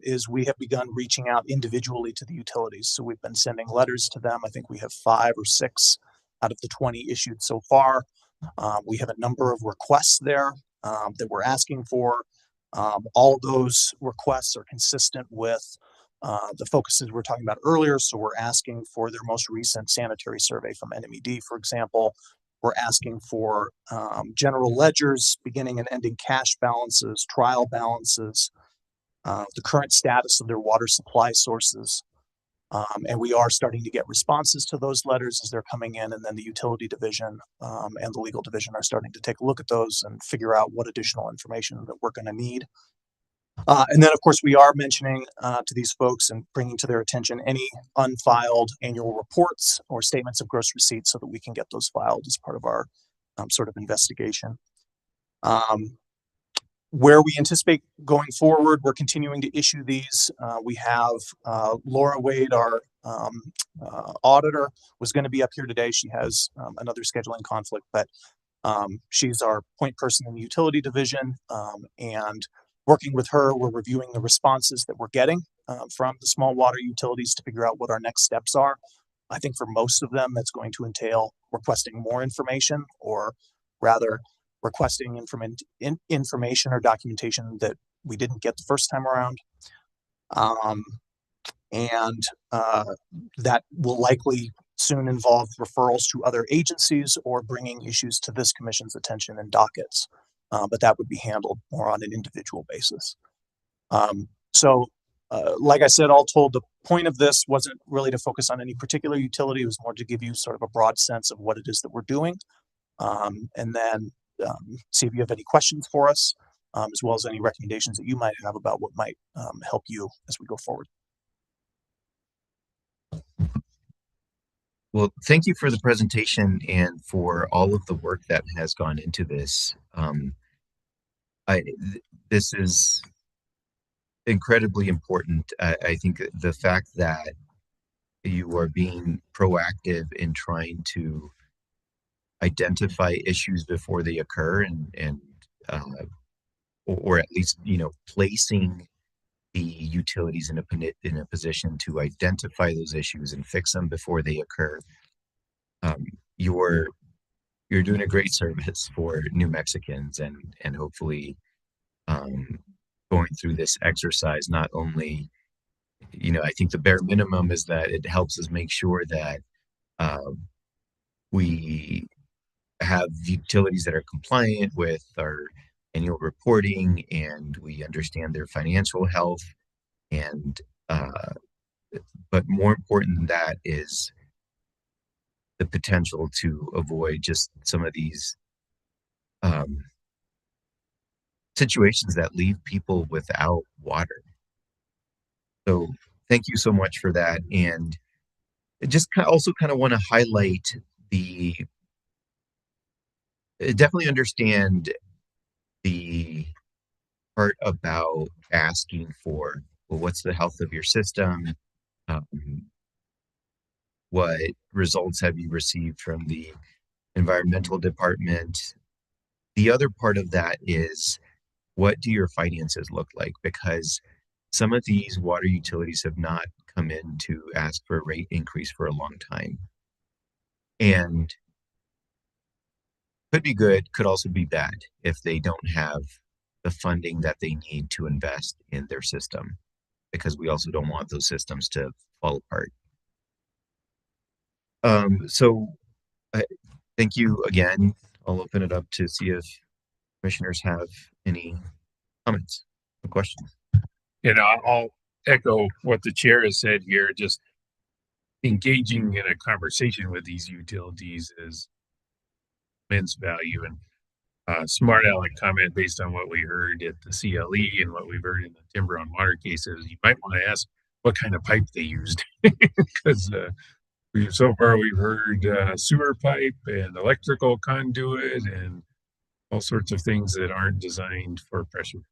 Speaker 12: is we have begun reaching out individually to the utilities. So we've been sending letters to them. I think we have 5 or 6 out of the 20 issued so far. We have a number of requests there that we're asking for. All of those requests are consistent with the focuses we were talking about earlier. So we're asking for their most recent sanitary survey from NMED, for example. We're asking for general ledgers, beginning and ending cash balances, trial balances, the current status of their water supply sources. And we are starting to get responses to those letters as they're coming in. And then the utility division and the legal division are starting to take a look at those and figure out what additional information that we're going to need. And then, of course, we are mentioning to these folks and bringing to their attention any unfiled annual reports or statements of gross receipts so that we can get those filed as part of our sort of investigation. Where we anticipate going forward, we're continuing to issue these. We have Laura Wade, our auditor, was going to be up here today. She has another scheduling conflict, but she's our point person in the utility division, and working with her, we're reviewing the responses that we're getting from the small water utilities to figure out what our next steps are. I think for most of them, that's going to entail requesting more information or rather requesting information or documentation that we didn't get the first time around. That will likely soon involve referrals to other agencies or bringing issues to this commission's attention in dockets. But that would be handled more on an individual basis. Like I said, all told, the point of this wasn't really to focus on any particular utility. It was more to give you sort of a broad sense of what it is that we're doing. And then see if you have any questions for us, as well as any recommendations that you might have about what might help you as we go forward.
Speaker 1: Well, thank you for the presentation and for all of the work that has gone into this. This is incredibly important. I think the fact that you are being proactive in trying to identify issues before they occur or at least, placing the utilities in a position to identify those issues and fix them before they occur. You're doing a great service for New Mexicans, and hopefully going through this exercise, not only, I think the bare minimum is that it helps us make sure that we have utilities that are compliant with our annual reporting, and we understand their financial health. And but more important than that is the potential to avoid just some of these situations that leave people without water. So thank you so much for that. And just also kind of want to highlight definitely understand the part about asking for, well, what's the health of your system? What results have you received from the environmental department? The other part of that is, what do your finances look like? Because some of these water utilities have not come in to ask for a rate increase for a long time. And could be good, could also be bad if they don't have the funding that they need to invest in their system, because we also don't want those systems to fall apart. Thank you again. I'll open it up to see if commissioners have any comments or questions.
Speaker 19: I'll echo what the chair has said here. Just engaging in a conversation with these utilities is immense value. And smart aleck comment based on what we heard at the CLE and what we've heard in the timber on water cases. You might want to ask what kind of pipe they used, because so far we've heard sewer pipe and electrical conduit and all sorts of things that aren't designed for pressure.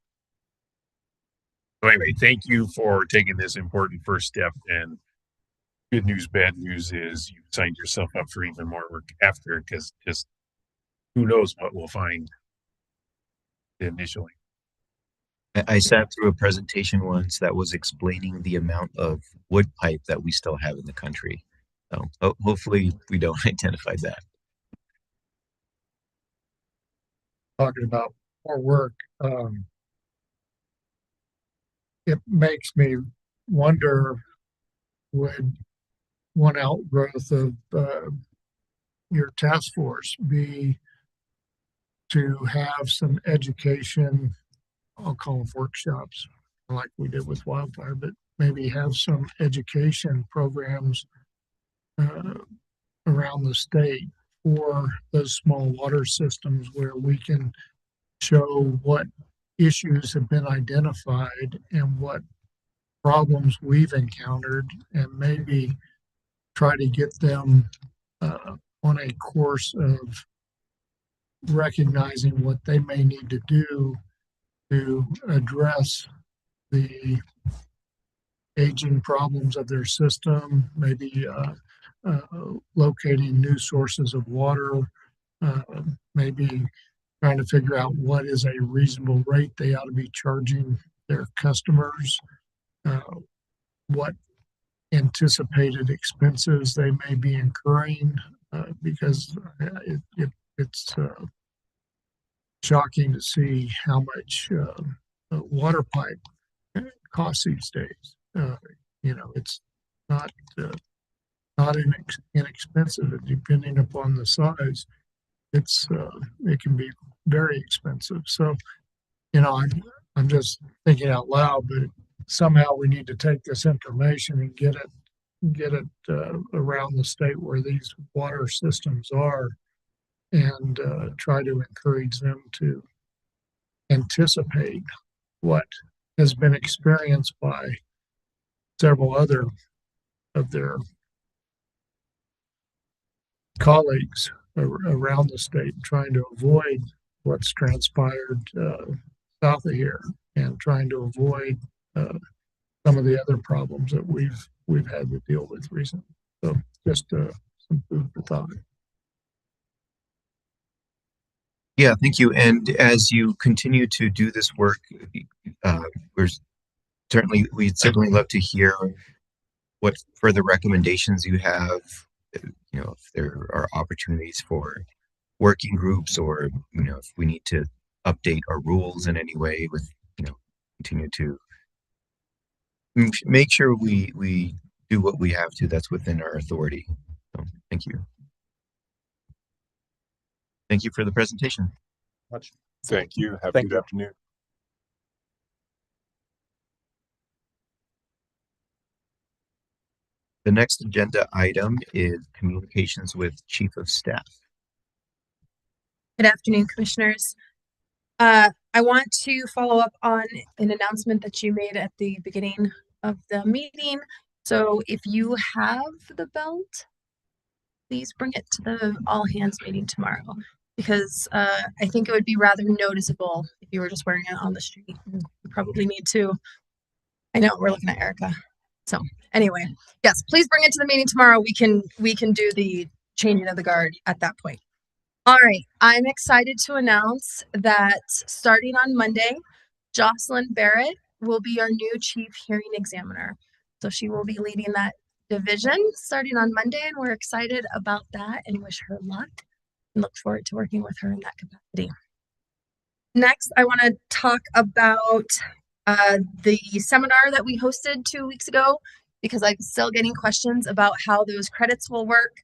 Speaker 19: So anyway, thank you for taking this important first step. And good news, bad news is you signed yourself up for even more work after, because just who knows what we'll find initially.
Speaker 1: I sat through a presentation once that was explaining the amount of wood pipe that we still have in the country. So hopefully we don't identify that.
Speaker 5: Talking about more work, it makes me wonder, would one outgrowth of your task force be to have some education, I'll call them workshops, like we did with wildfire, but maybe have some education programs around the state for those small water systems, where we can show what issues have been identified and what problems we've encountered, and maybe try to get them on a course of recognizing what they may need to do to address the aging problems of their system, maybe locating new sources of water, maybe trying to figure out what is a reasonable rate they ought to be charging their customers, what anticipated expenses they may be incurring, because it's shocking to see how much water pipe costs these days. It's not not inexpensive, and depending upon the size, it can be very expensive. So, I'm just thinking out loud, but somehow we need to take this information and get it around the state where these water systems are, and try to encourage them to anticipate what has been experienced by several other of their colleagues around the state, trying to avoid what's transpired south of here, and trying to avoid some of the other problems that we've had to deal with recently. So just some food for thought.
Speaker 1: Yeah, thank you. And as you continue to do this work, we'd certainly love to hear what further recommendations you have. If there are opportunities for working groups, or if we need to update our rules in any way, with continue to make sure we do what we have to that's within our authority. So thank you. Thank you for the presentation.
Speaker 13: Much. Thank you. Have a good afternoon.
Speaker 1: The next agenda item is communications with Chief of Staff.
Speaker 14: Good afternoon, Commissioners. I want to follow up on an announcement that you made at the beginning of the meeting. So if you have the belt, please bring it to the all hands meeting tomorrow, because I think it would be rather noticeable if you were just wearing it on the street. You probably need to. I know we're looking at Erica. So anyway, yes, please bring it to the meeting tomorrow. We can do the changing of the guard at that point. All right, I'm excited to announce that starting on Monday, Jocelyn Barrett will be our new Chief Hearing Examiner. So she will be leading that division starting on Monday, and we're excited about that and wish her luck and look forward to working with her in that capacity. Next, I want to talk about the seminar that we hosted 2 weeks ago, because I'm still getting questions about how those credits will work.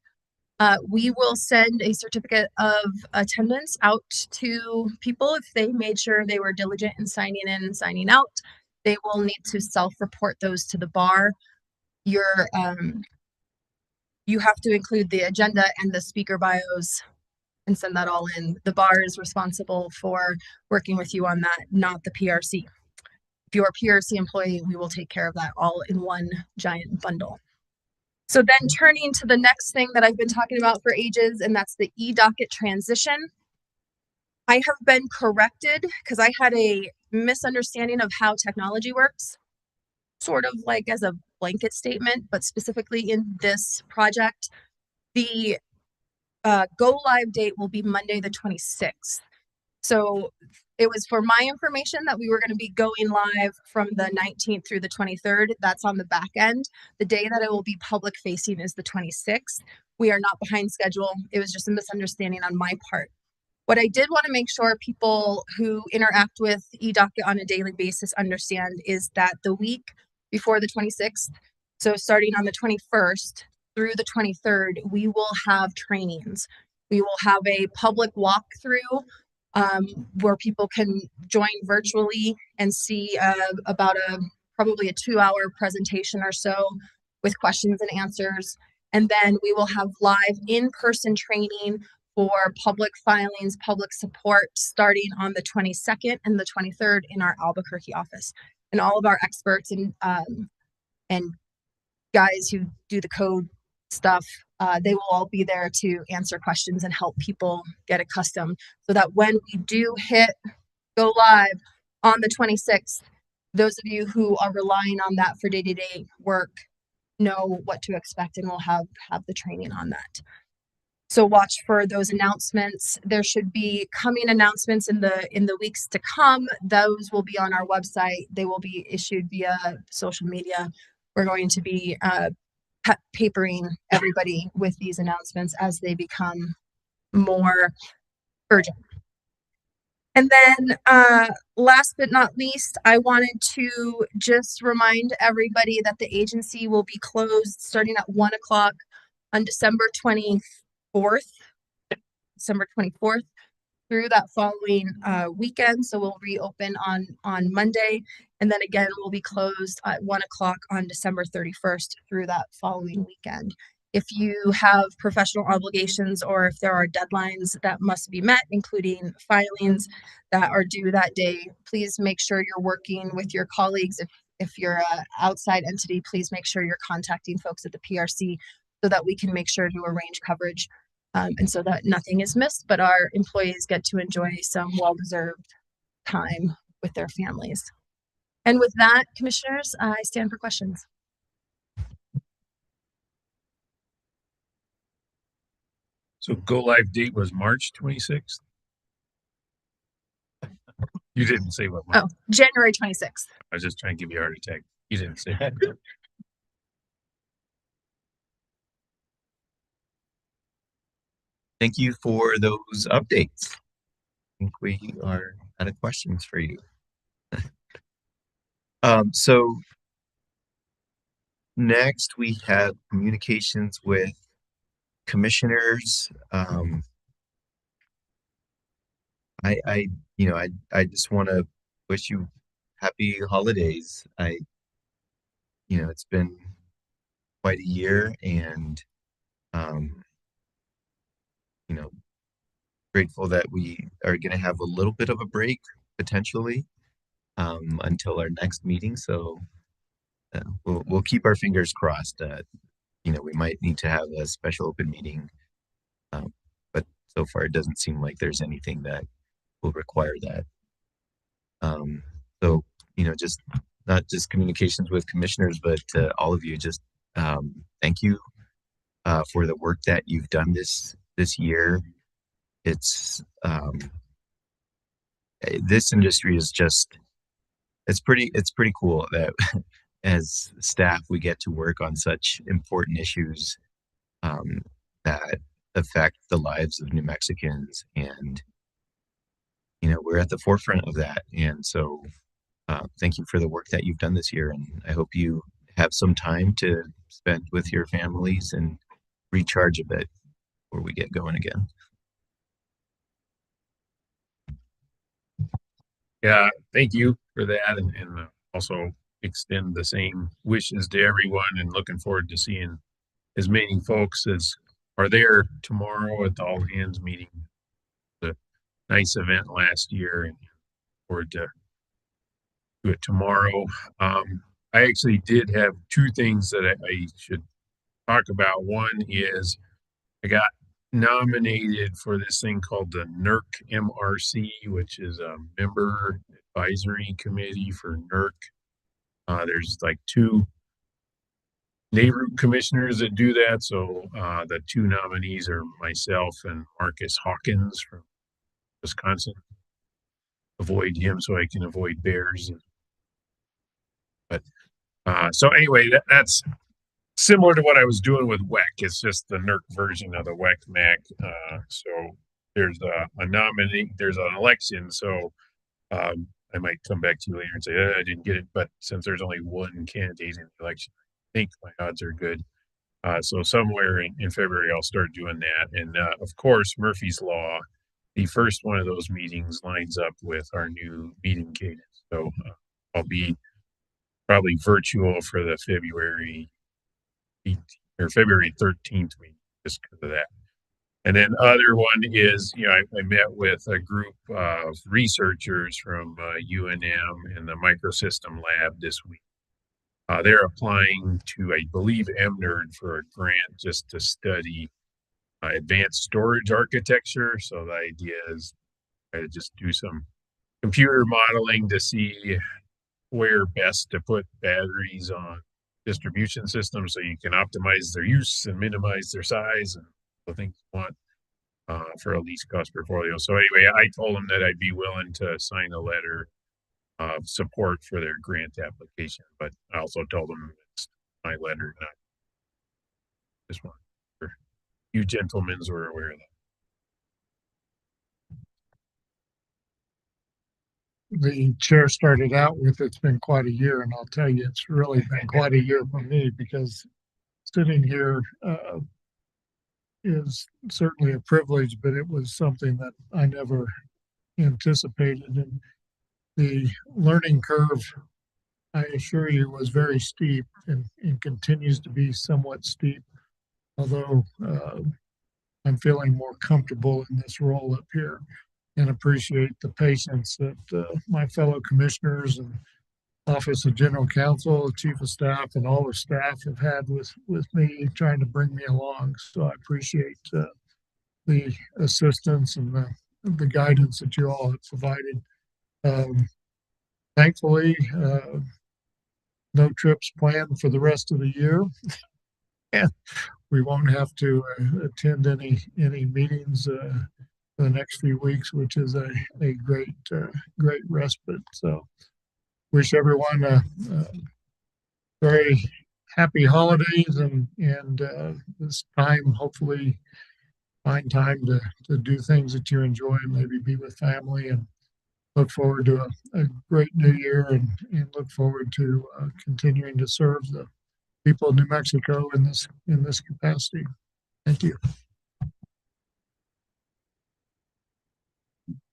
Speaker 14: We will send a certificate of attendance out to people if they made sure they were diligent in signing in and signing out. They will need to self-report those to the bar. You have to include the agenda and the speaker bios and send that all in. The bar is responsible for working with you on that, not the PRC. If you're a PRC employee, we will take care of that all in one giant bundle. So then turning to the next thing that I've been talking about for ages, and that's the e-docket transition. I have been corrected because I had a misunderstanding of how technology works, sort of like as a blanket statement, but specifically in this project. The go live date will be Monday the 26th. So it was for my information that we were going to be going live from the 19th through the 23rd. That's on the back end. The day that it will be public facing is the 26th. We are not behind schedule. It was just a misunderstanding on my part. What I did want to make sure people who interact with eDocket on a daily basis understand is that the week before the 26th, so starting on the 21st through the 23rd, we will have trainings. We will have a public walkthrough where people can join virtually and see about probably a 2-hour presentation or so with questions and answers. And then we will have live in-person training for public filings, public support starting on the 22nd and the 23rd in our Albuquerque office. And all of our experts and guys who do the code stuff, they will all be there to answer questions and help people get accustomed, so that when we do hit go live on the 26th, those of you who are relying on that for day-to-day work know what to expect, and we'll have the training on that. So watch for those announcements. There should be coming announcements in the weeks to come. Those will be on our website. They will be issued via social media. We're going to be papering everybody with these announcements as they become more urgent. And then last but not least, I wanted to just remind everybody that the agency will be closed starting at 1 o'clock on December 24th, through that following weekend. So we'll reopen on Monday. And then again, we'll be closed at 1 o'clock on December 31st through that following weekend. If you have professional obligations or if there are deadlines that must be met, including filings that are due that day, please make sure you're working with your colleagues. If you're an outside entity, please make sure you're contacting folks at the PRC so that we can make sure to arrange coverage and so that nothing is missed, but our employees get to enjoy some well-deserved time with their families. And with that, commissioners, I stand for questions.
Speaker 19: So go live date was March 26th. You didn't say what month.
Speaker 14: Oh, January 26th.
Speaker 19: I was just trying to give you a heart attack. You didn't say that.
Speaker 1: Thank you for those updates. I think we are out of questions for you. So next we have communications with commissioners. I just want to wish you happy holidays. It's been quite a year, and grateful that we are going to have a little bit of a break potentially until our next meeting. So we'll keep our fingers crossed. We might need to have a special open meeting, but so far it doesn't seem like there's anything that will require that. So just not just communications with commissioners, but all of you, just thank you for the work that you've done this year. It's this industry is just it's pretty cool that as staff we get to work on such important issues that affect the lives of New Mexicans, and we're at the forefront of that. And so thank you for the work that you've done this year, and I hope you have some time to spend with your families and recharge a bit before we get going again.
Speaker 19: Yeah, thank you for that, and also extend the same wishes to everyone, and looking forward to seeing as many folks as are there tomorrow at the all hands meeting. The nice event last year, and forward to it tomorrow. I actually did have two things that I should talk about. One is I got nominated for this thing called the NMPRC, which is a member advisory committee for NERC. There's like two neighborhood commissioners that do that. So the two nominees are myself and Marcus Hawkins from Wisconsin. Avoid him so I can avoid bears. But so anyway, that's similar to what I was doing with WEC. It's just the NERC version of the WEC MAC. So there's a nominee, there's an election. So I might come back to you later and say, I didn't get it. But since there's only one candidate in the election, I think my odds are good. So somewhere in February, I'll start doing that. And of course, Murphy's Law, the first one of those meetings lines up with our new meeting cadence. So I'll be probably virtual for the February 18th or February 13th meeting, just because of that. And then other one is, I met with a group of researchers from UNM and the Microsystem Lab this week. They're applying to, I believe, MNERD for a grant just to study advanced storage architecture. So the idea is to just do some computer modeling to see where best to put batteries on distribution systems so you can optimize their use and minimize their size and the things you want for a least cost portfolio. So anyway, I told them that I'd be willing to sign a letter of support for their grant application, but I also told them it's my letter, not this one. You gentlemen were aware of that.
Speaker 5: the chair started out with, it's been quite a year, and I'll tell you, it's really been quite a year for me because sitting here is certainly a privilege, but it was something that I never anticipated. And the learning curve, I assure you, was very steep and continues to be somewhat steep, although I'm feeling more comfortable in this role up here and appreciate the patience that my fellow commissioners and Office of General Counsel, Chief of Staff, and all the staff have had with me trying to bring me along. So I appreciate the assistance and the guidance that you all have provided. Thankfully, no trips planned for the rest of the year. And we won't have to attend any meetings for the next few weeks, which is a great great respite. So wish everyone a very happy holidays and this time, hopefully find time to do things that you enjoy and maybe be with family, and look forward to a great new year, and look forward to continuing to serve the people of New Mexico in this capacity. Thank you.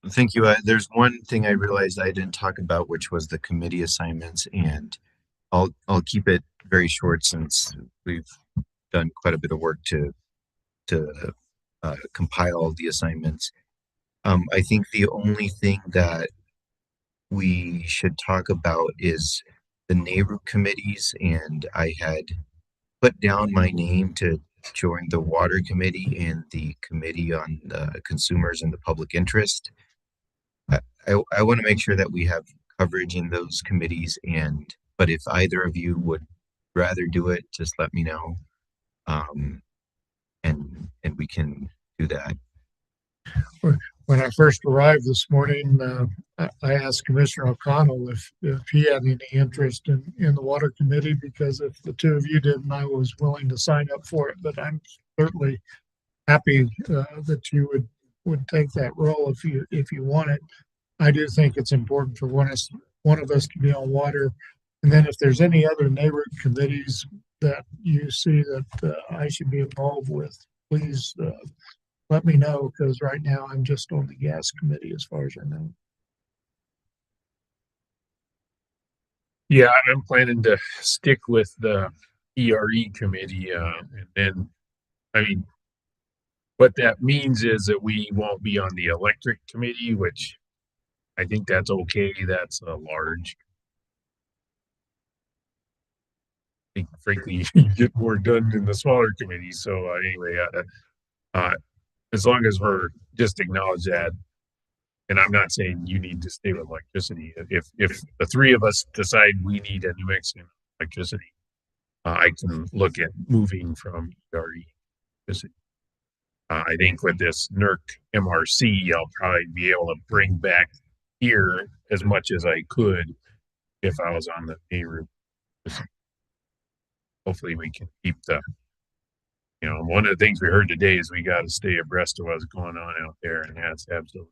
Speaker 1: Thank you. There's one thing I realized I didn't talk about, which was the committee assignments, and I'll keep it very short since we've done quite a bit of work to compile all the assignments. I think the only thing that we should talk about is the neighborhood committees, and I had put down my name to join the water committee and the committee on the consumers and the public interest. I want to make sure that we have coverage in those committees, but if either of you would rather do it, just let me know, and we can do that.
Speaker 5: When I first arrived this morning, I asked Commissioner O'Connell if he had any interest in the water committee, because if the two of you didn't, I was willing to sign up for it. But I'm certainly happy that you would take that role if you want it. I do think it's important for one of us to be on water, and then if there's any other neighborhood committees that you see that I should be involved with, please let me know, because right now I'm just on the gas committee as far as I know.
Speaker 19: Yeah, I'm planning to stick with the ERE committee, and then, I mean, what that means is that we won't be on the electric committee, which I think that's okay. That's a large. I think, frankly, you get more done in the smaller committees. So anyway, as long as we're just acknowledge that, and I'm not saying you need to stay with electricity. If the three of us decide we need a New Mexican electricity, I can look at moving from ERE electricity. I think with this NERC MRC, I'll probably be able to bring back here as much as I could if I was on the neighborhood. Hopefully we can keep one of the things we heard today is we got to stay abreast of what's going on out there, and that's absolutely.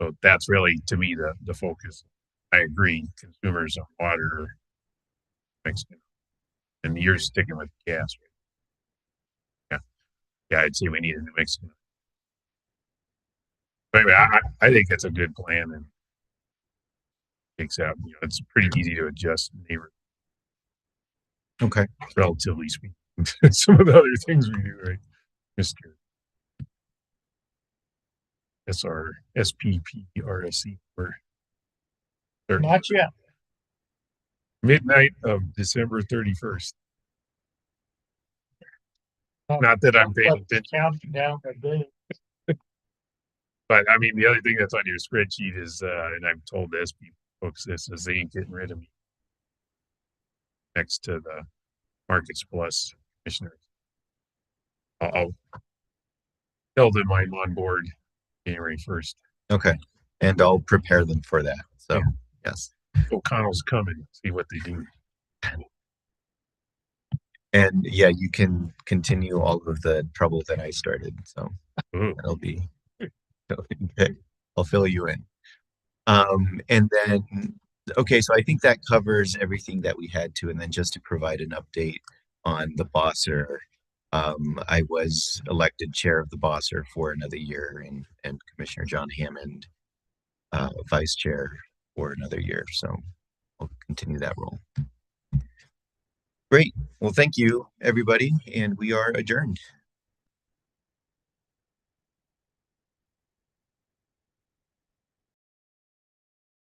Speaker 19: So that's really, to me, the focus. I agree, consumers of water, Mexican, and you're sticking with gas, right? Yeah, I'd say we need a New Mexican. But anyway, I think that's a good plan, and except it's pretty easy to adjust neighborhood.
Speaker 1: Okay,
Speaker 19: relatively speaking. Some of the other things we do, right, Mr. SPPRSC, or
Speaker 5: Not yet.
Speaker 19: Midnight of December 31st. Not that I'm paying attention.
Speaker 5: Counting down a day.
Speaker 19: But I mean, the other thing that's on your spreadsheet is, and I've told the SP folks this, is they ain't getting rid of me next to the Markets Plus commissioners. I'll tell them I'm on board January 1st.
Speaker 1: Okay, and I'll prepare them for that. So yes,
Speaker 19: O'Connell's coming. See what they do.
Speaker 1: And yeah, you can continue all of the trouble that I started. So it'll be okay. I'll fill you in. And then, okay, so I think that covers everything that we had to. And then just to provide an update on the Bosser, I was elected chair of the Bosser for another year, and Commissioner John Hammond, vice chair for another year. So I'll continue that role. Great. Well, thank you, everybody, and we are adjourned.